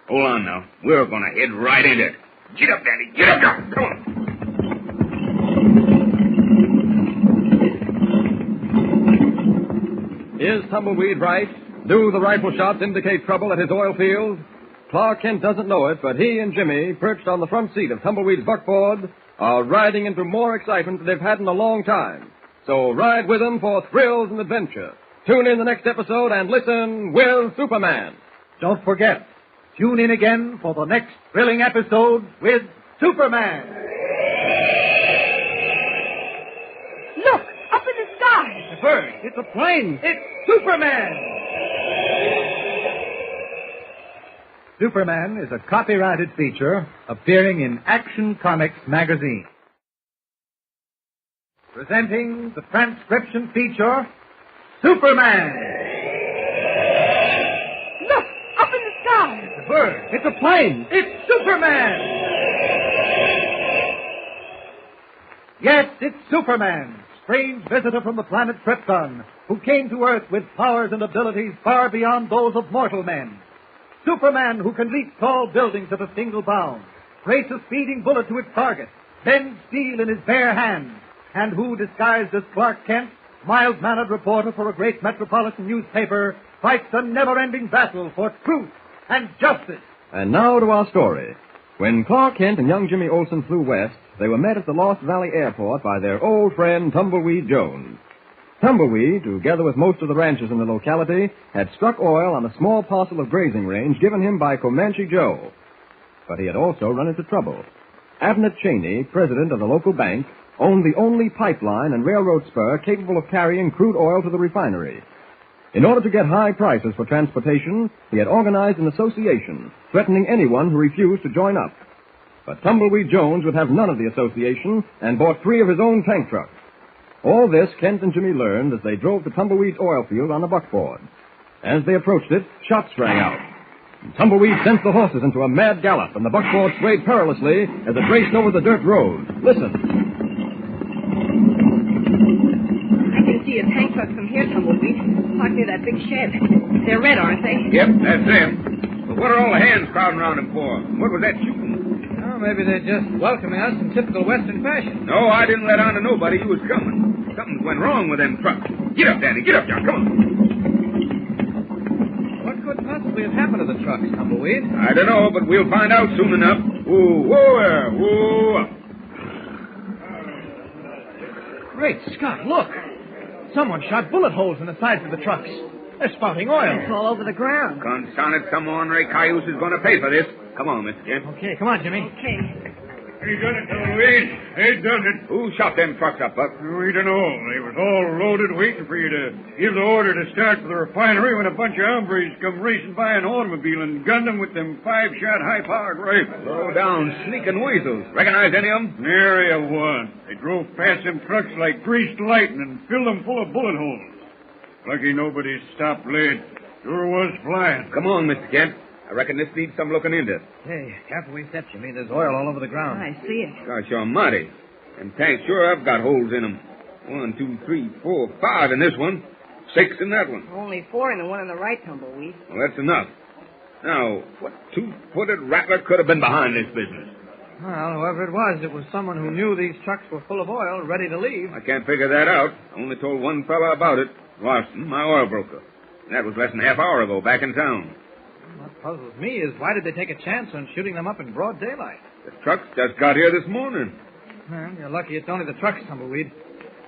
Hold on now. We're going to head right into it. Get up, Dandy. Get up, Jock. Come on. Is Tumbleweed right? Do the rifle shots indicate trouble at his oil field? Clark Kent doesn't know it, but he and Jimmy, perched on the front seat of Tumbleweed's buckboard, are riding into more excitement than they've had in a long time. So ride with them for thrills and adventure. Tune in the next episode and listen with Superman. Don't forget, tune in again for the next thrilling episode with Superman. Look, up in the sky. It's a bird. It's a plane. It's Superman. Superman is a copyrighted feature appearing in Action Comics magazine. Presenting the transcription feature, Superman. Look, up in the sky. It's a bird. It's a plane. It's Superman. Yes, it's Superman, strange visitor from the planet Krypton, who came to Earth with powers and abilities far beyond those of mortal men. Superman, who can leap tall buildings at a single bound, race a speeding bullet to its target, bend steel in his bare hands, and who, disguised as Clark Kent, mild-mannered reporter for a great metropolitan newspaper, fights a never-ending battle for truth and justice. And now to our story. When Clark Kent and young Jimmy Olsen flew west, they were met at the Lost Valley Airport by their old friend Tumbleweed Jones. Tumbleweed, together with most of the ranchers in the locality, had struck oil on a small parcel of grazing range given him by Comanche Joe. But he had also run into trouble. Abner Cheney, president of the local bank, owned the only pipeline and railroad spur capable of carrying crude oil to the refinery. In order to get high prices for transportation, he had organized an association, threatening anyone who refused to join up. But Tumbleweed Jones would have none of the association and bought 3 of his own tank trucks. All this Kent and Jimmy learned as they drove to Tumbleweed's oil field on the buckboard. As they approached it, shots rang out. Tumbleweed sent the horses into a mad gallop, and the buckboard swayed perilously as it raced over the dirt road. Listen. I can see a tank truck from here, Tumbleweed. Parked near that big shed. They're red, aren't they? Yep, that's them. But what are all the hands crowding around him for? What was that shooting? Oh, maybe they're just welcoming us in typical Western fashion. No, I didn't let on to nobody you was coming. Something went wrong with them trucks. Get up, Danny. Get up, John. Come on. What could possibly have happened to the trucks, Tumbleweed? I don't know, but we'll find out soon enough. Whoa, whoa there. Whoa. Great Scott, look. Someone shot bullet holes in the sides of the trucks. They're spouting oil. It's all over the ground. Confound it, some ornery cayuse is going to pay for this. Come on, Mr. Kent. Okay, come on, Jimmy. Okay. He done it, Tumbleweed. He done it. Who shot them trucks up, Buck? We don't know. They was all loaded waiting for you to give the order to start for the refinery when a bunch of hombres come racing by an automobile and gunned them with them 5-shot high-powered rifles. Low down, sneaking weasels. Recognize any of them? Nary a one. They drove past them trucks like greased lightning and filled them full of bullet holes. Lucky nobody stopped lead. Sure was flying. Come on, Mr. Kent. I reckon this needs some looking into. Hey, careful we step, Jimmy. There's oil all over the ground. I see it. Gosh, you're mighty. Them tanks sure have got holes in them. 1, 2, 3, 4, 5 in this one. 6 in that one. Only 4 in the one on the right, Tumbleweed. Well, that's enough. Now, what two-footed rattler could have been behind this business? Well, whoever it was someone who knew these trucks were full of oil, ready to leave. I can't figure that out. I only told one fella about it, Larson, my oil broker. And that was less than half hour ago, back in town. What puzzles me is why did they take a chance on shooting them up in broad daylight? The trucks just got here this morning. Well, you're lucky it's only the trucks, Tumbleweed.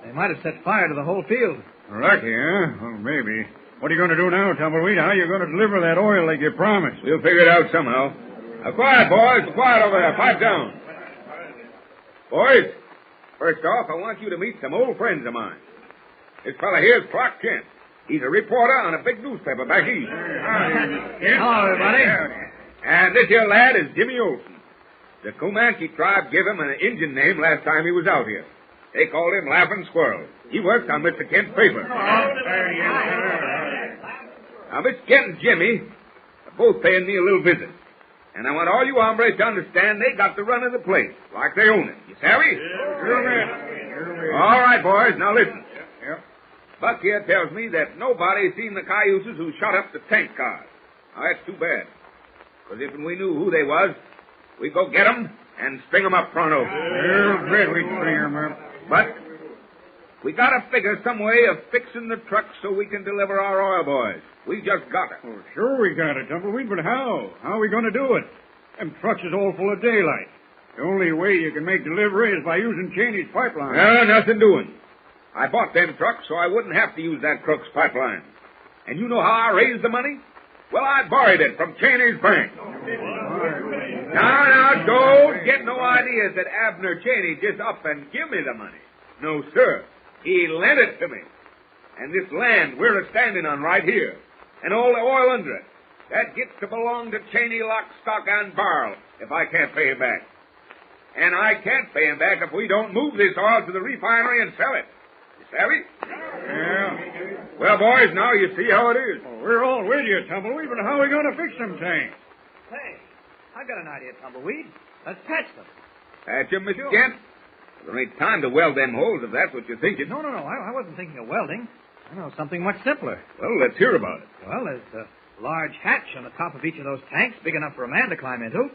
They might have set fire to the whole field. Lucky, huh? Well, maybe. What are you going to do now, Tumbleweed? How are you going to deliver that oil like you promised? We'll figure it out somehow. Now, quiet, boys. Quiet over there. Pipe down. Boys, first off, I want you to meet some old friends of mine. This fella here's Clark Kent. He's a reporter on a big newspaper back east. Hello, everybody. And this here lad is Jimmy Olsen. The Comanche tribe gave him an Indian name last time he was out here. They called him Laughing Squirrel. He works on Mr. Kent's paper. Now, Mr. Kent and Jimmy are both paying me a little visit. And I want all you hombres to understand they got the run of the place, like they own it. You savvy? All right, boys, now listen. Buck here tells me that nobody's seen the cayuses who shot up the tank cars. Now, that's too bad. Because if we knew who they was, we'd go get them and string them up pronto. You bet we'd string them up. But we got to figure some way of fixing the trucks so we can deliver our oil, boys. We just got it. Oh, sure we got it, Tumbleweed, but how? How are we going to do it? Them trucks is all full of daylight. The only way you can make delivery is by using Cheney's pipeline. Nothing doing. I bought them trucks so I wouldn't have to use that crook's pipeline. And you know how I raised the money? Well, I borrowed it from Cheney's bank. Now, don't get no ideas that Abner Cheney just up and give me the money. No, sir. He lent it to me. And this land we're standing on right here, and all the oil under it, that gets to belong to Cheney lock, stock, and barrel if I can't pay him back. And I can't pay him back if we don't move this oil to the refinery and sell it. You savvy? Yeah. Well, boys, now you see how it is. Well, we're all with you, Tumbleweed, but how are we going to fix them tanks? Hey, I got an idea, Tumbleweed. Let's patch them. Patch them, Mr. Kent? There ain't time to weld them holes if that's what you're thinking. No. I wasn't thinking of welding. I know something much simpler. Well, let's hear about it. Well, there's a large hatch on the top of each of those tanks, big enough for a man to climb into.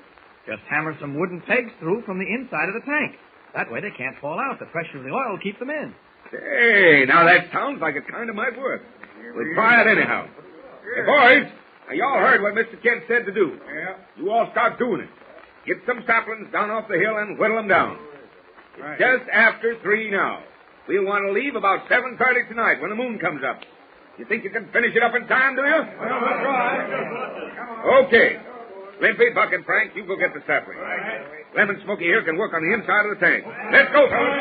Just hammer some wooden pegs through from the inside of the tank. That way they can't fall out. The pressure of the oil will keep them in. Hey, now that sounds like it kind of might work. We'll try it anyhow. Hey, boys, now y'all heard what Mr. Kent said to do. Yeah. You all start doing it. Get some saplings down off the hill and whittle them down. It's just after 3 now. We'll want to leave about 7:30 tonight when the moon comes up. You think you can finish it up in time, do you? Well, we'll try. Okay. Limpy, Buck, and Frank, you go get the sapling. Lemon Smoky here can work on the inside of the tank. Let's go, fellas.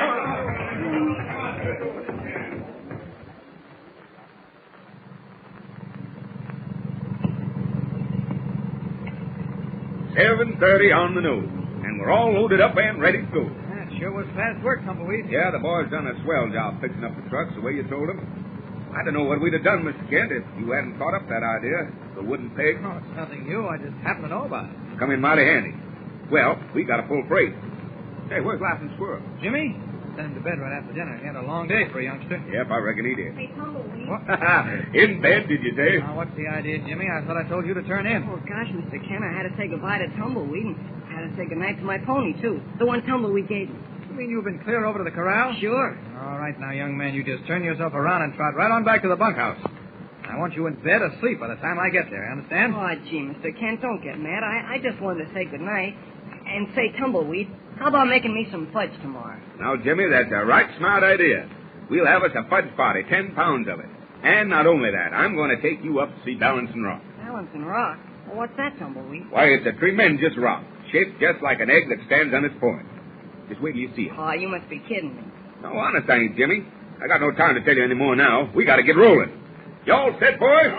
7:30 on the nose, and we're all loaded up and ready to go. That sure was fast work, Tumbleweed. Yeah, the boys done a swell job fixing up the trucks the way you told them. I don't know what we'd have done, Mr. Kent, if you hadn't thought up that idea, the wooden peg. Oh, it's nothing new. I just happen to know about it. Come in mighty handy. Well, we got a full freight. Hey, where's Laughing Squirrel? Jimmy? Sent him to bed right after dinner. He had a long day for a youngster. Yep, I reckon he did. Hey, Tumbleweed. What? In bed, did you say? Now, what's the idea, Jimmy? I thought I told you to turn in. Oh, gosh, Mr. Kent, I had to say goodbye to Tumbleweed and had to say goodnight to my pony, too. The one Tumbleweed gave me. You mean you've been clear over to the corral? Sure. All right, now, young man, you just turn yourself around and trot right on back to the bunkhouse. I want you in bed asleep by the time I get there, understand? Oh, gee, Mr. Kent, don't get mad. I just wanted to say goodnight. And say, Tumbleweed, how about making me some fudge tomorrow? Now, Jimmy, that's a right smart idea. We'll have us a fudge party, 10 pounds of it. And not only that, I'm going to take you up to see Balancing Rock. Balancing Rock? Well, what's that, Tumbleweed? Why, it's a tremendous rock, shaped just like an egg that stands on its point. Just wait till you see it. Oh, you must be kidding me. No, honest I ain't, Jimmy. I got no time to tell you any more now. We got to get rolling. Y'all set, boys?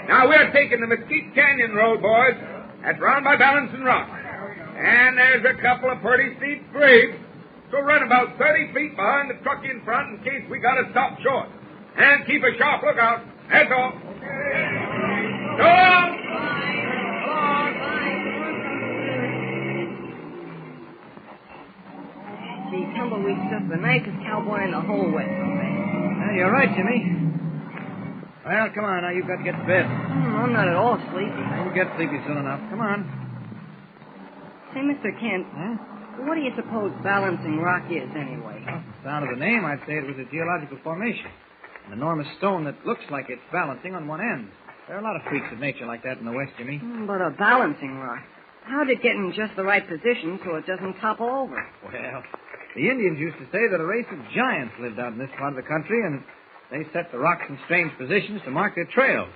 Now, we're taking the Mesquite Canyon Road, boys. That's round by Balancing Rock. And there's a couple of pretty steep grades. So run about 30 feet behind the truck in front in case we got to stop short. And keep a sharp lookout. That's all. So long! Gee, Tumbleweed's just the nicest cowboy in the whole West. Yeah, you're right, Jimmy. Well, come on, now you've got to get to bed. I'm not at all sleepy. You'll get sleepy soon enough. Come on. Say, Mr. Kent, what do you suppose Balancing Rock is, anyway? Well, from the sound of the name, I'd say it was a geological formation. An enormous stone that looks like it's balancing on one end. There are a lot of freaks of nature like that in the West, Jimmy. But a Balancing Rock. How'd it get in just the right position so it doesn't topple over? Well, the Indians used to say that a race of giants lived out in this part of the country, and they set the rocks in strange positions to mark their trails.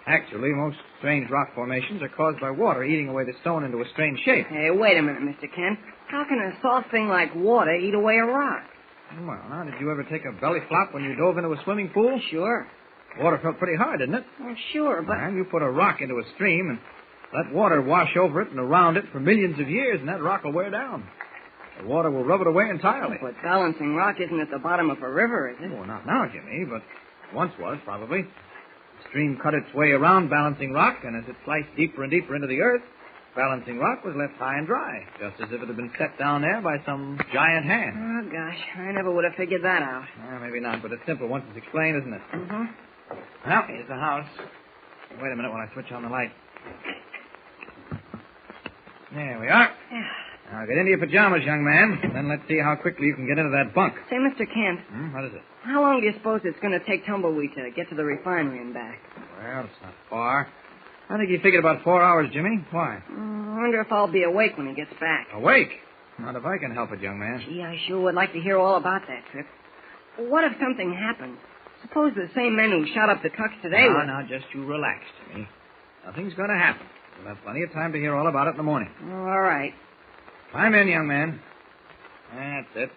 Actually, most strange rock formations are caused by water eating away the stone into a strange shape. Hey, wait a minute, Mr. Kent. How can a soft thing like water eat away a rock? Well, now, did you ever take a belly flop when you dove into a swimming pool? Sure. Water felt pretty hard, didn't it? Well, sure, but... Well, you put a rock into a stream and let water wash over it and around it for millions of years, and that rock will wear down. The water will rub it away entirely. But Balancing Rock isn't at the bottom of a river, is it? Oh, not now, Jimmy, but once was, probably. The stream cut its way around Balancing Rock, and as it sliced deeper and deeper into the earth, Balancing Rock was left high and dry, just as if it had been set down there by some giant hand. Oh, gosh, I never would have figured that out. Maybe not, but it's simple once it's explained, isn't it? Mm-hmm. Well, here's the house. Wait a minute while I switch on the light. There we are. Yeah. Now, get into your pajamas, young man. Then let's see how quickly you can get into that bunk. Say, Mr. Kent. What is it? How long do you suppose it's going to take Tumbleweed to get to the refinery and back? Well, it's not far. I think he figured about 4 hours, Jimmy. Why? I wonder if I'll be awake when he gets back. Awake? Not if I can help it, young man. Gee, I sure would like to hear all about that trip. what if something happened? Suppose the same men who shot up the trucks today were... Now, just you relax, Jimmy. Nothing's going to happen. We'll have plenty of time to hear all about it in the morning. All right. Climb in, young man. That's it.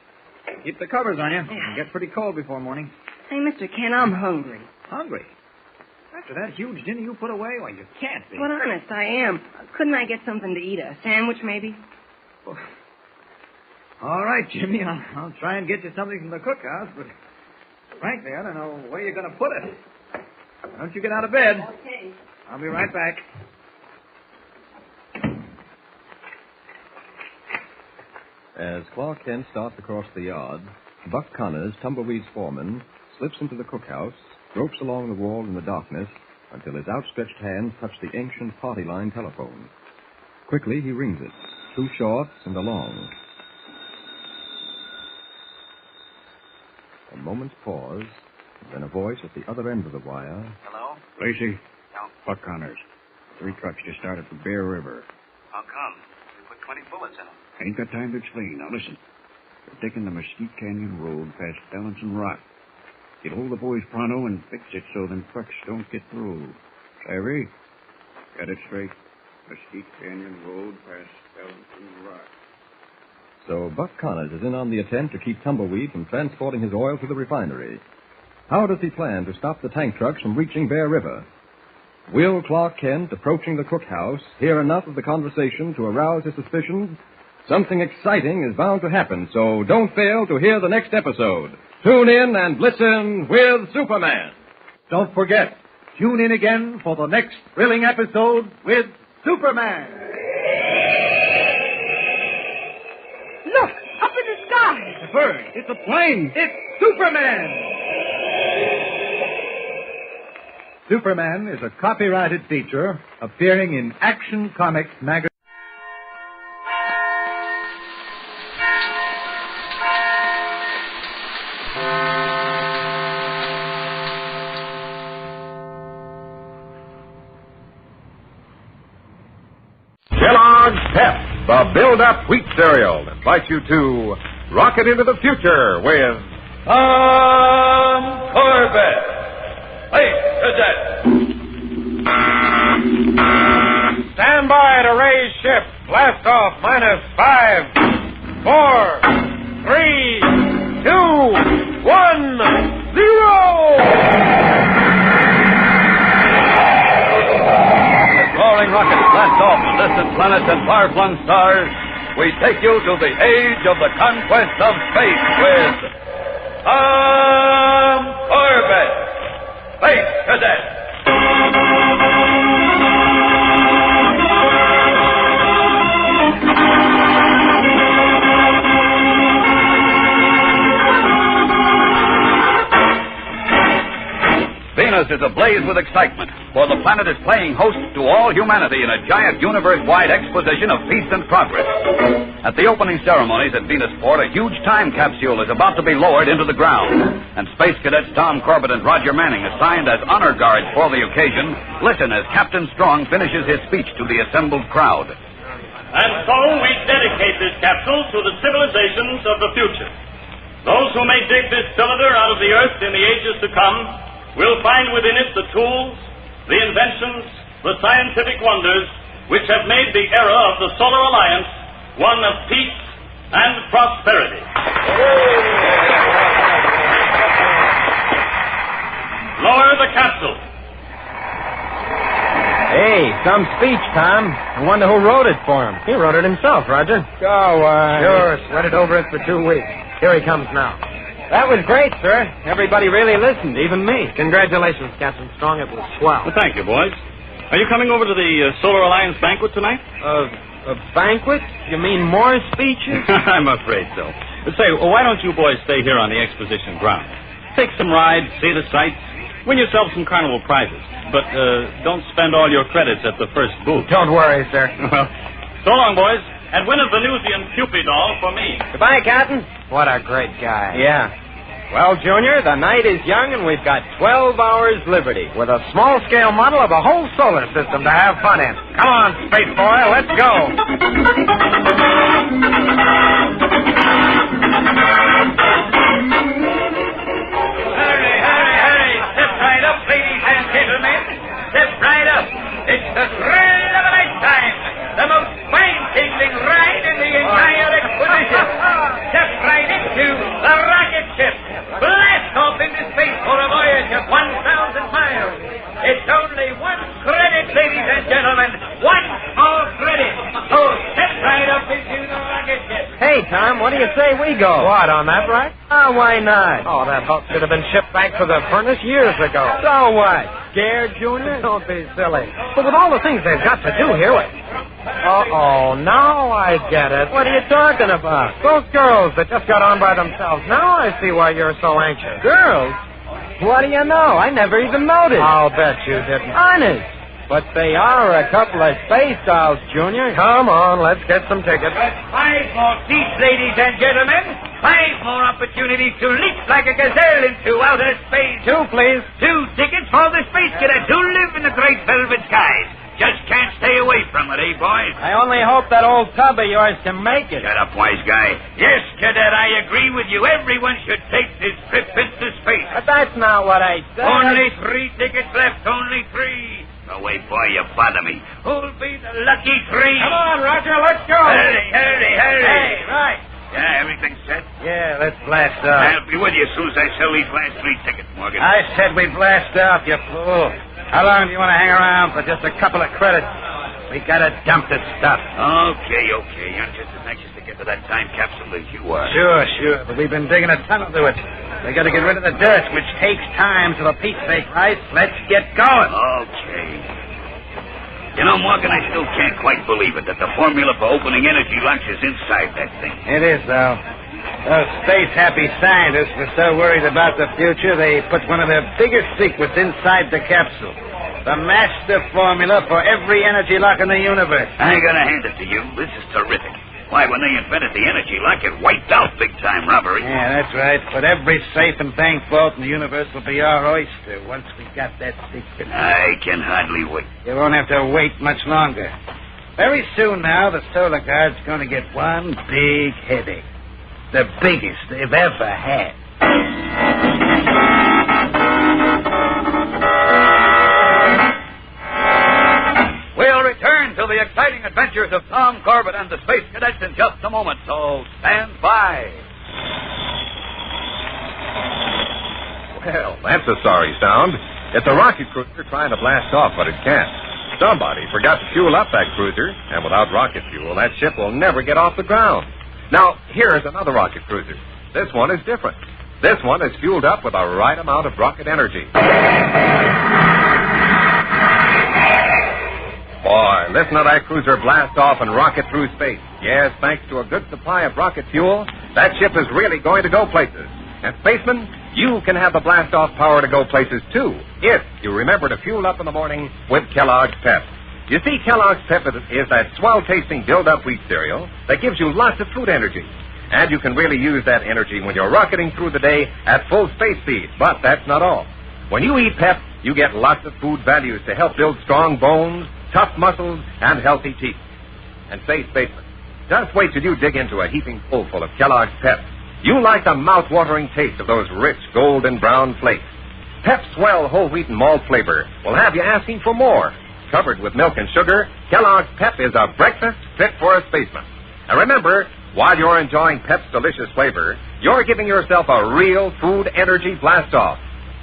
Keep the covers on you. It'll get pretty cold before morning. Say, Mr. Kent, I'm hungry. Hungry? After that huge dinner you put away? Why, you can't be. But honest, I am. Couldn't I get something to eat? A sandwich, maybe? Oh. All right, Jimmy. I'll try and get you something from the cookhouse, but frankly, I don't know where you're going to put it. Don't you get out of bed. Okay. I'll be right back. As Clark Kent starts across the yard, Buck Connors, Tumbleweed's foreman, slips into the cookhouse, gropes along the wall in the darkness until his outstretched hands touch the ancient party line telephone. Quickly, he rings it, 2 shorts and a long. A moment's pause, then a voice at the other end of the wire. Hello? Lacey? Yeah? Buck Connors. 3 trucks just started from Bear River. How come? We put 20 bullets in them. Ain't got time to explain. Now listen. They're taking the Mesquite Canyon Road past Ellenson Rock. Get hold of the boys pronto and fix it so them trucks don't get through. Savvy? Got it straight? Mesquite Canyon Road past Ellenson Rock. So Buck Connors is in on the attempt to keep Tumbleweed from transporting his oil to the refinery. How does he plan to stop the tank trucks from reaching Bear River? Will Clark Kent, approaching the cookhouse, hear enough of the conversation to arouse his suspicions? Something exciting is bound to happen, so don't fail to hear the next episode. Tune in and listen with Superman. Don't forget, tune in again for the next thrilling episode with Superman. Look, up in the sky. It's a bird. It's a plane. It's Superman. Superman is a copyrighted feature appearing in Action Comics magazine. Kellogg's Pep, the build-up wheat cereal, invites you to rocket into the future with Corbett. Hey, Cadet. Stand by to raise ship. Blast off -5, 4, 3, 2, 1, 0. Roaring rockets blast off from distant planets and far-flung stars. We take you to the age of the conquest of space with Corbett, Space Cadet. Venus is ablaze with excitement, for the planet is playing host to all humanity in a giant universe-wide exposition of peace and progress. At the opening ceremonies at Venusport, a huge time capsule is about to be lowered into the ground, and Space Cadets Tom Corbett and Roger Manning, assigned as honor guards for the occasion, listen as Captain Strong finishes his speech to the assembled crowd. And so we dedicate this capsule to the civilizations of the future. Those who may dig this cylinder out of the earth in the ages to come will find within it the tools, the inventions, the scientific wonders which have made the era of the Solar Alliance one of peace and prosperity. Lower the capsule. Hey, some speech, Tom. I wonder who wrote it for him. He wrote it himself, Roger. Go on. Sure, sweated over it for 2 weeks. Here he comes now. That was great, sir. Everybody really listened, even me. Congratulations, Captain Strong. It was swell. Well, thank you, boys. Are you coming over to the Solar Alliance banquet tonight? A banquet? You mean more speeches? I'm afraid so. But say, why don't you boys stay here on the exposition grounds? Take some rides, see the sights, win yourself some carnival prizes. But don't spend all your credits at the first booth. Don't worry, sir. Well, so long, boys. And win a Venusian Cupid doll for me. Goodbye, Captain. What a great guy. Yeah. Well, Junior, the night is young and we've got 12 hours liberty with a small-scale model of a whole solar system to have fun in. Come on, Space Boy, let's go. Oh, step right up into the rocket ship. Hey, Tom, what do you say we go? What, on that right? Oh, why not? Oh, that hulk should have been shipped back for the furnace years ago. So what? Scared, Junior? Don't be silly. But with all the things they've got to do here, uh-oh, now I get it. What are you talking about? Those girls that just got on by themselves. Now I see why you're so anxious. Girls? What do you know? I never even noticed. I'll bet you didn't. Honest. But they are a couple of space dolls, Junior. Come on, let's get some tickets. 5 more seats, ladies and gentlemen. 5 more opportunities to leap like a gazelle into outer space. 2, please. 2 tickets for the space cadets who live in the great velvet skies. Just can't stay away from it, eh, boys? I only hope that old tub of yours can make it. Shut up, wise guy. Yes, Cadet, I agree with you. Everyone should take this trip into space. But that's not what I said. Only 3 tickets left, only 3. Oh, wait, boy, you bother me. Who'll be the lucky 3? Come on, Roger, let's go. Hurry. Hey, right. Yeah, everything's set? Yeah, let's blast off. I'll be with you as soon as I sell these last 3 tickets, Morgan. I said we blast off, you fool. How long do you want to hang around for just a couple of credits? We gotta dump this stuff. Okay. I'm just as anxious to get to that time capsule as you are. Sure. But we've been digging a tunnel to it. We gotta get rid of the dirt, which takes time, so for Pete's sake, Rice, let's get going. Okay. You know, Morgan, I still can't quite believe it that the formula for opening energy locks is inside that thing. It is, though. Those space-happy scientists were so worried about the future, they put one of their biggest secrets inside the capsule. The master formula for every energy lock in the universe. I gotta hand it to you. This is terrific. Why, when they invented the energy lock, it wiped out big-time robbery. Yeah, that's right. But every safe and bank vault in the universe will be our oyster once we got that secret. I can hardly wait. You won't have to wait much longer. Very soon now, the Solar Guard's going to get one big headache. The biggest they've ever had. We'll return to the exciting adventures of Tom Corbett and the Space Cadets in just a moment, so stand by. Well, that's a sorry sound. It's a rocket cruiser trying to blast off, but it can't. Somebody forgot to fuel up that cruiser, and without rocket fuel, that ship will never get off the ground. Now, here's another rocket cruiser. This one is different. This one is fueled up with the right amount of rocket energy. Boy, listen to that cruiser blast off and rocket through space. Yes, thanks to a good supply of rocket fuel, that ship is really going to go places. And, spacemen, you can have the blast-off power to go places, too, if you remember to fuel up in the morning with Kellogg's Pep. You see, Kellogg's Pep is that swell-tasting build-up wheat cereal that gives you lots of food energy. And you can really use that energy when you're rocketing through the day at full space speed. But that's not all. When you eat Pep, you get lots of food values to help build strong bones, tough muscles, and healthy teeth. And say, spacemen, just wait till you dig into a heaping bowl full of Kellogg's Pep. You like the mouth-watering taste of those rich golden brown flakes. Pep's swell whole wheat and malt flavor will have you asking for more. Covered with milk and sugar, Kellogg's Pep is a breakfast fit for a spaceman. And remember, while you're enjoying Pep's delicious flavor, you're giving yourself a real food energy blast-off.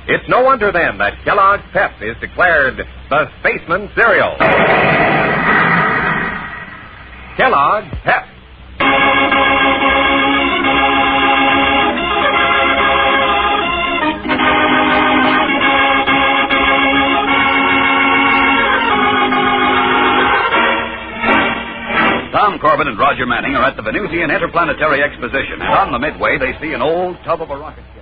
It's no wonder, then, that Kellogg's Pep is declared the spaceman cereal. Kellogg's Pep. Tom Corbett and Roger Manning are at the Venusian Interplanetary Exposition, and on the Midway they see an old tub of a rocket ship.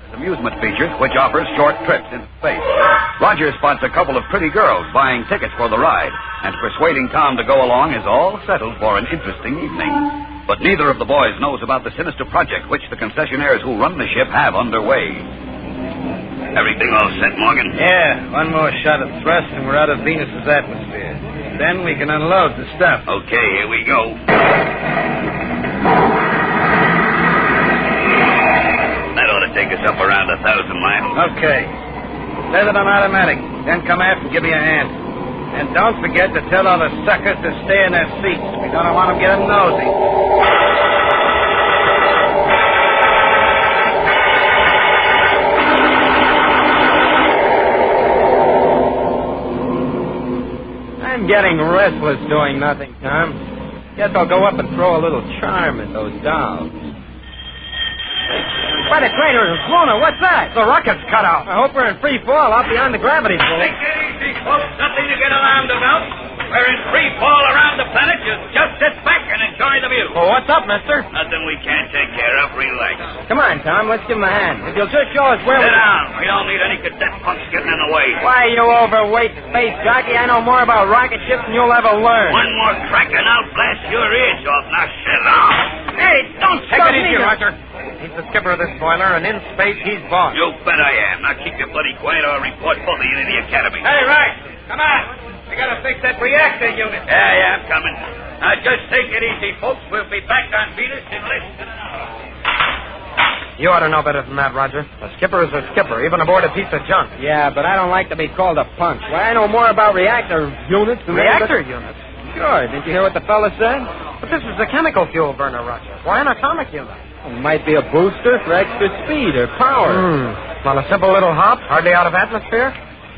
Amusement features which offers short trips into space. Roger spots a couple of pretty girls buying tickets for the ride, and persuading Tom to go along is all settled for an interesting evening. But neither of the boys knows about the sinister project which the concessionaires who run the ship have underway. Everything all set, Morgan? Yeah, one more shot of thrust and we're out of Venus's atmosphere. Then we can unload the stuff. Okay, here we go. Take us up around 1,000 miles. Okay. Set it on automatic. Then come aft and give me a hand. And don't forget to tell all the suckers to stay in their seats. We don't want them getting nosy. I'm getting restless doing nothing, Tom. Guess I'll go up and throw a little charm at those dolls. By the crater, Luna, what's that? The rocket's cut out. I hope we're in free fall out beyond the gravity pull. Take it easy, folks. Nothing to get alarmed about. We're in free fall around the planet. Just sit back and enjoy the view. Well, what's up, mister? Nothing we can't take care of. Relax. Come on, Tom. Let's give him a hand. If you'll just show us where Sit down. We don't need any cadet punks getting in the way. Why, you overweight space jockey? I know more about rocket ships than you'll ever learn. One more crack and I'll blast your ears off. Now sit down. Hey, don't take it easy, Roger. He's the skipper of this spoiler, and in space, he's boss. You bet I am. Now keep your bloody quiet or I'll report both of you to the academy. Hey, Rice, come on. We gotta fix that reactor unit. Yeah, I'm coming. Now just take it easy, folks. We'll be back on Venus in less than an hour. You ought to know better than that, Roger. A skipper is a skipper, even aboard a piece of junk. Yeah, but I don't like to be called a punk. Well, I know more about reactor units than reactor units? Sure. Didn't you hear what the fella said? But this is a chemical fuel burner, Roger. Why an atomic unit? It might be a booster for extra speed or power. Not a simple little hop, hardly out of atmosphere?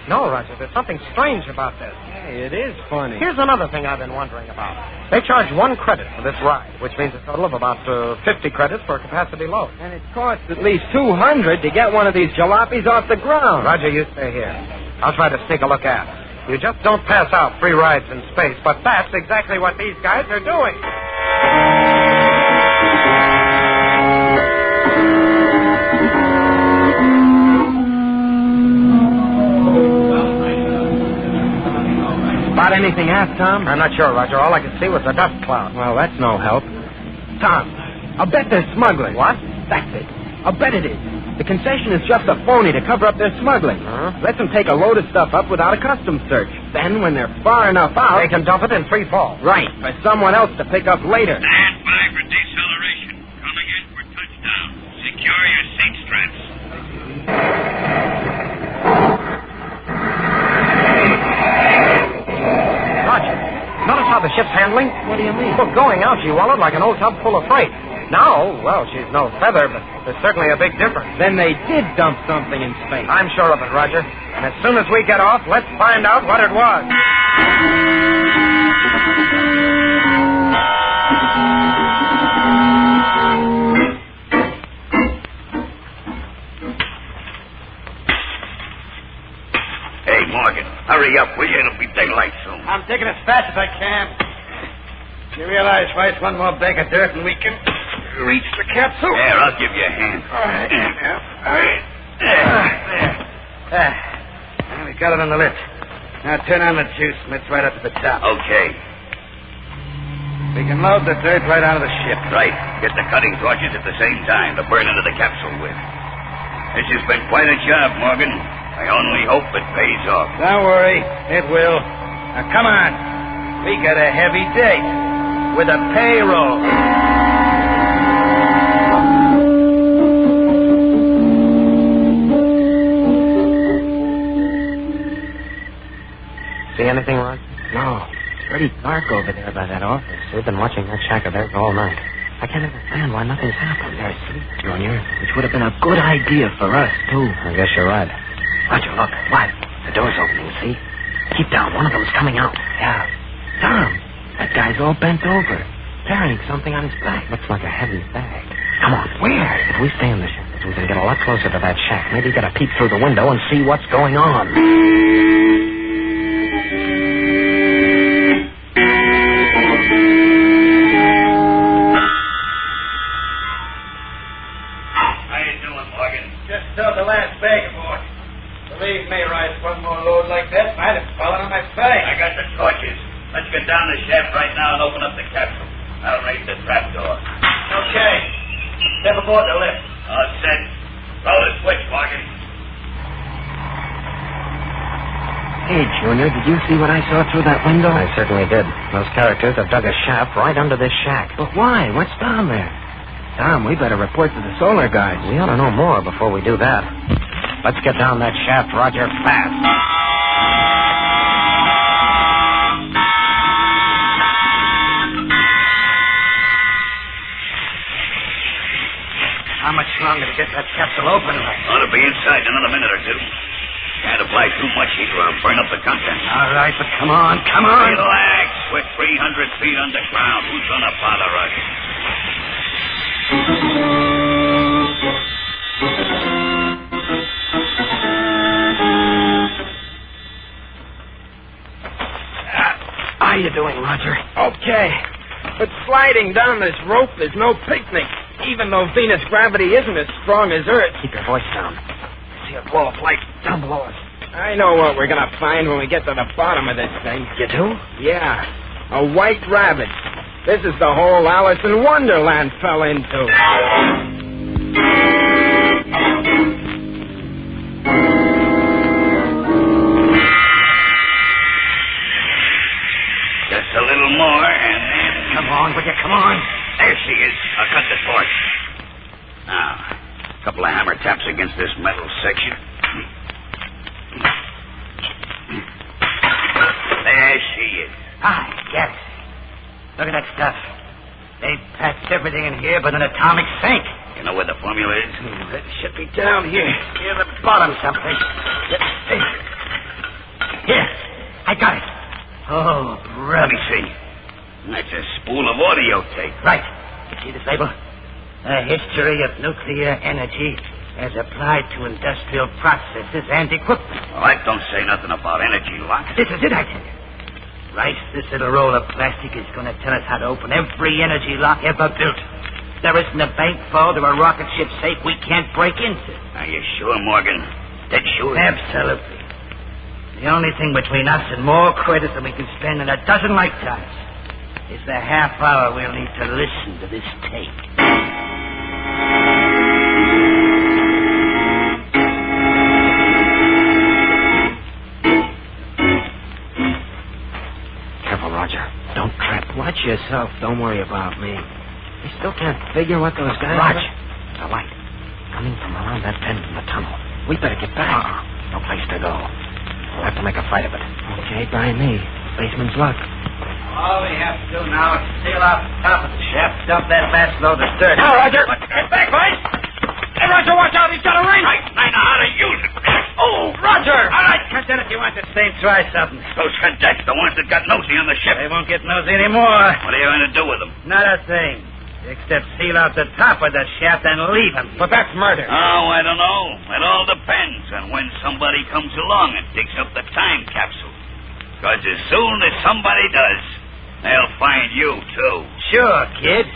No, Roger, there's something strange about this. Hey, it is funny. Here's another thing I've been wondering about. They charge 1 credit for this ride, which means a total of about 50 credits for a capacity load. And it costs at least 200 to get one of these jalopies off the ground. Roger, you stay here. I'll try to sneak a look at. You just don't pass out free rides in space, but that's exactly what these guys are doing. About anything aft, Tom? I'm not sure, Roger. All I could see was a dust cloud. Well, that's no help. Tom, I'll bet they're smuggling. What? That's it. I'll bet it is. The concession is just a phony to cover up their smuggling. Let them take a load of stuff up without a customs search. Then, when they're far enough out... They can dump it in free fall. Right, for someone else to pick up later. Stand by for deceleration. Coming in for touchdown. Secure your seat straps. Roger, notice how the ship's handling? What do you mean? Well, going out, she wallowed like an old tub full of freight. Now, well, she's no feather, but there's certainly a big difference. Then they did dump something in space. I'm sure of it, Roger. And as soon as we get off, let's find out what it was. Hey, Morgan, hurry up, will you? It'll be daylight soon. I'm taking as fast as I can. You realize, Rice, one more bag of dirt and we can reach the capsule? There, I'll give you a hand. All right. There. We got it on the lift. Now turn on the juice and let's right up to the top. Okay. We can load the dirt right out of the ship. Right. Get the cutting torches at the same time to burn into the capsule with. This has been quite a job, Morgan. I only hope it pays off. Don't worry. It will. Now, come on. We got a heavy date with a payroll. See anything, Rod? No. It's pretty dark over there by that office. We've been watching that shack of theirs all night. I can't understand why nothing's happened. They're asleep, Junior. Which would have been a good idea for us, too. I guess you're right. Roger, look. What? The door's opening, see? Keep down. One of them's coming out. Yeah. Tom, that guy's all bent over, carrying something on his back. Looks like a heavy bag. Come on. Where? If we stay in the shack, we can get a lot closer to that shack. Maybe get a peek through the window and see what's going on. Did you see what I saw through that window? I certainly did. Those characters have dug a shaft right under this shack. But why? What's down there? Tom, we better report to the solar guys. We ought to know more before we do that. Let's get down that shaft, Roger, fast. How much longer to get that capsule open? Ought to be inside in another minute or two. Can't apply too much heat or I'll burn up the contents. All right, but come on. Relax. We're 300 feet underground. Who's going to bother us? How you doing, Roger? Okay. But sliding down this rope is no picnic, even though Venus gravity isn't as strong as Earth. Keep your voice down. I see a ball of light down below us. I know what we're going to find when we get to the bottom of this thing. You do? Yeah. A white rabbit. This is the hole Alice in Wonderland fell into. Just a little more, and then... Come on, will you? Come on. There she is. I'll cut the torch. Now, a couple of hammer taps against this metal section. There she is. Yes. Look at that stuff. They've packed everything in here but an atomic sink. You know where the formula is? It should be down here. Near the bottom someplace. Here. I got it. Oh, brother. Let me see. That's a spool of audio tape. Right. You see this label? A history of nuclear energy as applied to industrial processes and equipment. Well, that don't say nothing about energy locks. This is it, I tell you. Right, this little roll of plastic is going to tell us how to open every energy lock ever built. There isn't a bank vault or a rocket ship safe we can't break into. Are you sure, Morgan? Dead sure? Absolutely. The only thing between us and more credit than we can spend in a dozen lifetimes is the half hour we'll need to listen to this tape. Careful, Roger. Don't trip. Watch yourself. Don't worry about me. We still can't figure what those guys... Roger, there's a light coming from around that bend in the tunnel. We better get back. No place to go. We'll have to make a fight of it. Okay, by me. Spaceman's luck. All we have to do now is seal off the top of the shaft, dump that last load of dirt. Now, Roger! Get back, boys! Hey, Roger, watch out! He's got a ring! I know how to use it. Oh, Roger! All right, Cadet, if you want to stay and try something. Those cadets, the ones that got nosy on the ship. They won't get nosy anymore. What are you going to do with them? Not a thing. Except seal out the top of the shaft and leave him. But that's murder. Oh, I don't know. It all depends on when somebody comes along and digs up the time capsule. Because as soon as somebody does, they'll find you, too. Sure, kid.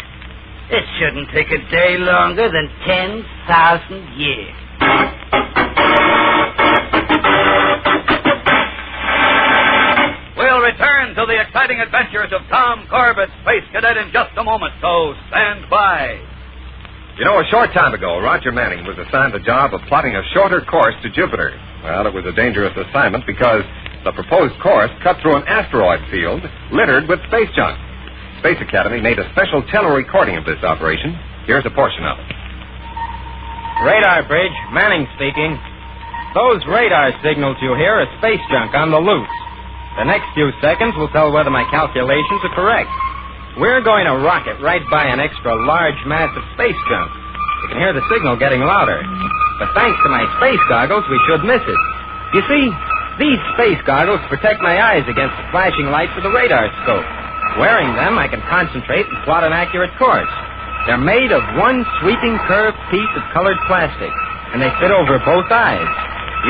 It shouldn't take a day longer than 10,000 years. We'll return to the exciting adventures of Tom Corbett, Space Cadet, in just a moment, so stand by. You know, a short time ago, Roger Manning was assigned the job of plotting a shorter course to Jupiter. Well, it was a dangerous assignment because the proposed course cut through an asteroid field littered with space junk. Space Academy made a special telerecording of this operation. Here's a portion of it. Radar bridge, Manning speaking. Those radar signals you hear are space junk on the loose. The next few seconds will tell whether my calculations are correct. We're going to rocket right by an extra large mass of space junk. You can hear the signal getting louder. But thanks to my space goggles, we should miss it. You see, these space goggles protect my eyes against the flashing lights of the radar scope. Wearing them, I can concentrate and plot an accurate course. They're made of one sweeping curved piece of colored plastic, and they fit over both eyes.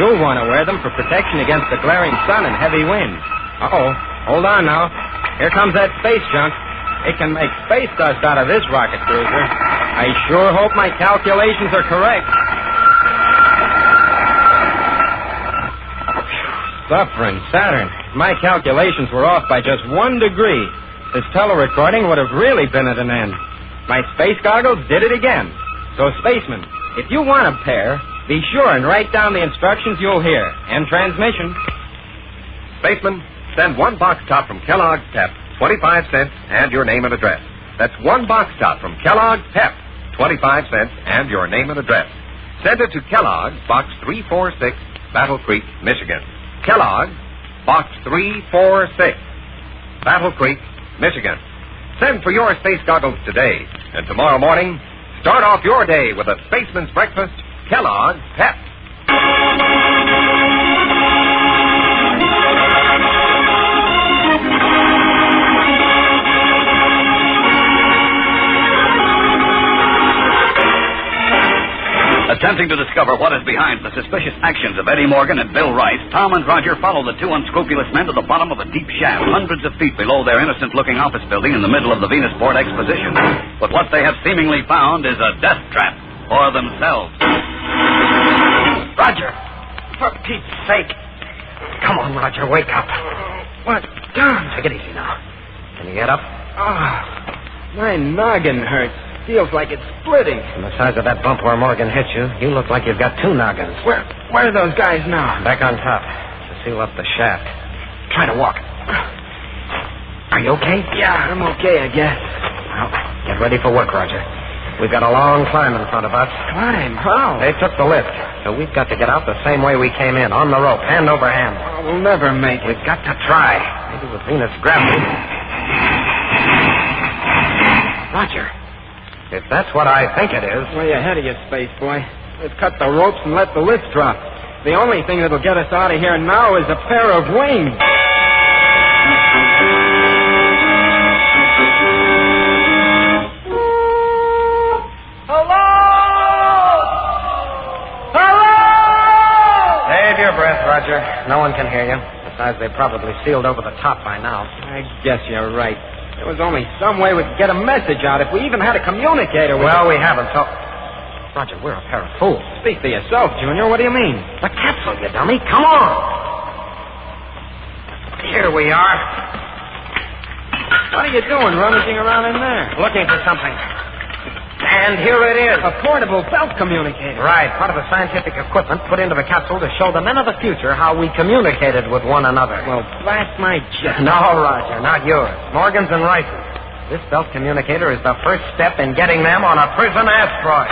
You'll want to wear them for protection against the glaring sun and heavy winds. Uh-oh. Hold on now. Here comes that space junk. It can make space dust out of this rocket cruiser. I sure hope my calculations are correct. Suffering Saturn. If my calculations were off by just 1 degree, this telerecording would have really been at an end. My space goggles did it again. So, spacemen, if you want a pair, be sure and write down the instructions you'll hear. End transmission. Spaceman, send 1 box top from Kellogg's Pep, 25 cents, and your name and address. That's 1 box top from Kellogg's Pep, 25 cents, and your name and address. Send it to Kellogg's, Box 346, Battle Creek, Michigan. Kellogg's, Box 346, Battle Creek, Michigan. Send for your space goggles today. And tomorrow morning, start off your day with a spaceman's breakfast, Kellogg's Pep. Attempting to discover what is behind the suspicious actions of Eddie Morgan and Bill Rice, Tom and Roger follow the two unscrupulous men to the bottom of a deep shaft, hundreds of feet below their innocent-looking office building in the middle of the Venusport Exposition. But what they have seemingly found is a death trap for themselves. Roger, for Pete's sake. Come on, Roger, wake up. What? Take it easy now. Can you get up? My noggin hurts. Feels like it's splitting. From the size of that bump where Morgan hit you, you look like you've got two noggins. Where are those guys now? Back on top, to seal up the shaft. Try to walk. Are you okay? Yeah, I'm okay, I guess. Well, get ready for work, Roger. We've got a long climb in front of us. Climb? How? They took the lift, so we've got to get out the same way we came in, on the rope, hand over hand. We'll never make it. We've got to try. Maybe with Venus gravity. Roger. If that's what I think it is... Way ahead of you, space boy. Let's cut the ropes and let the lift drop. The only thing that'll get us out of here now is a pair of wings. Hello! Save your breath, Roger. No one can hear you. Besides, they probably sealed over the top by now. I guess you're right. There was only some way we could get a message out if we even had a communicator with Well, we haven't, so... Roger, we're a pair of fools. Speak for yourself, Junior. What do you mean? The capsule, you dummy. Come on. Here we are. What are you doing rummaging around in there? Looking for something. And here it is. A portable belt communicator. Right, part of the scientific equipment put into the capsule to show the men of the future how we communicated with one another. Well, blast my jet. No, Roger, not yours. Morgan's and Rice's. This belt communicator is the first step in getting them on a prison asteroid.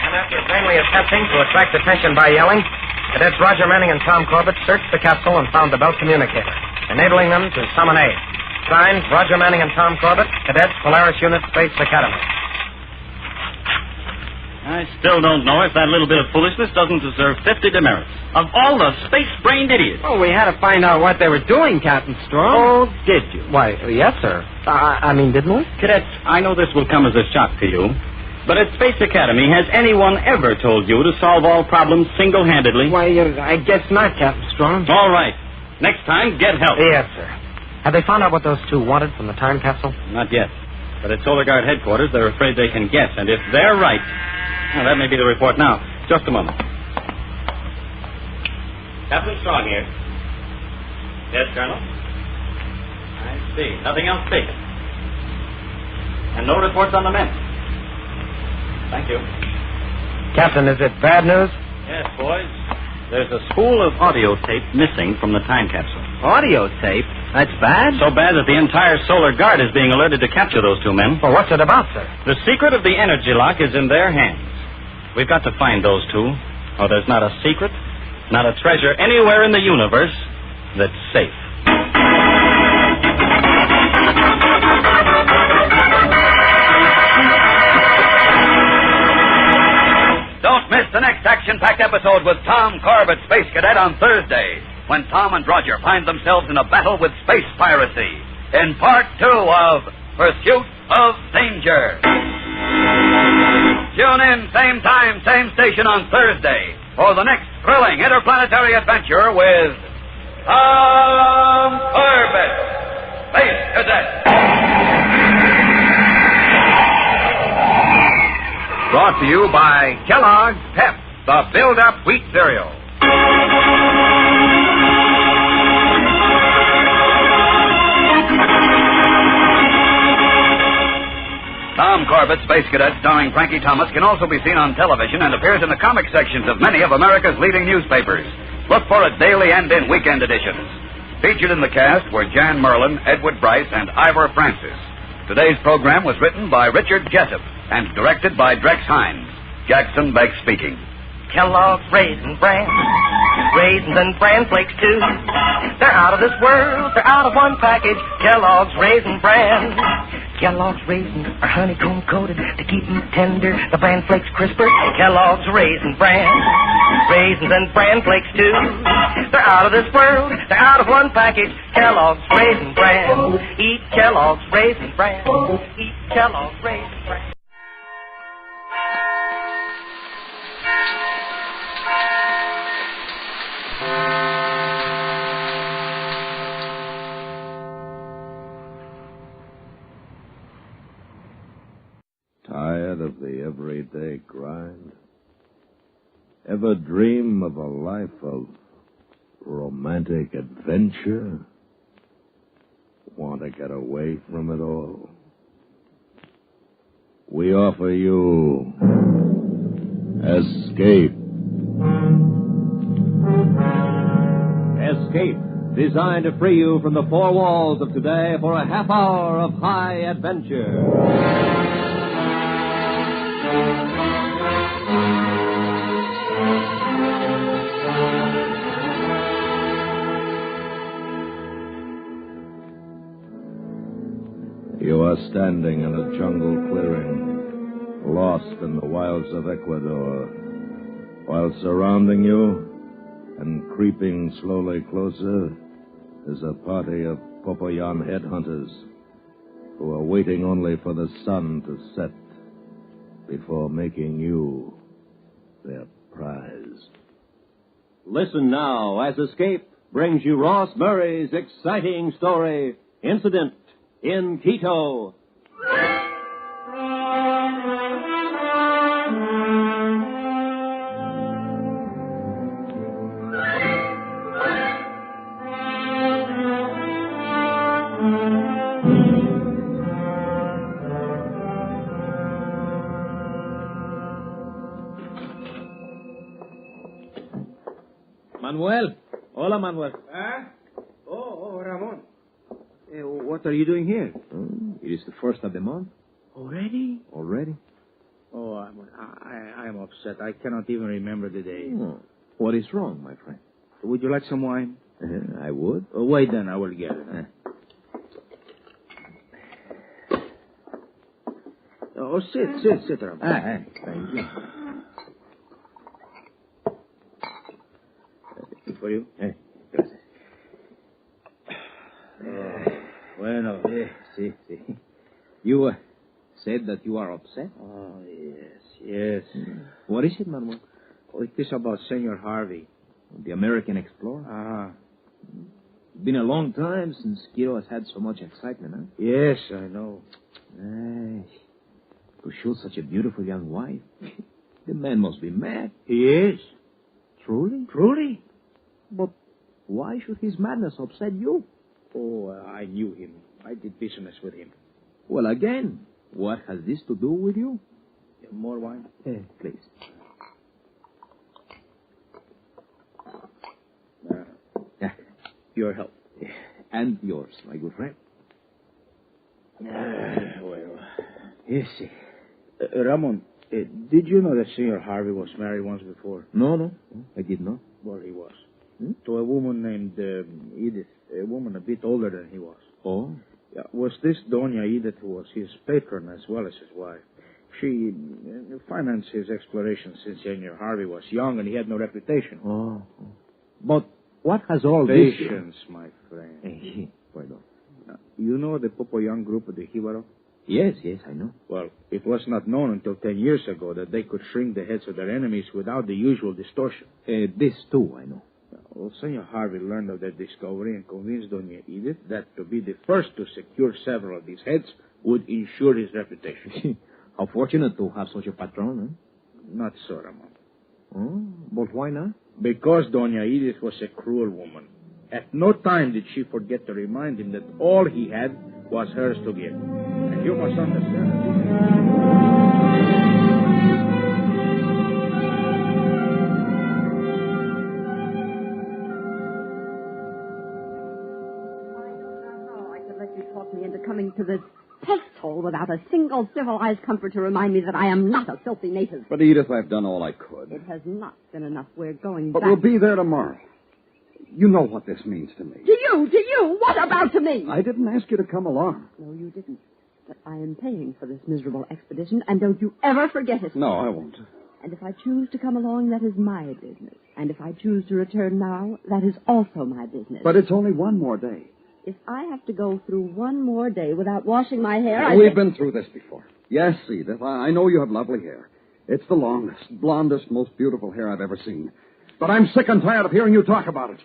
And after vainly attempting to attract attention by yelling, Cadets Roger Manning and Tom Corbett searched the capsule and found the belt communicator, enabling them to summon aid. Signed, Roger Manning and Tom Corbett, Cadets, Polaris Unit, Space Academy. I still don't know if that little bit of foolishness doesn't deserve 50 demerits. Of all the space-brained idiots. Oh, we had to find out what they were doing, Captain Strong. Oh, did you? Why, yes, sir. I mean, didn't we? Cadets, I know this will come as a shock to you, but at Space Academy, has anyone ever told you to solve all problems single-handedly? Why, I guess not, Captain Strong. All right. Next time, get help. Yes, sir. Have they found out what those two wanted from the time capsule? Not yet. But at Solar Guard headquarters, they're afraid they can guess. And if they're right... Well, that may be the report now. Just a moment. Captain Strong here. Yes, Colonel? I see. Nothing else taken. And no reports on the men. Thank you. Captain, is it bad news? Yes, boys. There's a spool of audio tape missing from the time capsule. Audio tape? That's bad? So bad that the entire Solar Guard is being alerted to capture those two men. Well, what's it about, sir? The secret of the energy lock is in their hands. We've got to find those two, or there's not a secret, not a treasure anywhere in the universe that's safe. Don't miss the next action-packed episode with Tom Corbett, Space Cadet, on Thursday, when Tom and Roger find themselves in a battle with space piracy in Part 2 of Pursuit of Danger. Tune in, same time, same station on Thursday for the next thrilling interplanetary adventure with Tom Corbett, Space Cadet. Brought to you by Kellogg's Pep, the build-up wheat cereal. Tom Corbett, Space Cadet, starring Frankie Thomas, can also be seen on television and appears in the comic sections of many of America's leading newspapers. Look for it daily and in weekend editions. Featured in the cast were Jan Merlin, Edward Bryce, and Ivor Francis. Today's program was written by Richard Jessup and directed by Drex Hines. Jackson Beck speaking. Kellogg's Raisin Bran. Raisins and Bran Flakes, too. They're out of this world. They're out of one package. Kellogg's Raisin Bran. Kellogg's raisins are honeycomb coated to keep them tender. The bran flakes crisper. Kellogg's Raisin Bran. Raisins and bran flakes too. They're out of this world. They're out of one package. Kellogg's Raisin Bran. Eat Kellogg's Raisin Bran. Eat Kellogg's Raisin Bran. Tired of the everyday grind? Ever dream of a life of romantic adventure? Want to get away from it all? We offer you Escape. Escape, designed to free you from the four walls of today for a half hour of high adventure. You are standing in a jungle clearing, lost in the wilds of Ecuador, while surrounding you and creeping slowly closer is a party of Popoyan headhunters who are waiting only for the sun to set before making you their prize. Listen now as Escape brings you Ross Murray's exciting story, Incident in Quito. Manuel. Hola, Manuel. Huh? Oh, Ramon. What are you doing here? It is the first of the month. Already? Already? Oh, I'm upset. I cannot even remember the day. What is wrong, my friend? Would you like some wine? I would. Wait then, I will get it. Oh, sit, Ramon. Thank you. For you? Gracias. Bueno. Sí. You said that you are upset? Oh, yes. What is it, Manuel? Oh, it is about Senor Harvey. The American explorer? It's been a long time since Quito has had so much excitement, huh? Yes, I know. To shoot such a beautiful young wife. The man must be mad. He is. Truly? Truly? But why should his madness upset you? Oh, I knew him. I did business with him. Well, again, what has this to do with you? More wine? Please. Your help. And yours, my good friend. Well. Yes. Ramon, did you know that Senor Harvey was married once before? No, I did not. Well, he was. To a woman named Edith, a woman a bit older than he was. Oh? Yeah, was this Doña Edith who was his patron as well as his wife. She financed his exploration since Senor Harvey was young and he had no reputation. Oh. But what has all Patience, my friend. Pardon. You know the Popoyan group of the Jibaro? Yes, I know. Well, it was not known until 10 years ago that they could shrink the heads of their enemies without the usual distortion. This, too, I know. Well, Senor Harvey learned of their discovery and convinced Doña Edith that to be the first to secure several of these heads would ensure his reputation. How fortunate to have such a patron, huh? Not so, Ramon. Oh, but why not? Because Doña Edith was a cruel woman. At no time did she forget to remind him that all he had was hers to give. And you must understand. Coming to this pest hole without a single civilized comfort to remind me that I am not a filthy native. But, Edith, I've done all I could. It has not been enough. We're going But back. we'll be there tomorrow. You know what this means to me. To you! What about to me? I didn't ask you to come along. No, you didn't. But I am paying for this miserable expedition, and don't you ever forget it. No, I won't. And if I choose to come along, that is my business. And if I choose to return now, that is also my business. But it's only one more day. If I have to go through one more day without washing my hair, We've been through this before. Yes, Edith, I know you have lovely hair. It's the longest, blondest, most beautiful hair I've ever seen. But I'm sick and tired of hearing you talk about it.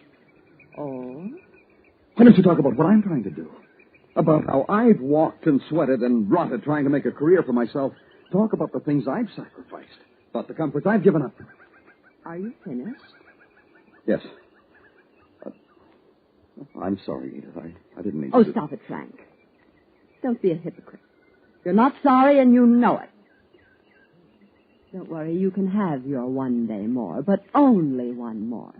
Oh? Why don't you talk about what I'm trying to do? About how I've walked and sweated and rotted trying to make a career for myself. Talk about the things I've sacrificed. About the comforts I've given up. Are you finished? Yes. I'm sorry, Edith. I didn't mean to. Oh, stop it, Frank. Don't be a hypocrite. You're not sorry, and you know it. Don't worry, you can have your one day more, but only one more.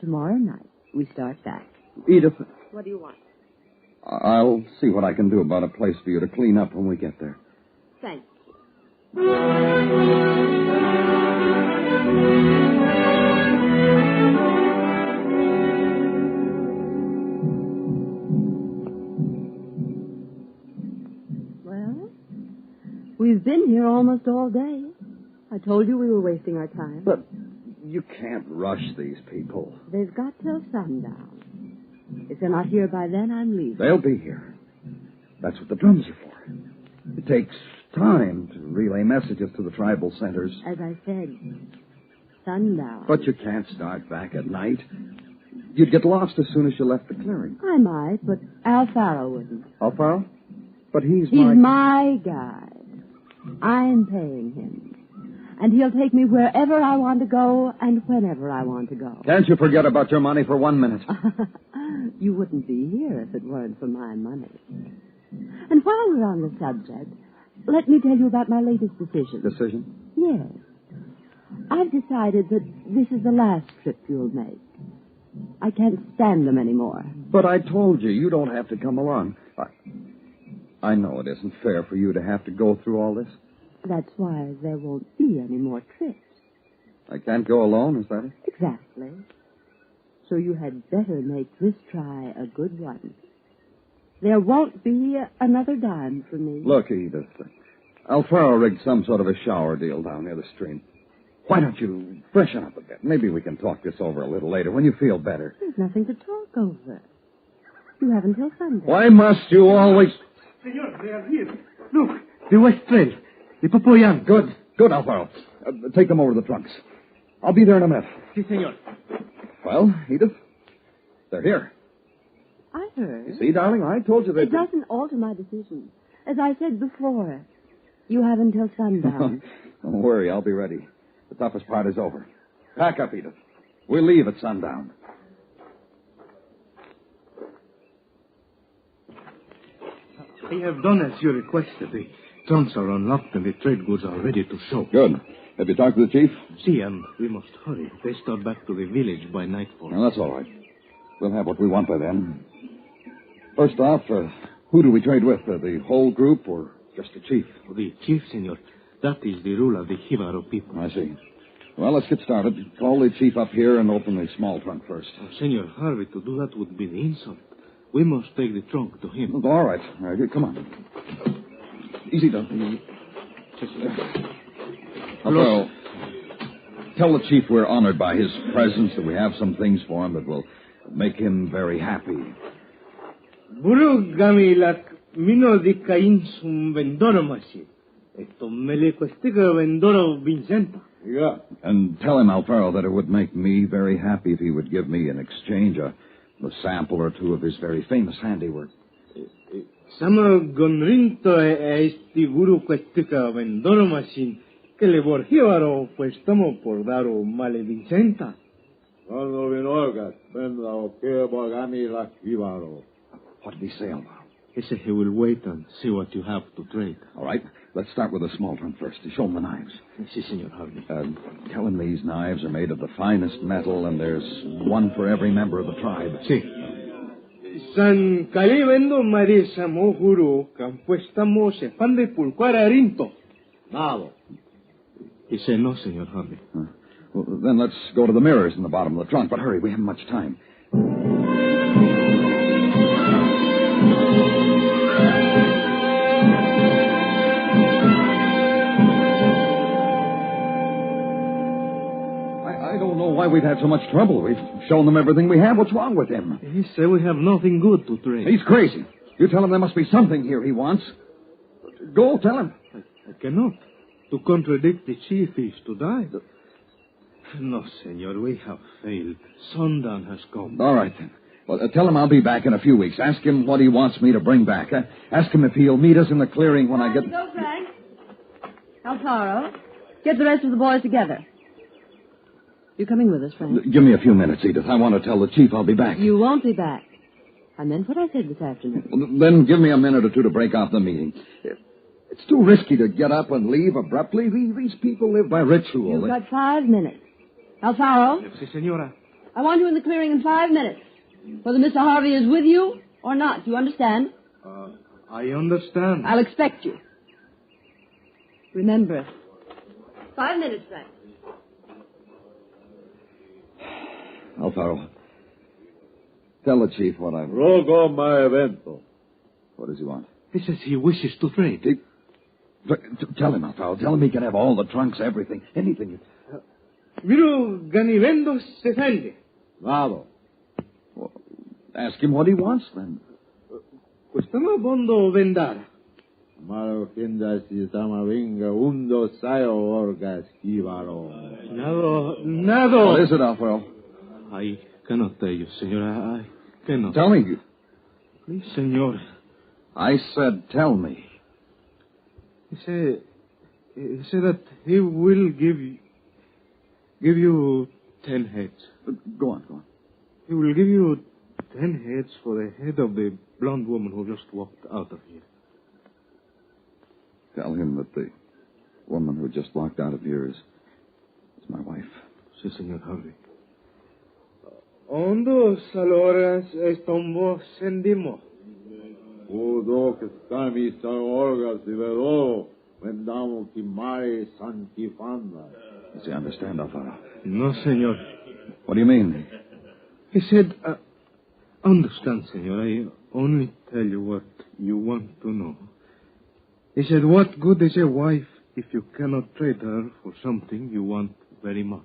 Tomorrow night, we start back. Edith. What do you want? I'll see what I can do about a place for you to clean up when we get there. Thanks. Well, we've been here almost all day. I told you we were wasting our time. But you can't rush these people. They've got till sundown. If they're not here by then, I'm leaving. They'll be here. That's what the drums are for. It takes time to relay messages to the tribal centers. As I said, sundown. But you can't start back at night. You'd get lost as soon as you left the clearing. I might, but Alfaro wouldn't. Alfaro? But he's my guide. I'm paying him. And he'll take me wherever I want to go and whenever I want to go. Can't you forget about your money for 1 minute? You wouldn't be here if it weren't for my money. And while we're on the subject, let me tell you about my latest decision. Decision? Yes. I've decided that this is the last trip you'll make. I can't stand them anymore. But I told you, you don't have to come along. I know it isn't fair for you to have to go through all this. That's why there won't be any more trips. I can't go alone, is that it? Exactly. So you had better make this try a good one. There won't be another dime for me. Look, Edith, Alfaro rigged some sort of a shower deal down near the stream. Why don't you freshen up a bit? Maybe we can talk this over a little later when you feel better. There's nothing to talk over. You have until Sunday. Why must you always... Senor, they are here. Look, the West Trail. The Popoyan. Good, Alfaro. Take them over to the trunks. I'll be there in a minute. Si, senor. Well, Edith, they're here. I heard. You see, darling, I told you that... It doesn't alter my decision. As I said before, you have until sundown. Don't worry, I'll be ready. The toughest part is over. Pack up, Edith. We'll leave at sundown. I have done as you requested. The trunks are unlocked and the trade goods are ready to show. Good. Have you talked to the chief? See, and we must hurry. They start back to the village by nightfall. Well, that's all right. We'll have what we want by then. First off, who do we trade with? The whole group or just the chief? The chief, senor. That is the rule of the Jibaro people. I see. Well, let's get started. Call the chief up here and open the small trunk first. Oh, Senor Harvey, to do that would be the insult. We must take the trunk to him. Oh, all right. Come on. Easy, Duncan. Well, tell the chief we're honored by his presence, that we have some things for him that will make him very happy. Lulungameena mino di kain sum vendoro masi. Esto mele cuestiga vendoro Vincenta. Yeah. And tell him, Alfaro, that it would make me very happy if he would give me in exchange a sample or two of his very famous handiwork. Sama gonrinto esti guru cuestiga vendoro machine que le borgívaro pues tomo por daro male Vincenta. What did he say, Alvaro? He said he will wait and see what you have to trade. All right. Let's start with the small trunk first. Show him the knives. Si, Senor Harvey. Tell him these knives are made of the finest metal, and there's one for every member of the tribe. Si. San Calibendo Marisa Mohuru, Campuestamo se pan de pulquara rinto. Nada. He said no, Senor Harvey. Well, then let's go to the mirrors in the bottom of the trunk. But hurry, we haven't much time. why we've had so much trouble. We've shown them everything we have. What's wrong with him? He said we have nothing good to trade. He's crazy. You tell him there must be something here he wants. Go, tell him. I cannot. To contradict the chief is to die. No, senor, we have failed. Sundown has come. All right, then. Well, tell him I'll be back in a few weeks. Ask him what he wants me to bring back. Ask him if he'll meet us in the clearing when I get... Go, Frank. Alfaro, get the rest of the boys together. You're coming with us, Frank? Give me a few minutes, Edith. I want to tell the chief I'll be back. You won't be back. I meant what I said this afternoon. Well, then give me a minute or two to break off the meeting. It's too risky to get up and leave abruptly. These people live by ritual. You've got 5 minutes. Alfaro? Si, senora. I want you in the clearing in 5 minutes. Whether Mr. Harvey is with you or not. Do you understand? I understand. I'll expect you. Remember, 5 minutes, Frank. Alfaro, tell the chief what I've... Rogo ma evento. What does he want? He says he wishes to trade. Tell him, Alfaro. Tell him he can have all the trunks, everything. Anything. Viru ganivendo sefende. Bravo. Well, ask him what he wants, then. Questama bondo vendara. Maro kinda si tamavinga undo sayo orgas kivaro. Nado. What is it, Alfaro? I cannot tell you, senora. I cannot. Tell me. Please, senor. I said tell me. He said that he will give you 10 heads. Go on. He will give you 10 heads for the head of the blonde woman who just walked out of here. Tell him that the woman who just walked out of here is my wife. Si, senor Harvey. Ondo saloras estombo sendimo. Udo que stami sa orgas di vero. Vendamo ki mare san ki fanda. Does he understand, Alfaro? No, senor. What do you mean? He said, understand, senor. I only tell you what you want to know. He said, what good is a wife if you cannot trade her for something you want very much?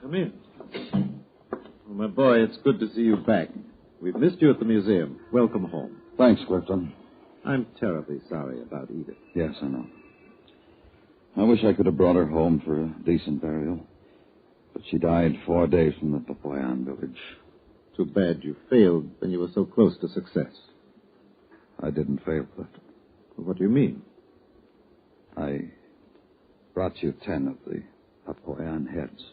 Come in. Oh, my boy, it's good to see you back. We've missed you at the museum. Welcome home. Thanks, Clifton. I'm terribly sorry about Edith. Yes, I know. I wish I could have brought her home for a decent burial. But she died 4 days from the Papoyan village. Too bad you failed when you were so close to success. I didn't fail, Clifton. What do you mean? I brought you 10 of the Papoyan heads.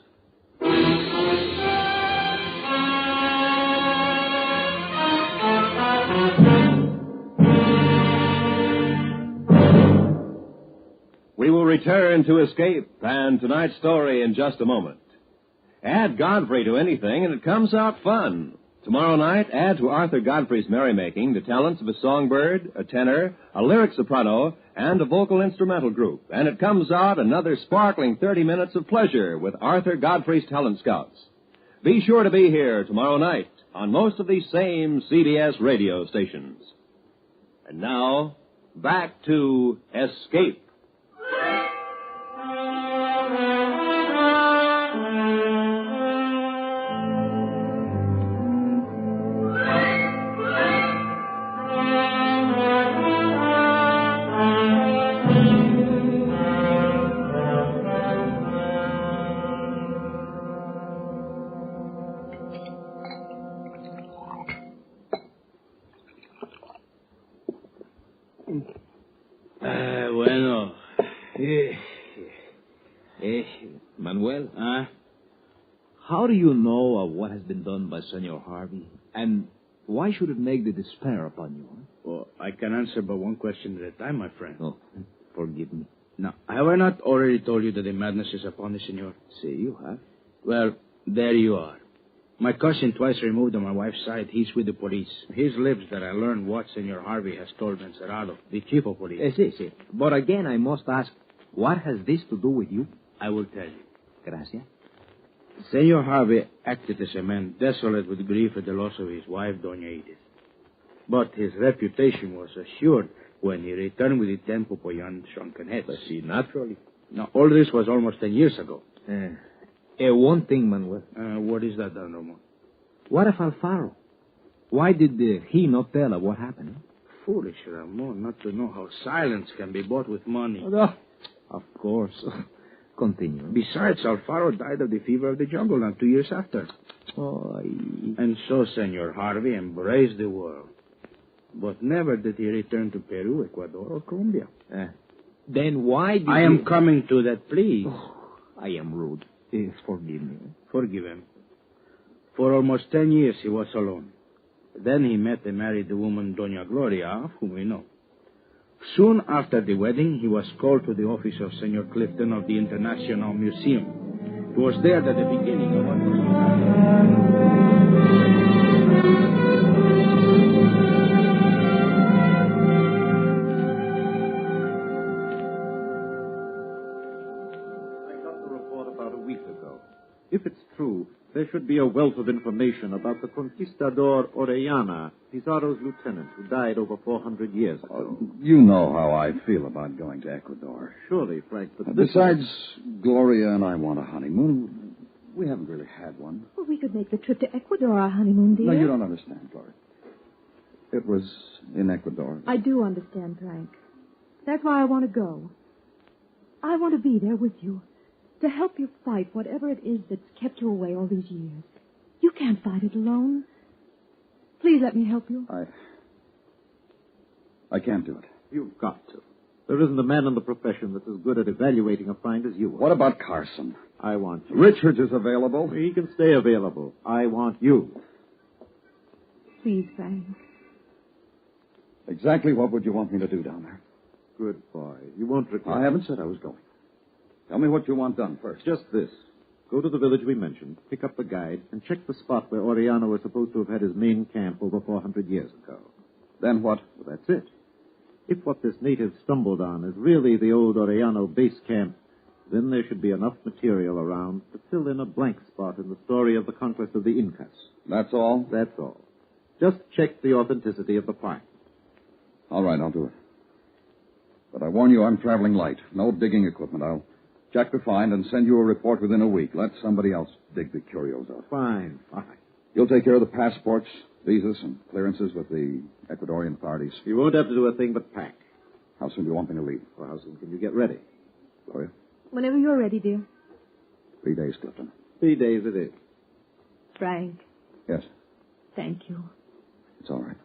We will return to Escape and tonight's story in just a moment. Add Godfrey to anything and it comes out fun. Tomorrow night, add to Arthur Godfrey's merrymaking the talents of a songbird, a tenor, a lyric soprano, and a vocal instrumental group. And it comes out another sparkling 30 minutes of pleasure with Arthur Godfrey's Talent Scouts. Be sure to be here tomorrow night on most of these same CBS radio stations. And now, back to Escape. Bueno. Manuel? How do you know of what has been done by Senor Harvey? And why should it make the despair upon you? Well, I can answer but one question at a time, my friend. Oh, forgive me. Now, have I not already told you that the madness is upon the senor? See, you have. Well, there you are. My cousin twice removed on my wife's side. He's with the police. His lips that I learned what Senor Harvey has told Encerado, the chief of police. Sí. But again, I must ask, what has this to do with you? I will tell you. Gracias. Senor Harvey acted as a man desolate with grief at the loss of his wife, Doña Edith. But his reputation was assured when he returned with the Tempo Poyan shrunken heads. See, naturally. Now, all this was almost 10 years ago. One thing, Manuel. What is that, Don Ramon? What of Alfaro? Why did he not tell her what happened? Foolish, Ramon, not to know how silence can be bought with money. Of course. Continue. Besides, Alfaro died of the fever of the jungle now 2 years after. And so Senor Harvey embraced the world. But never did he return to Peru, Ecuador, or Colombia. Then why did I am coming to that, please. I am rude. Forgive me. Forgive him. For almost 10 years he was alone. Then he met and married the woman Doña Gloria, of whom we know. Soon after the wedding, he was called to the office of Senor Clifton of the International Museum. It was there that the beginning of what was If it's true, there should be a wealth of information about the Conquistador Orellana, Pizarro's lieutenant, who died over 400 years ago. You know how I feel about going to Ecuador. Surely, Frank, but besides, Gloria and I want a honeymoon. We haven't really had one. Well, we could make the trip to Ecuador our honeymoon, dear. No, you don't understand, Gloria. It was in Ecuador. I do understand, Frank. That's why I want to go. I want to be there with you. To help you fight whatever it is that's kept you away all these years. You can't fight it alone. Please let me help you. I can't do it. You've got to. There isn't a man in the profession that's as good at evaluating a find as you are. What about Carson? I want you. Richards is available. He can stay available. I want you. Please, Frank. Exactly what would you want me to do down there? Good boy. You won't regret. I haven't said I was going. Tell me what you want done first. Just this. Go to the village we mentioned, pick up the guide, and check the spot where Orellana was supposed to have had his main camp over 400 years ago. Then what? Well, that's it. If what this native stumbled on is really the old Orellano base camp, then there should be enough material around to fill in a blank spot in the story of the conquest of the Incas. That's all? That's all. Just check the authenticity of the find. All right, I'll do it. But I warn you, I'm traveling light. No digging equipment. I'll check the find and send you a report within a week. Let somebody else dig the curios out. Fine. You'll take care of the passports, visas, and clearances with the Ecuadorian authorities. You won't have to do a thing but pack. How soon do you want me to leave? Well, how soon can you get ready? Gloria? Whenever you're ready, dear. 3 days, Clifton. 3 days it is. Frank. Yes? Thank you. It's all right.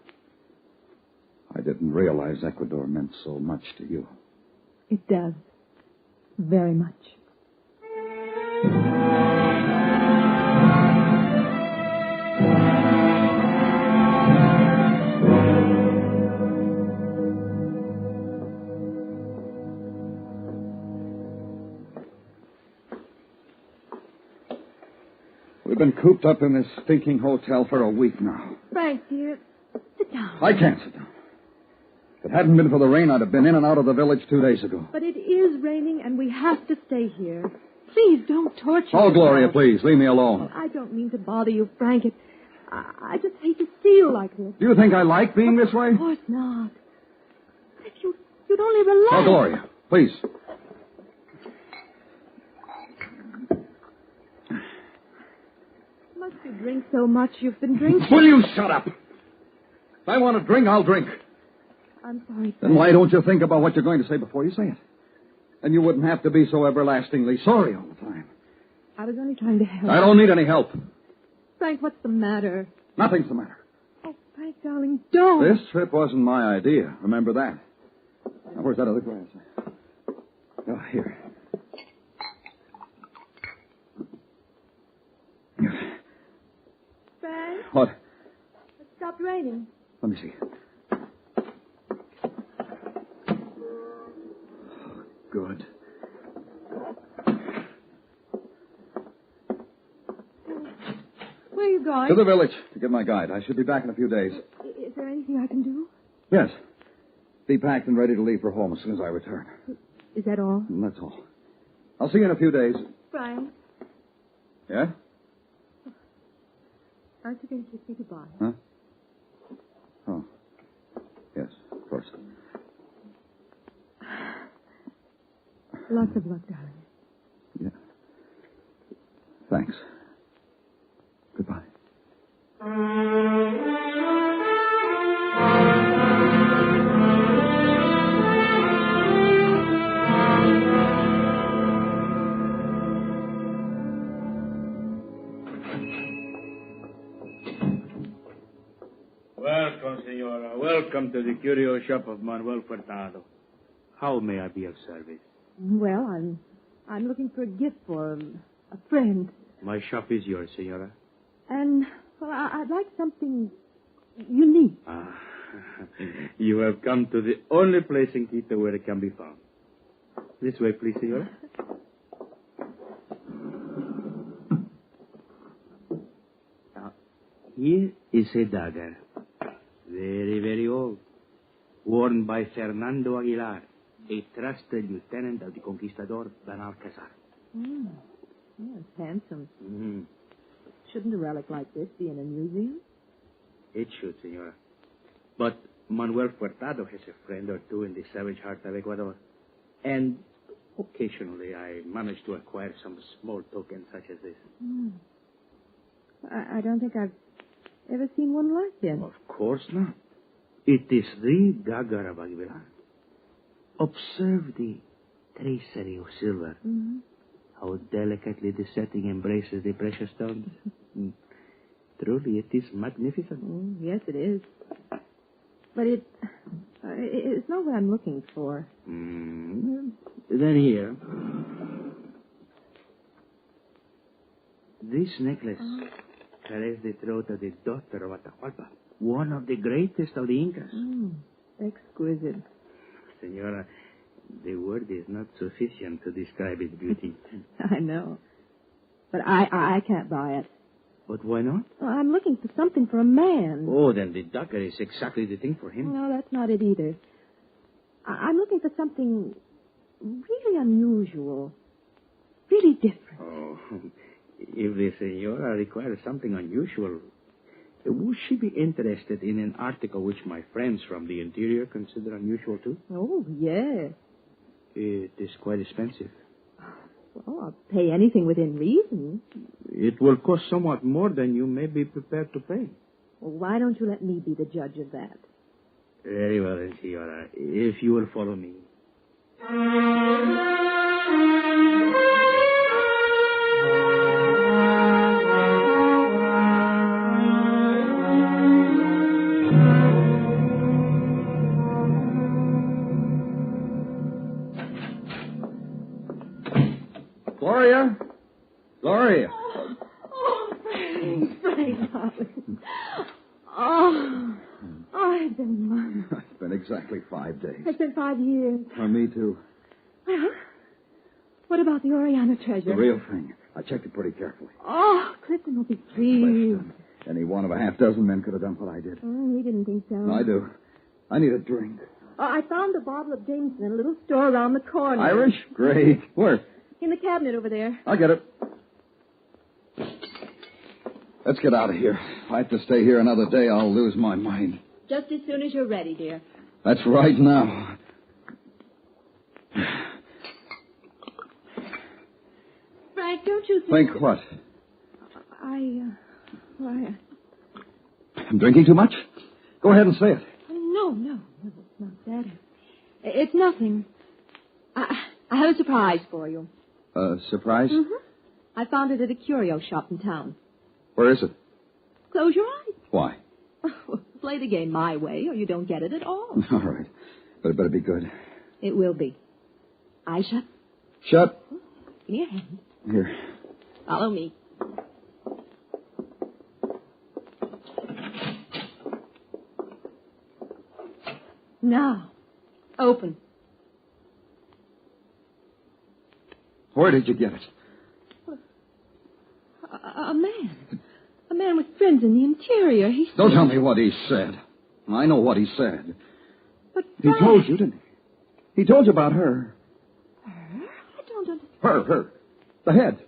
I didn't realize Ecuador meant so much to you. It does. Very much. We've been cooped up in this stinking hotel for a week now. Frank, dear, sit down. I can't sit down. If it hadn't been for the rain, I'd have been in and out of the village 2 days ago. But it is raining, and we have to stay here. Please don't torture Oh, yourself. Gloria, please, leave me alone. I don't mean to bother you, Frank. I just hate to see you like this. Do you think I like being this way? Of course not. If you'd only relax. Oh, Gloria, please. Must you drink so much you've been drinking? Will you shut up? If I want to drink, I'll drink. I'm sorry, Frank. Then why don't you think about what you're going to say before you say it? Then you wouldn't have to be so everlastingly sorry all the time. I was only trying to help. I don't need any help. Frank, what's the matter? Nothing's the matter. Oh, Frank, darling, don't. This trip wasn't my idea. Remember that. Now, where's that other glass? Oh, here. Frank? What? It stopped raining. Let me see. Good. Where are you you going? To the village to get my guide. I should be back in a few days. Is there anything I can do? Yes. Be packed and ready to leave for home as soon as I return. Is that all? That's all. I'll see you in a few days. Frank, Yeah? aren't you going to kiss me goodbye? Huh? Oh. Yes, of course. Lots of luck, darling. Yeah. Thanks. Goodbye. Welcome, Senora. Welcome to the curio shop of Manuel Furtado. How may I be of service? Well, I'm looking for a gift for a friend. My shop is yours, Senora. And, well, I'd like something unique. Ah, you have come to the only place in Quito where it can be found. This way, please, Senora. Here is a dagger. Very, very old. Worn by Fernando Aguilar, a trusted lieutenant of the conquistador Benalcazar. Yeah, it's handsome. Mm-hmm. Shouldn't a relic like this be in a museum? It should, Senora. But Manuel Furtado has a friend or two in the savage heart of Ecuador. And occasionally I manage to acquire some small tokens such as this. I don't think I've ever seen one like it. Of course not. It is the dagger of Aguilar. Observe the tracery of silver. Mm-hmm. How delicately the setting embraces the precious stones. Truly, it is magnificent. Yes, it is. But it's not what I'm looking for. Then here. This necklace carries the throat of the daughter of Atahualpa, one of the greatest of the Incas. Exquisite. Senora, the word is not sufficient to describe its beauty. I know. But I can't buy it. But why not? Well, I'm looking for something for a man. Oh, then the dagger is exactly the thing for him. No, that's not it either. I'm looking for something really unusual. Really different. Oh, if the senora requires something unusual, would she be interested in an article which my friends from the interior consider unusual too? Oh, yes. It is quite expensive. Well, I'll pay anything within reason. It will cost somewhat more than you may be prepared to pay. Well, why don't you let me be the judge of that? Very well, then, senora. If you will follow me. Gloria? Gloria. Frank, darling. Oh, I've been months. It's been exactly 5 days. It's been 5 years. Me too. Well, what about the Oriana treasure? The real thing. I checked it pretty carefully. Oh, Clifton will be pleased. Any one of a half dozen men could have done what I did. Oh, he didn't think so. I do. I need a drink. Oh, I found a bottle of Jameson in a little store around the corner. Irish? Great. Where? In the cabinet over there. I'll get it. Let's get out of here. If I have to stay here another day, I'll lose my mind. Just as soon as you're ready, dear. That's right now. Frank, don't you think... Think what? Why, I'm drinking too much? Go ahead and say it. No, it's not that. It's nothing. I have a surprise for you. Surprise? Mm-hmm. I found it at a curio shop in town. Where is it? Close your eyes. Why? Play the game my way, or you don't get it at all. All right. But it better be good. It will be. Eyes shut. Shut. Give me a hand. Here. Follow me. Now, open. Where did you get it? A man. A man with friends in the interior. He said... Don't tell me what he said. I know what he said. But He told you, didn't he? He told you about her. Her? I don't understand. Her. The head.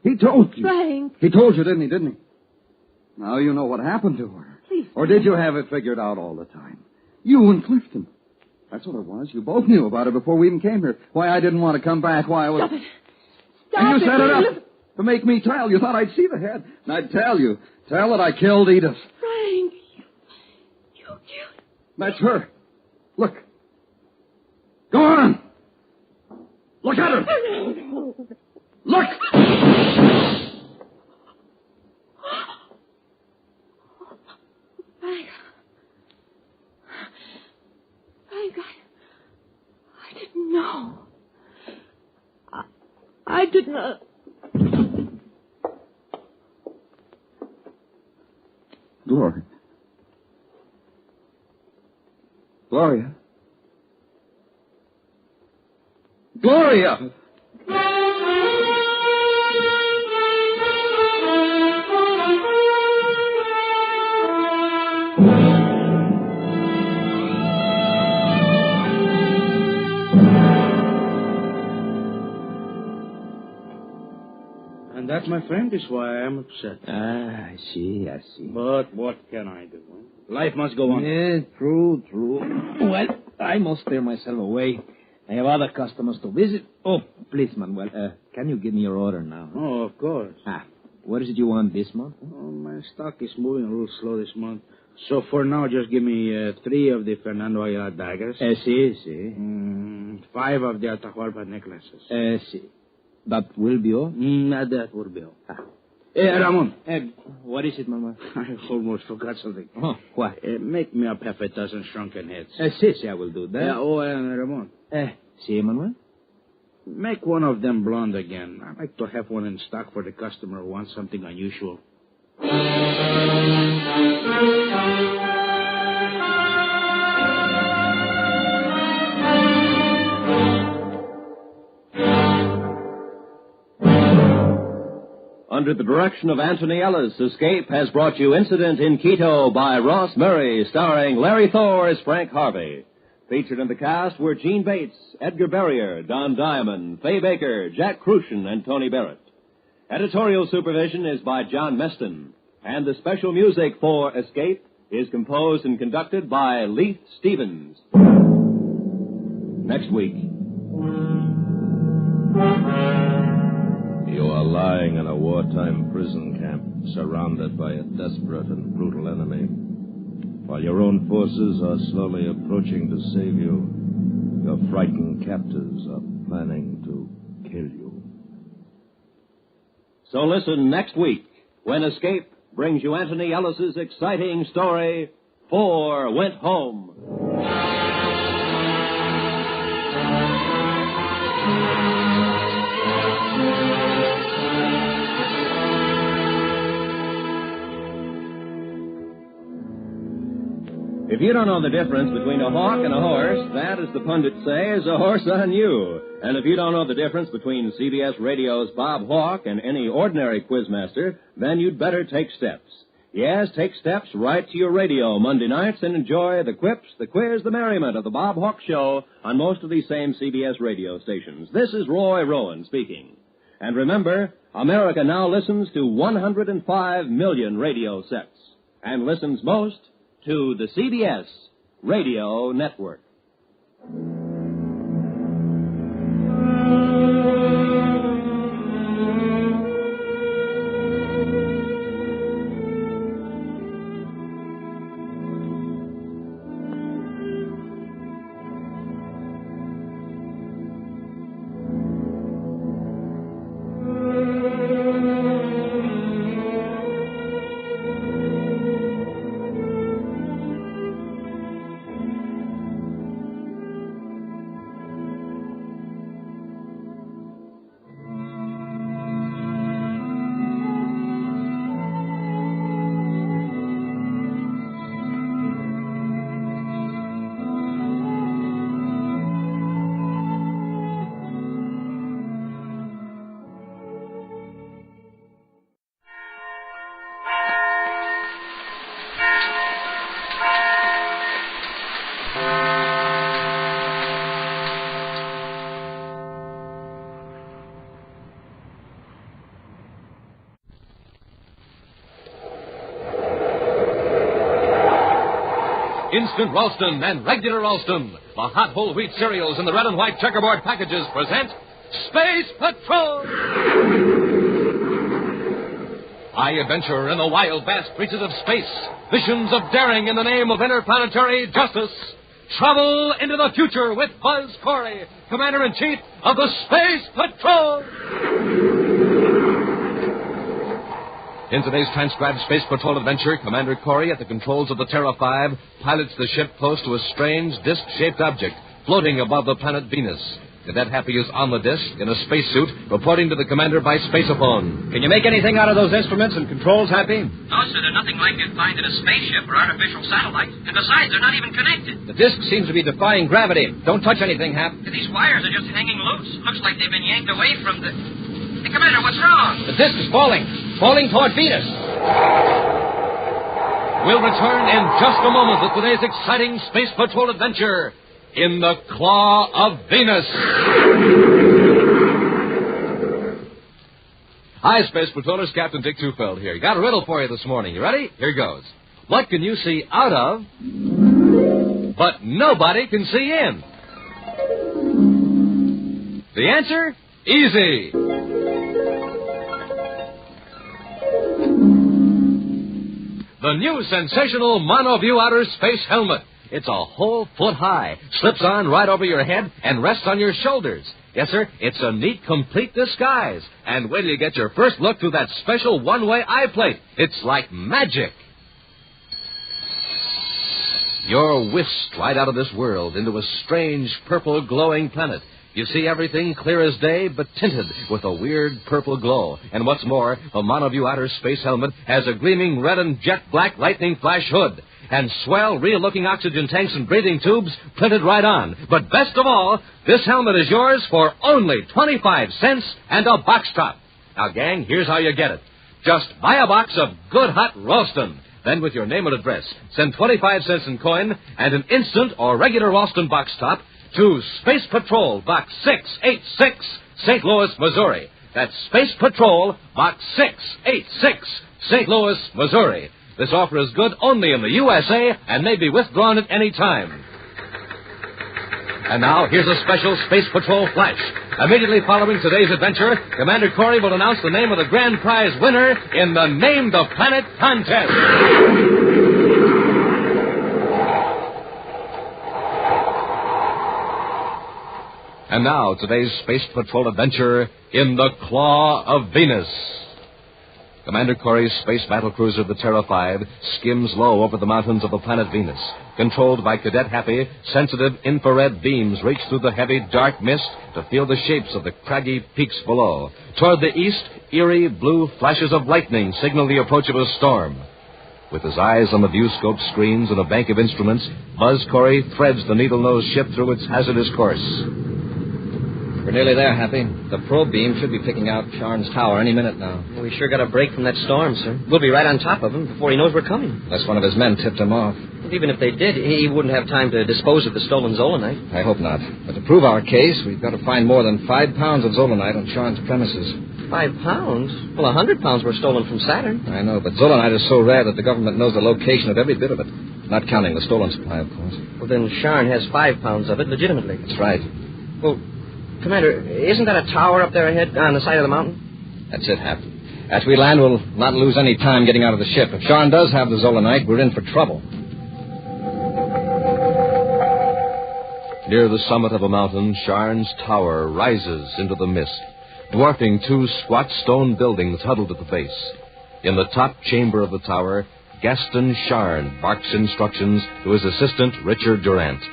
He told you. Frank. He told you, didn't he? Now you know what happened to her. Please. Or did you have it figured out all the time? You and Clifton. That's what it was. You both knew about it before we even came here. Why I didn't want to come back. Why I was... Stop it. And you set it up to make me tell. You thought I'd see the head. And I'd tell you. Tell that I killed Edith. Frank, you killed... That's her. Look. Go on. Look at her. Look. Frank, I didn't know. I did not... Gloria. Gloria. Gloria! And that, my friend, is why I'm upset. I see. But what can I do? Life must go on. Yeah, true. Well, I must steer myself away. I have other customers to visit. Oh, please, Manuel, can you give me your order now? Oh, of course. What is it you want this month? Oh, my stock is moving a little slow this month. So for now, just give me 3 of the Fernando Ayala daggers. Sí. 5 of the Atahualpa necklaces. Sí. That will be all? That will be all. Ramon. What is it, Mama? I almost forgot something. Oh, what? Make me up half a dozen shrunken heads. Sí, I will do that. Ramon. Sí, Manuel? Make one of them blonde again. I like to have one in stock for the customer who wants something unusual. Under the direction of Anthony Ellis, Escape has brought you Incident in Quito by Ross Murray, starring Larry Thor as Frank Harvey. Featured in the cast were Gene Bates, Edgar Barrier, Don Diamond, Fay Baker, Jack Crucian, and Tony Barrett. Editorial supervision is by John Meston, and the special music for Escape is composed and conducted by Leith Stevens. Next week. You are lying in a wartime prison camp, surrounded by a desperate and brutal enemy. While your own forces are slowly approaching to save you, your frightened captors are planning to kill you. So listen next week when Escape brings you Anthony Ellis's exciting story, 4 Went Home. If you don't know the difference between a hawk and a horse, that, as the pundits say, is a horse on you. And if you don't know the difference between CBS Radio's Bob Hawke and any ordinary quizmaster, then you'd better take steps. Yes, take steps right to your radio Monday nights and enjoy the quips, the quiz, the merriment of the Bob Hawke Show on most of these same CBS radio stations. This is Roy Rowan speaking. And remember, America now listens to 105 million radio sets and listens most to the CBS Radio Network. Instant Ralston and Regular Ralston, the hot whole wheat cereals in the red and white checkerboard packages, present Space Patrol! High adventure in the wild, vast reaches of space. Visions of daring in the name of interplanetary justice. Travel into the future with Buzz Corey, Commander-in-Chief of the Space Patrol! In today's transcribed Space Patrol adventure, Commander Corey, at the controls of the Terra 5, pilots the ship close to a strange, disc-shaped object floating above the planet Venus. Cadet Happy is on the disc in a spacesuit, reporting to the commander by spaceophone. Can you make anything out of those instruments and controls, Happy? No, sir, they're nothing like you'd find in a spaceship or artificial satellite. And besides, they're not even connected. The disc seems to be defying gravity. Don't touch anything, Hap. These wires are just hanging loose. Looks like they've been yanked away from the... Hey, Commander, what's wrong? The disc is falling. Falling toward Venus. We'll return in just a moment with today's exciting Space Patrol adventure in the Claw of Venus. Hi, Space Patrollers. Captain Dick Tufeld here. Got a riddle for you this morning. You ready? Here goes. What can you see out of, but nobody can see in? The answer? Easy. The new sensational Monoview Outer Space Helmet. It's a whole foot high, slips on right over your head, and rests on your shoulders. Yes, sir, it's a neat, complete disguise. And wait till you get your first look through that special one-way eye plate. It's like magic. You're whisked right out of this world into a strange, purple, glowing planet. You see everything clear as day, but tinted with a weird purple glow. And what's more, the Monoview Outer Space Helmet has a gleaming red and jet black lightning flash hood. And swell, real-looking oxygen tanks and breathing tubes printed right on. But best of all, this helmet is yours for only 25 cents and a box top. Now, gang, here's how you get it. Just buy a box of good hot Ralston. Then, with your name and address, send 25 cents in coin and an instant or regular Ralston box top to Space Patrol, Box 686, St. Louis, Missouri. That's Space Patrol, Box 686, St. Louis, Missouri. This offer is good only in the USA and may be withdrawn at any time. And now, here's a special Space Patrol flash. Immediately following today's adventure, Commander Corey will announce the name of the grand prize winner in the Name the Planet contest. And now, today's Space Patrol adventure in the Claw of Venus. Commander Corey's space battlecruiser, the Terra 5, skims low over the mountains of the planet Venus. Controlled by Cadet Happy, sensitive infrared beams reach through the heavy, dark mist to feel the shapes of the craggy peaks below. Toward the east, eerie blue flashes of lightning signal the approach of a storm. With his eyes on the viewscope screens and a bank of instruments, Buzz Corey threads the needle-nosed ship through its hazardous course. We're nearly there, Happy. The probe beam should be picking out Sharn's tower any minute now. Well, we sure got a break from that storm, sir. We'll be right on top of him before he knows we're coming. Unless one of his men tipped him off. But even if they did, he wouldn't have time to dispose of the stolen zolanite. I hope not. But to prove our case, we've got to find more than 5 pounds of zolanite on Sharn's premises. 5 pounds? Well, 100 pounds were stolen from Saturn. I know, but zolanite is so rare that the government knows the location of every bit of it. Not counting the stolen supply, of course. Well, then Sharn has 5 pounds of it legitimately. That's right. Well, Commander, isn't that a tower up there ahead on the side of the mountain? That's it, Hap. After we land, we'll not lose any time getting out of the ship. If Sharn does have the zolanite, we're in for trouble. Near the summit of a mountain, Sharn's tower rises into the mist, dwarfing 2 squat stone buildings huddled at the base. In the top chamber of the tower, Gaston Sharn barks instructions to his assistant, Richard Durant.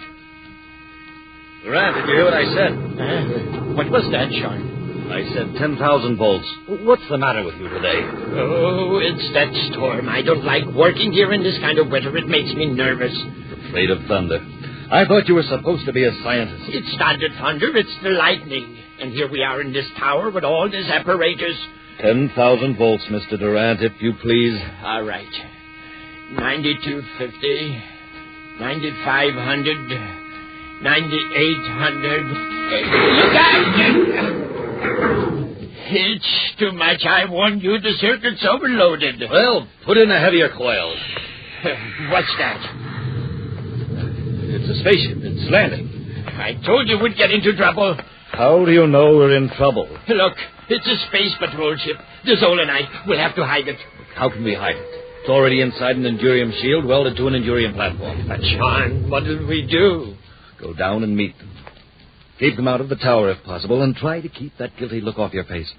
Durant, did you hear what I said? What was that, Sharn? I said 10,000 volts. What's the matter with you today? Oh, it's that storm. I don't like working here in this kind of weather. It makes me nervous. Afraid of thunder. I thought you were supposed to be a scientist. It's not the thunder, it's the lightning. And here we are in this tower with all this apparatus. 10,000 volts, Mr. Durant, if you please. All right. 9250, 9500, 9800. Look out! It's too much. I warned you. The circuit's overloaded. Well, put in a heavier coil. What's that? spaceship. It's landing. I told you we'd get into trouble. How do you know we're in trouble? Look, it's a space patrol ship. The Zolanite. We'll have to hide it. How can we hide it? It's already inside an Endurium shield welded to an Endurium platform. But, Sean, what did we do? Go down and meet them. Keep them out of the tower if possible, and try to keep that guilty look off your face.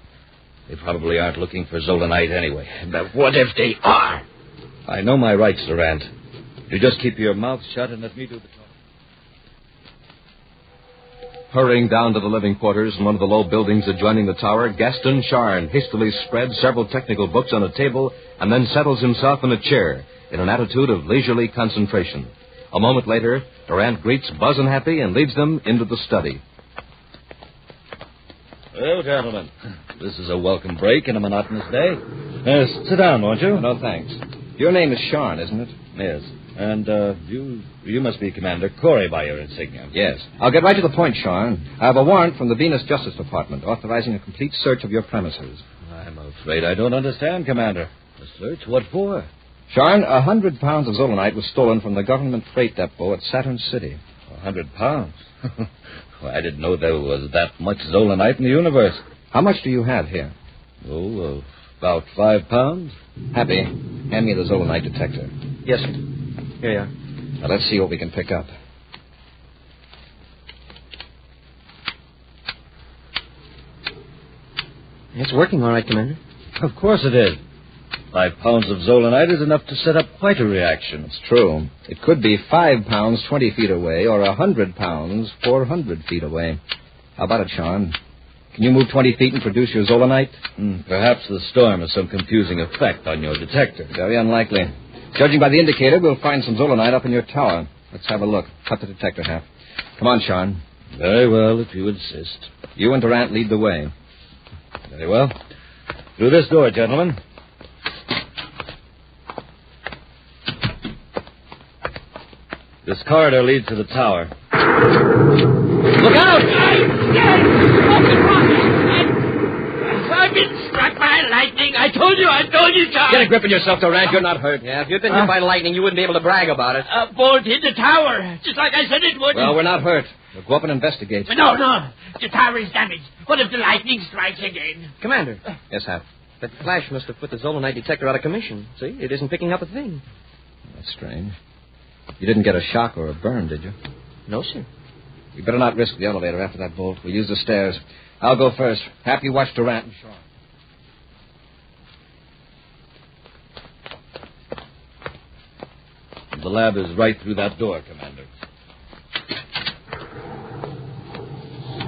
They probably aren't looking for Zolanite anyway. But what if they are? I know my rights, Durant. You just keep your mouth shut and let me do the talking. Hurrying down to the living quarters in one of the low buildings adjoining the tower, Gaston Charn hastily spreads several technical books on a table and then settles himself in a chair in an attitude of leisurely concentration. A moment later, Durant greets Buzz and Happy and leads them into the study. Well, gentlemen, this is a welcome break in a monotonous day. Yes, sit down, won't you? No, thanks. Your name is Charn, isn't it? Yes. And you must be Commander Corey by your insignia. Yes. I'll get right to the point, Charn. I have a warrant from the Venus Justice Department authorizing a complete search of your premises. I'm afraid I don't understand, Commander. A search? What for? Charn, 100 pounds of Zolanite was stolen from the government freight depot at Saturn City. 100 pounds? Well, I didn't know there was that much Zolanite in the universe. How much do you have here? Oh, about 5 pounds. Happy, hand me the Zolanite detector. Yes, sir. Here you are. Now, let's see what we can pick up. It's working all right, Commander. Of course it is. 5 pounds of Zolanite is enough to set up quite a reaction. It's true. It could be 5 pounds 20 feet away or 100 pounds 400 feet away. How about it, Sean? Can you move 20 feet and produce your Zolanite? Perhaps the storm has some confusing effect on your detector. Very unlikely. Judging by the indicator, we'll find some Zolanite up in your tower. Let's have a look. Cut the detector half. Come on, Sean. Very well, if you insist. You and Durant lead the way. Very well. Through this door, gentlemen. This corridor leads to the tower. Look out! I've been struck by lightning. I told you, John. Get a grip on yourself, Durant. You're not hurt. Yeah, if you'd been hit by lightning, you wouldn't be able to brag about it. A bolt hit the tower, just like I said it would. Well, we're not hurt. We'll go up and investigate. No. The tower is damaged. What if the lightning strikes again? Commander. Yes, Hap. That flash must have put the Zolanite detector out of commission. See, it isn't picking up a thing. That's strange. You didn't get a shock or a burn, did you? No, sir. We better not risk the elevator after that bolt. We'll use the stairs. I'll go first. Hap, you watch Durant and Shaw. The lab is right through that door, Commander.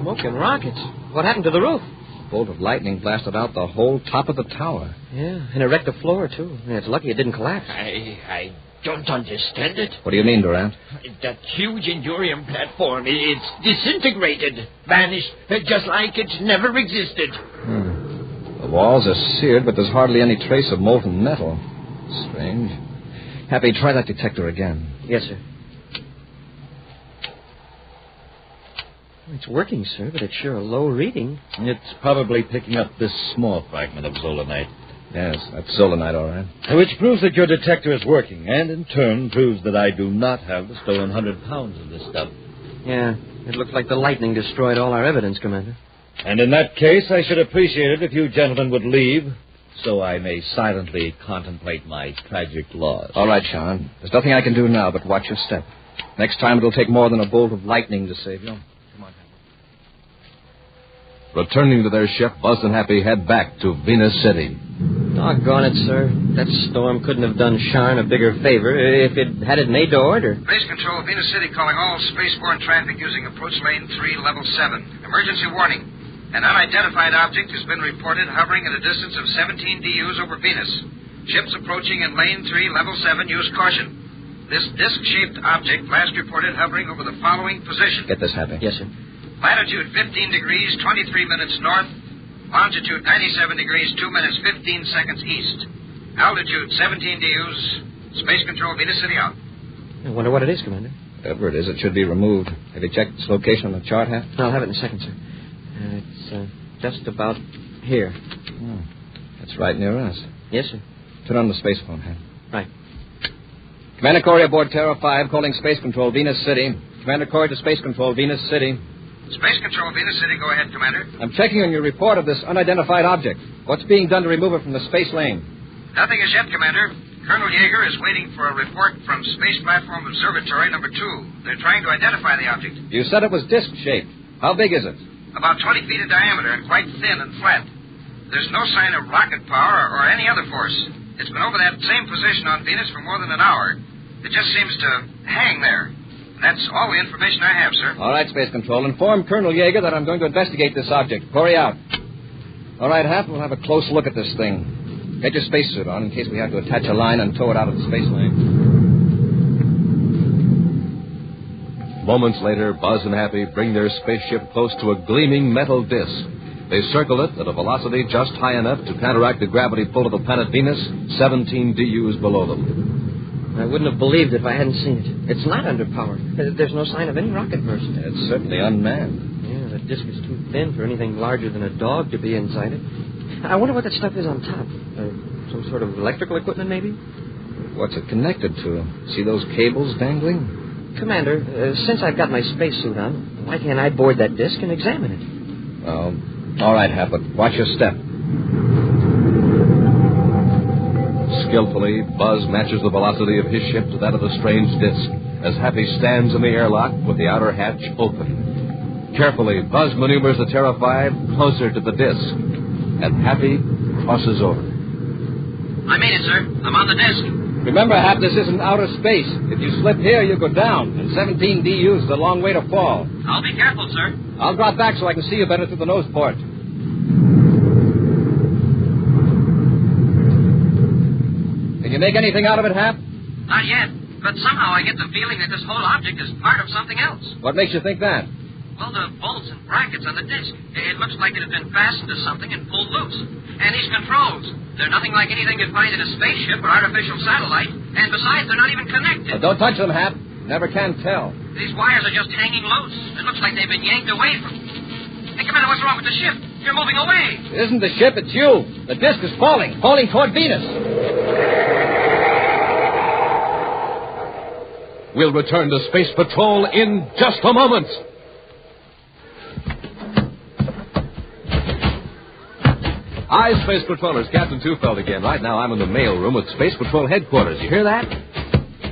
Smoke and rockets. What happened to the roof? A bolt of lightning blasted out the whole top of the tower. Yeah, and it wrecked the floor, too. Yeah, it's lucky it didn't collapse. I don't understand it. What do you mean, Durant? That huge Endurium platform, it's disintegrated, vanished, just like it's never existed. The walls are seared, but there's hardly any trace of molten metal. Strange. Happy, try that detector again. Yes, sir. It's working, sir, but it's sure a low reading. It's probably picking up this small fragment of Zolanite. Yes, that's Zolanite, all right. Which proves that your detector is working, and in turn proves that I do not have the stolen 100 pounds of this stuff. Yeah, it looks like the lightning destroyed all our evidence, Commander. And in that case, I should appreciate it if you gentlemen would leave, so I may silently contemplate my tragic loss. All right, Sean. There's nothing I can do now but watch your step. Next time it'll take more than a bolt of lightning to save you. Returning to their ship, Buzz and Happy head back to Venus City. Doggone it, sir. That storm couldn't have done Sharn a bigger favor if it had it made to order. Base Control, Venus City calling all spaceborne traffic using approach lane 3, level 7. Emergency warning. An unidentified object has been reported hovering at a distance of 17 DUs over Venus. Ships approaching in lane 3, level 7, use caution. This disc-shaped object last reported hovering over the following position. Get this, Happy. Yes, sir. Latitude 15 degrees, 23 minutes north. Longitude 97 degrees, 2 minutes, 15 seconds east. Altitude 17 DUs. Space Control, Venus City out. I wonder what it is, Commander. Whatever it is, it should be removed. Have you checked its location on the chart, Hap? I'll have it in a second, sir. It's just about here. Oh, that's right near us. Yes, sir. Turn on the space phone, Hap. Right. Commander Corey aboard Terra 5, calling Space Control, Venus City. Commander Corey to Space Control, Venus City. Space Control, Venus City. Go ahead, Commander. I'm checking on your report of this unidentified object. What's being done to remove it from the space lane? Nothing as yet, Commander. Colonel Yeager is waiting for a report from Space Platform Observatory number 2. They're trying to identify the object. You said it was disc-shaped. How big is it? About 20 feet in diameter and quite thin and flat. There's no sign of rocket power or any other force. It's been over that same position on Venus for more than an hour. It just seems to hang there. That's all the information I have, sir. All right, Space Control. Inform Colonel Yeager that I'm going to investigate this object. Corey out. All right, Hap, we'll have a close look at this thing. Get your spacesuit on in case we have to attach a line and tow it out of the space lane. Moments later, Buzz and Happy bring their spaceship close to a gleaming metal disc. They circle it at a velocity just high enough to counteract the gravity pull of the planet Venus, 17 DUs below them. I wouldn't have believed it if I hadn't seen it. It's not underpowered. There's no sign of any rocket burst. It's certainly unmanned. Yeah, the disc is too thin for anything larger than a dog to be inside it. I wonder what that stuff is on top. Some sort of electrical equipment, maybe? What's it connected to? See those cables dangling? Commander, since I've got my spacesuit on, why can't I board that disc and examine it? Oh, all right, Hap, but watch your step. Skillfully, Buzz matches the velocity of his ship to that of the strange disc as Happy stands in the airlock with the outer hatch open. Carefully, Buzz maneuvers the Terra 5 closer to the disc, and Happy crosses over. I made it, sir. I'm on the disc. Remember, Hap, this isn't outer space. If you slip here, you go down, and 17 DUs is a long way to fall. I'll be careful, sir. I'll drop back so I can see you better through the nose port. Can you make anything out of it, Hap? Not yet, but somehow I get the feeling that this whole object is part of something else. What makes you think that? Well, the bolts and brackets on the disc. It looks like it had been fastened to something and pulled loose. And these controls, they're nothing like anything you'd find in a spaceship or artificial satellite. And besides, they're not even connected. Don't touch them, Hap. Never can tell. These wires are just hanging loose. It looks like they've been yanked away from... Hey, Commander, what's wrong with the ship? You're moving away. It isn't the ship, it's you. The disc is falling toward Venus. We'll return to Space Patrol in just a moment. Hi, Space Patrollers. Captain Tufeld again. Right now, I'm in the mail room at Space Patrol headquarters. You hear that?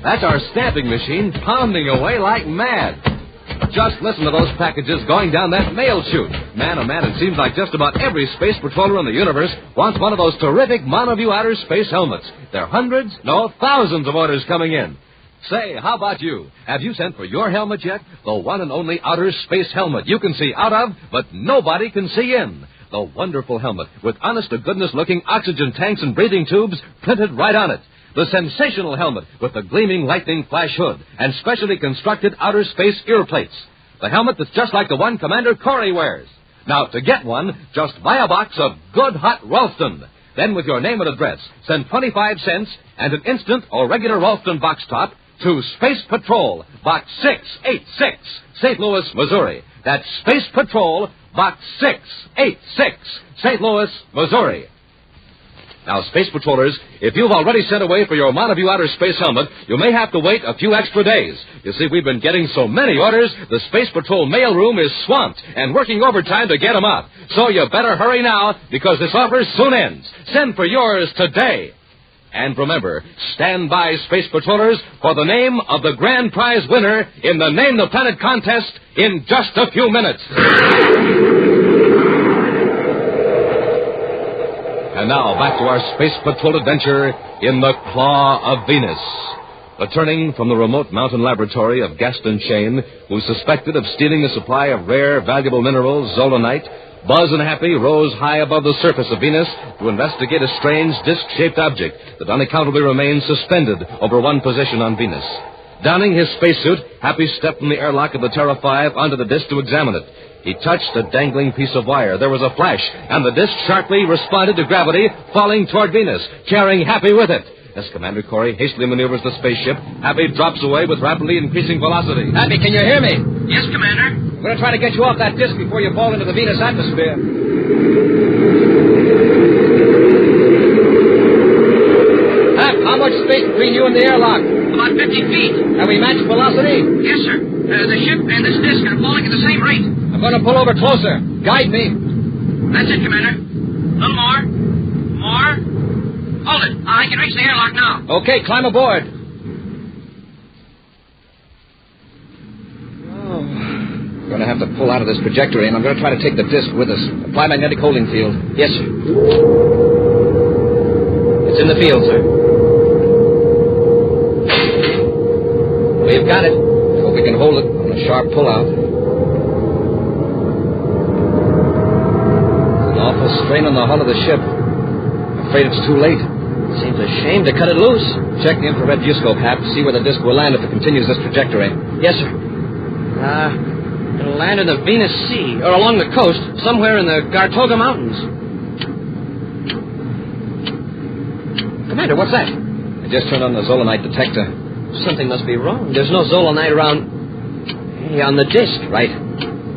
That's our stamping machine pounding away like mad. Just listen to those packages going down that mail chute. Man, oh man, it seems like just about every Space Patroller in the universe wants one of those terrific monoview outer space helmets. There are hundreds, no, thousands of orders coming in. Say, how about you? Have you sent for your helmet yet? The one and only outer space helmet you can see out of, but nobody can see in. The wonderful helmet with honest-to-goodness looking oxygen tanks and breathing tubes printed right on it. The sensational helmet with the gleaming lightning flash hood and specially constructed outer space ear plates. The helmet that's just like the one Commander Corey wears. Now, to get one, just buy a box of good hot Ralston. Then, with your name and address, send 25 cents and an instant or regular Ralston box top to Space Patrol, Box 686, St. Louis, Missouri. That's Space Patrol, Box 686, St. Louis, Missouri. Now, Space Patrollers, if you've already sent away for your monoview outer space helmet, you may have to wait a few extra days. You see, we've been getting so many orders, the Space Patrol mailroom is swamped and working overtime to get them out. So you better hurry now, because this offer soon ends. Send for yours today. And remember, stand by, Space Patrollers, for the name of the grand prize winner in the Name the Planet contest in just a few minutes. And now, back to our Space Patrol adventure in the Claw of Venus. Returning from the remote mountain laboratory of Gaston Shane, who's suspected of stealing a supply of rare, valuable minerals, zolanite, Buzz and Happy rose high above the surface of Venus to investigate a strange disc-shaped object that unaccountably remained suspended over one position on Venus. Donning his spacesuit, Happy stepped from the airlock of the Terra 5 onto the disc to examine it. He touched a dangling piece of wire. There was a flash, and the disc sharply responded to gravity, falling toward Venus, carrying Happy with it. As Commander Corey hastily maneuvers the spaceship, Happy drops away with rapidly increasing velocity. Happy, can you hear me? Yes, Commander. I'm going to try to get you off that disc before you fall into the Venus atmosphere. Hap, how much space between you and the airlock? about 50 feet. Have we matched velocity? Yes, sir. The ship and this disc are falling at the same rate. I'm going to pull over closer. Guide me. That's it, Commander. A little more. More. Hold it. I can reach the airlock now. Okay, climb aboard. We're going to have to pull out of this trajectory, and I'm going to try to take the disc with us. Apply magnetic holding field. Yes, sir. It's in the field, sir. We've got it. I hope we can hold it on a sharp pull-out. It's an awful strain on the hull of the ship. I'm afraid it's too late. Seems a shame to cut it loose. Check the infrared viewscope, Hap. See where the disc will land if it continues this trajectory. Yes, sir. It'll land in the Venus Sea, or along the coast, somewhere in the Gartoga Mountains. Commander, what's that? I just turned on the zolanite detector. Something must be wrong. There's no zolanite around... Hey, on the disc. Right.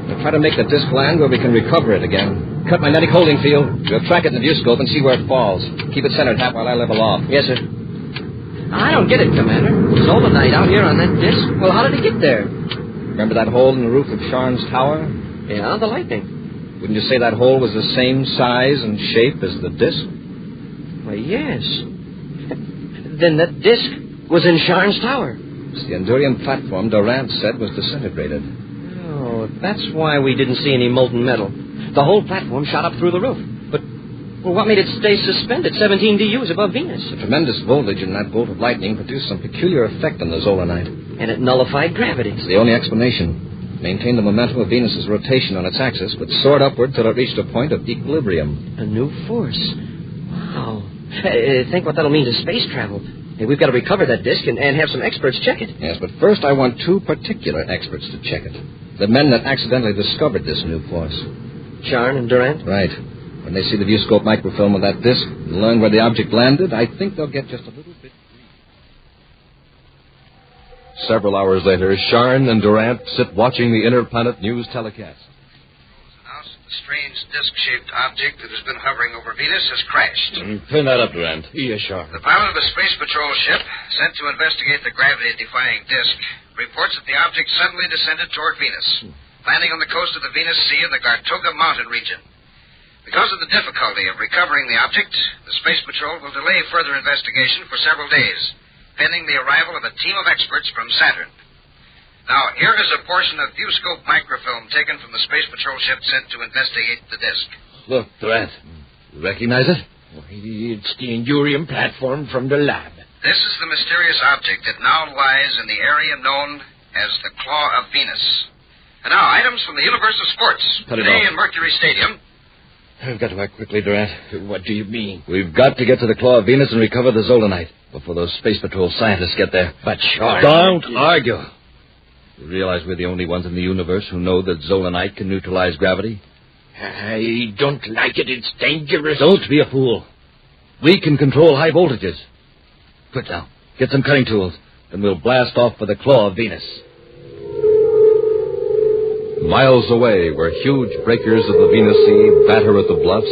We'll try to make the disc land where we can recover it again. Cut magnetic holding field. We'll track it in the viewscope and see where it falls. Keep it centered, Hap, while I level off. Yes, sir. I don't get it, Commander. Zolanite out here on that disc? Well, how did it get there? Remember that hole in the roof of Sharn's tower? Yeah, the lightning. Wouldn't you say that hole was the same size and shape as the disc? Why, yes. Then that disc was in Sharn's tower. It's the Endurian platform Durant said was disintegrated. Oh, that's why we didn't see any molten metal. The whole platform shot up through the roof. But, well, what made it stay suspended 17 DUs above Venus? The tremendous voltage in that bolt of lightning produced some peculiar effect on the zolanite. And it nullified gravity. It's the only explanation. Maintained the momentum of Venus's rotation on its axis, but soared upward till it reached a point of equilibrium. A new force. Wow. Think what that'll mean to space travel. Hey, we've got to recover that disk and have some experts check it. Yes, but first I want two particular experts to check it. The men that accidentally discovered this new force. Sharn and Durant? Right. When they see the viewscope microfilm of that disk and learn where the object landed, I think they'll get just a little bit... Several hours later, Sharn and Durant sit watching the interplanet news telecast. The strange disc-shaped object that has been hovering over Venus has crashed. Turn that up, Durant. Yes, Sharn. The pilot of a space patrol ship sent to investigate the gravity-defying disc reports that the object suddenly descended toward Venus, landing on the coast of the Venus Sea in the Gartoga Mountain region. Because of the difficulty of recovering the object, the space patrol will delay further investigation for several days, pending the arrival of a team of experts from Saturn. Now, here is a portion of viewscope microfilm taken from the space patrol ship sent to investigate the disc. Look, Durant. You recognize it? It's the Endurium platform from the lab. This is the mysterious object that now lies in the area known as the Claw of Venus. And now, items from the universe of sports. Cut it Today off. in Mercury Stadium. We've got to act quickly, Durant. What do you mean? We've got to get to the Claw of Venus and recover the zolanite before those Space Patrol scientists get there. But Sharn... Don't argue. You realize we're the only ones in the universe who know that zolanite can neutralize gravity? I don't like it. It's dangerous. Don't be a fool. We can control high voltages. Quick now. Get some cutting tools, and we'll blast off for the Claw of Venus. Miles away, where huge breakers of the Venus Sea batter at the bluffs,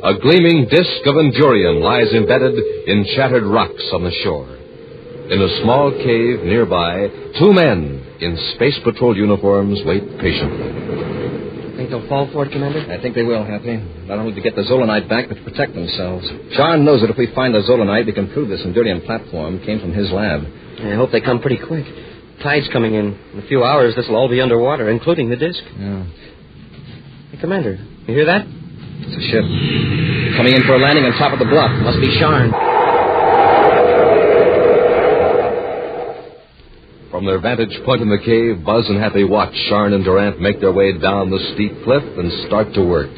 a gleaming disk of Endurium lies embedded in shattered rocks on the shore. In a small cave nearby, two men in Space Patrol uniforms wait patiently. Think they'll fall for it, Commander? I think they will, Happy. Not only to get the zolanite back, but to protect themselves. Sharn knows that if we find the zolanite, we can prove this Endurium platform came from his lab. I hope they come pretty quick. Tide's coming in. In a few hours, this will all be underwater, including the disc. Yeah. Hey, Commander, you hear that? It's a ship. Coming in for a landing on top of the bluff. Must be Sharn. From their vantage point in the cave, Buzz and Happy watch Sharn and Durant make their way down the steep cliff and start to work.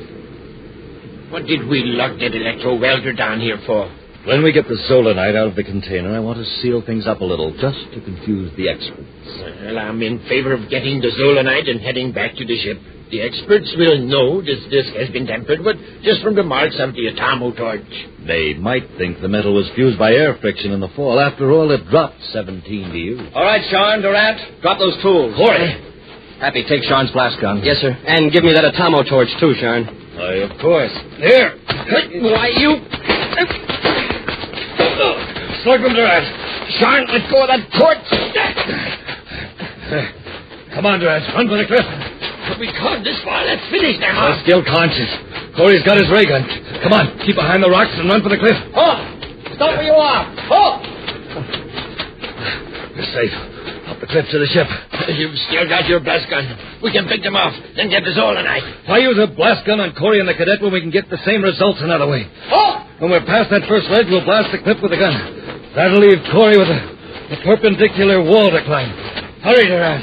What did we lug that electro-welder down here for? When we get the zolanite out of the container, I want to seal things up a little, just to confuse the experts. Well, I'm in favor of getting the zolanite and heading back to the ship. The experts will know this disc has been tempered, but just from the marks of the atomo torch. They might think the metal was fused by air friction in the fall. After all, it dropped 17 DU. All right, Sharn, Durant, drop those tools. Hurry. Happy, take Sharn's blast gun. Yes, sir. And give me that atomo torch, too, Sharn. Why, of course. Here. Why, you... Slug them, Durant. Sean, let go of that cord. Come on, Draz. Run for the cliff. But we come this far. Let's finish them. We're still conscious. Corey's got his ray gun. Come on, keep behind the rocks and run for the cliff. Halt! Stop where you are. Halt! We're safe. Up the cliff to the ship. You've still got your blast gun. We can pick them off, then get the Zolanite. Why use a blast gun on Corey and the cadet when we can get the same results another way? Halt! When we're past that first ledge, we'll blast the cliff with the gun. That'll leave Corey with a perpendicular wall to climb. Hurry, Duran.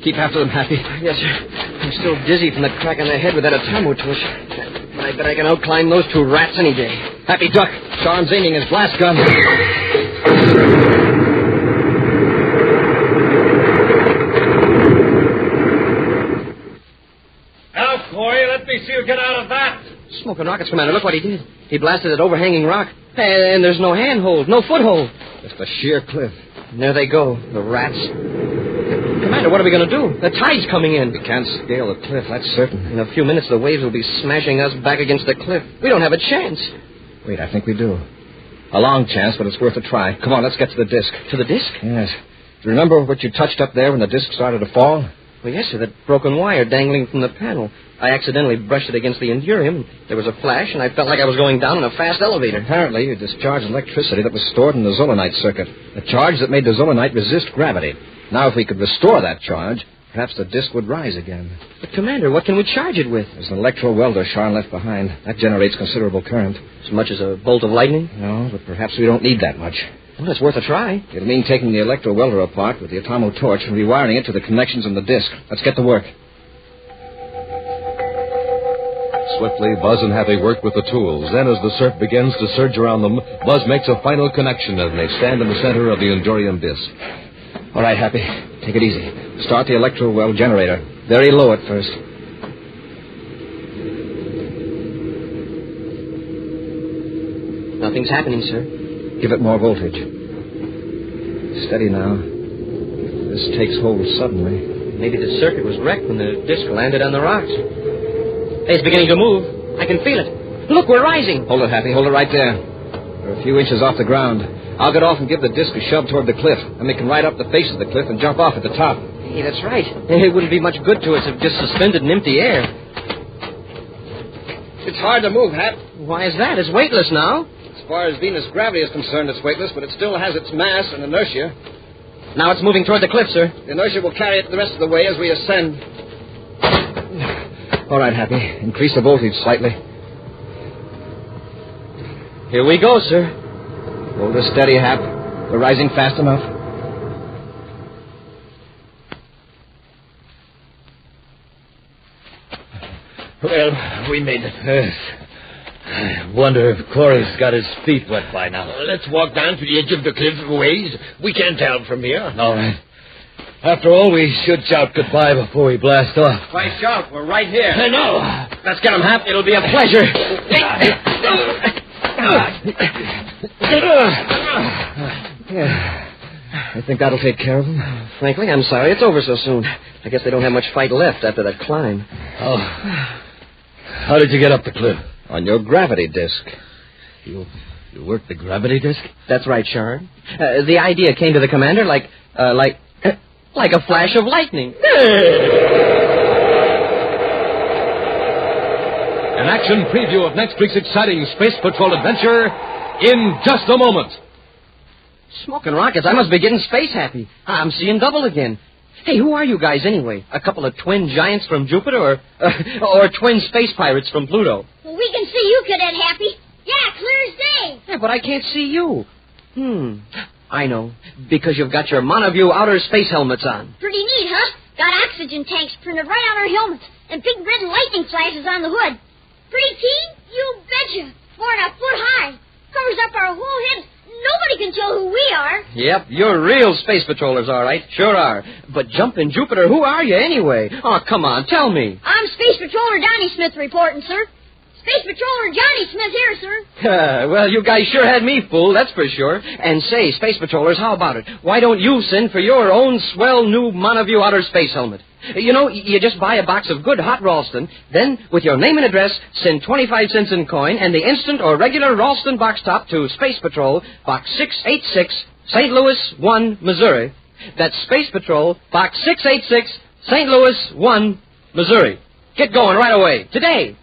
Keep after them, Happy. Yes, sir. I'm still dizzy from the crack on the head with that Atomo torch. I bet I can outclimb those two rats any day. Happy, duck. Charm's aiming his blast gun. Now, Corey, let me see you get out of that. Smoking rockets, Commander. Look what he did. He blasted that overhanging rock. And there's no handhold, no foothold. Just a sheer cliff. And there they go, the rats. Commander, what are we going to do? The tide's coming in. We can't scale the cliff, that's certain. In a few minutes, the waves will be smashing us back against the cliff. We don't have a chance. Wait, I think we do. A long chance, but it's worth a try. Come on, let's get to the disc. To the disc? Yes. Do you remember what you touched up there when the disc started to fall? Well, yes, sir, that broken wire dangling from the panel. I accidentally brushed it against the endurium. There was a flash, and I felt like I was going down in a fast elevator. Apparently, you discharged electricity that was stored in the Zolanite circuit. A charge that made the Zolanite resist gravity. Now, if we could restore that charge, perhaps the disc would rise again. But, Commander, what can we charge it with? There's an electro-welder Sean left behind. That generates considerable current. As much as a bolt of lightning? No, but perhaps we don't need that much. Well, it's worth a try. It'll mean taking the electro-welder apart with the Atomo torch and rewiring it to the connections in the disc. Let's get to work. Swiftly, Buzz and Happy work with the tools. Then, as the surf begins to surge around them, Buzz makes a final connection and they stand in the center of the endurium disc. All right, Happy. Take it easy. Start the electro-well generator. Very low at first. Nothing's happening, sir. Give it more voltage. Steady now. This takes hold suddenly. Maybe the circuit was wrecked when the disc landed on the rocks. Hey, it's beginning to move. I can feel it. Look, we're rising. Hold it, Happy. Hold it right there. We're a few inches off the ground. I'll get off and give the disc a shove toward the cliff. And we can ride up the face of the cliff and jump off at the top. Hey, that's right. It wouldn't be much good to us if just suspended in empty air. It's hard to move, Hap. Why is that? It's weightless now. As far as Venus gravity is concerned, it's weightless, but it still has its mass and inertia. Now it's moving toward the cliff, sir. The inertia will carry it the rest of the way as we ascend. All right, Happy. Increase the voltage slightly. Here we go, sir. Hold her steady, Hap. We're rising fast enough. Well, we made it. I wonder if Corey's got his feet wet by now. Let's walk down to the edge of the cliff a ways. We can't tell from here. All right. After all, we should shout goodbye before we blast off. Why shout? We're right here. I know. Let's get him, Hap. It'll be a pleasure. I think that'll take care of them. Frankly, I'm sorry it's over so soon. I guess they don't have much fight left after that climb. Oh. How did you get up the cliff? On your gravity disc. You worked the gravity disc? That's right, Sharon. The idea came to the commander like a flash of lightning. An action preview of next week's exciting Space Patrol adventure in just a moment. Smoking rockets. I must be getting space happy. I'm seeing double again. Hey, who are you guys anyway? A couple of twin giants from Jupiter or twin space pirates from Pluto? Well, we can see you, Cadet Happy. Yeah, clear as day. Yeah, but I can't see you. I know. Because you've got your monoview outer space helmets on. Pretty neat, huh? Got oxygen tanks printed right on our helmets and big red lightning flashes on the hood. Pretty keen? You betcha. More than a foot high. Covers up our whole heads. Nobody can tell who we are. Yep, you're real space patrollers, all right. Sure are. But jumping Jupiter, who are you anyway? Oh, come on, tell me. I'm Space Patroller Donnie Smith reporting, sir. Space Patroller Johnny Smith here, sir. Well, you guys sure had me fooled, that's for sure. And say, Space Patrollers, how about it? Why don't you send for your own swell new monoview outer space helmet? You know, you just buy a box of good hot Ralston, then, with your name and address, send 25 cents in coin and the instant or regular Ralston box top to Space Patrol, Box 686, St. Louis 1, Missouri. That's Space Patrol, Box 686, St. Louis 1, Missouri. Get going right away, today.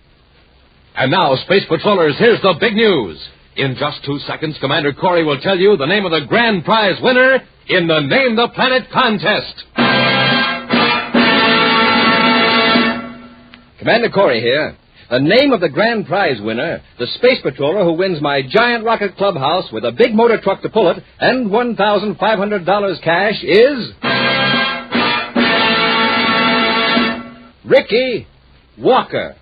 And now, Space Patrollers, here's the big news. In just 2 seconds, Commander Corey will tell you the name of the grand prize winner in the Name the Planet contest. Commander Corey here. The name of the grand prize winner, the space patroller who wins my giant rocket clubhouse with a big motor truck to pull it and $1,500 cash is... Ricky Walker.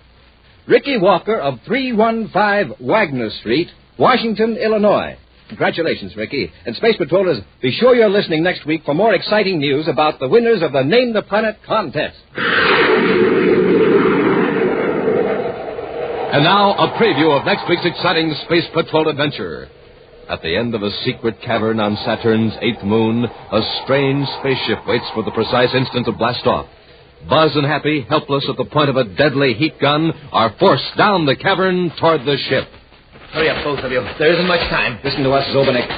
Ricky Walker of 315 Wagner Street, Washington, Illinois. Congratulations, Ricky. And Space Patrollers, be sure you're listening next week for more exciting news about the winners of the Name the Planet contest. And now, a preview of next week's exciting Space Patrol adventure. At the end of a secret cavern on Saturn's 8th moon, a strange spaceship waits for the precise instant to blast off. Buzz and Happy, helpless at the point of a deadly heat gun, are forced down the cavern toward the ship. Hurry up, both of you. There isn't much time. Listen to us, Zobanek.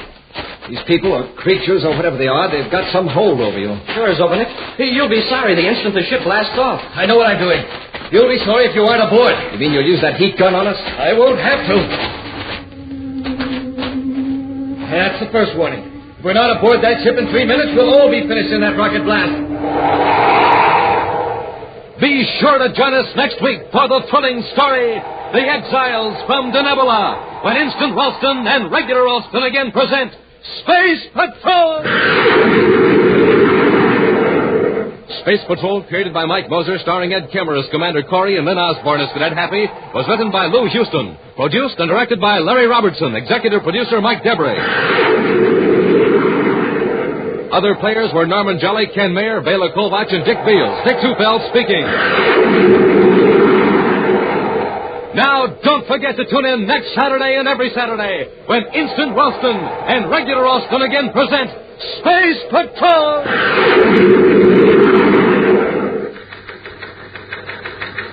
These people, or creatures, or whatever they are, they've got some hold over you. Sure, Zobanek. You'll be sorry the instant the ship blasts off. I know what I'm doing. You'll be sorry if you aren't aboard. You mean you'll use that heat gun on us? I won't have to. That's the first warning. If we're not aboard that ship in 3 minutes, we'll all be finished in that rocket blast. Be sure to join us next week for the thrilling story, The Exiles from Denebola, when Instant Ralston and Regular Ralston again present Space Patrol! Space Patrol, created by Mike Moser, starring Ed Kemmer as Commander Corey and Lynn Osborne as Cadet Happy, was written by Lou Houston, produced and directed by Larry Robertson, executive producer Mike Debray. Other players were Norman Jolly, Ken Mayer, Bela Kolbach, and Dick Beals. Dick Tufeld speaking. Now, don't forget to tune in next Saturday and every Saturday when Instant Ralston and Regular Ralston again present Space Patrol!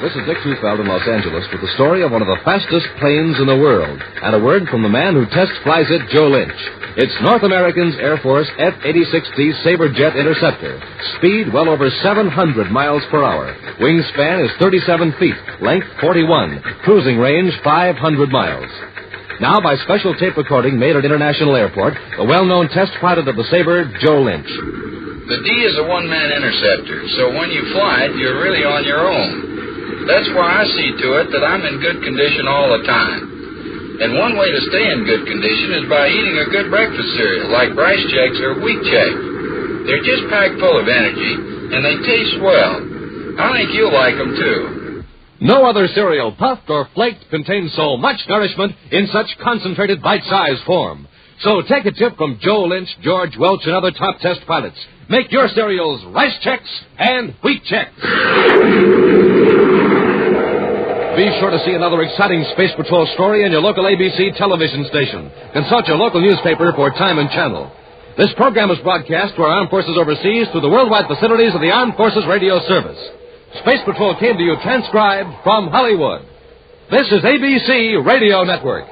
This is Dick Tufeld in Los Angeles with the story of one of the fastest planes in the world and a word from the man who test flies it, Joe Lynch. It's North American's Air Force F-86D Sabre Jet Interceptor. Speed well over 700 miles per hour. Wingspan is 37 feet. Length 41. Cruising range 500 miles. Now, by special tape recording made at International Airport, the well-known test pilot of the Sabre, Joe Lynch. The D is a one-man interceptor, so when you fly it, you're really on your own. That's why I see to it that I'm in good condition all the time. And one way to stay in good condition is by eating a good breakfast cereal, like Rice Chex or Wheat Chex. They're just packed full of energy, and they taste well. I think you'll like them, too. No other cereal, puffed or flaked, contains so much nourishment in such concentrated bite-sized form. So take a tip from Joe Lynch, George Welch, and other top test pilots. Make your cereals Rice Chex and Wheat Chex. Be sure to see another exciting Space Patrol story in your local ABC television station. Consult your local newspaper for time and channel. This program is broadcast to our armed forces overseas through the worldwide facilities of the Armed Forces Radio Service. Space Patrol came to you transcribed from Hollywood. This is ABC Radio Network.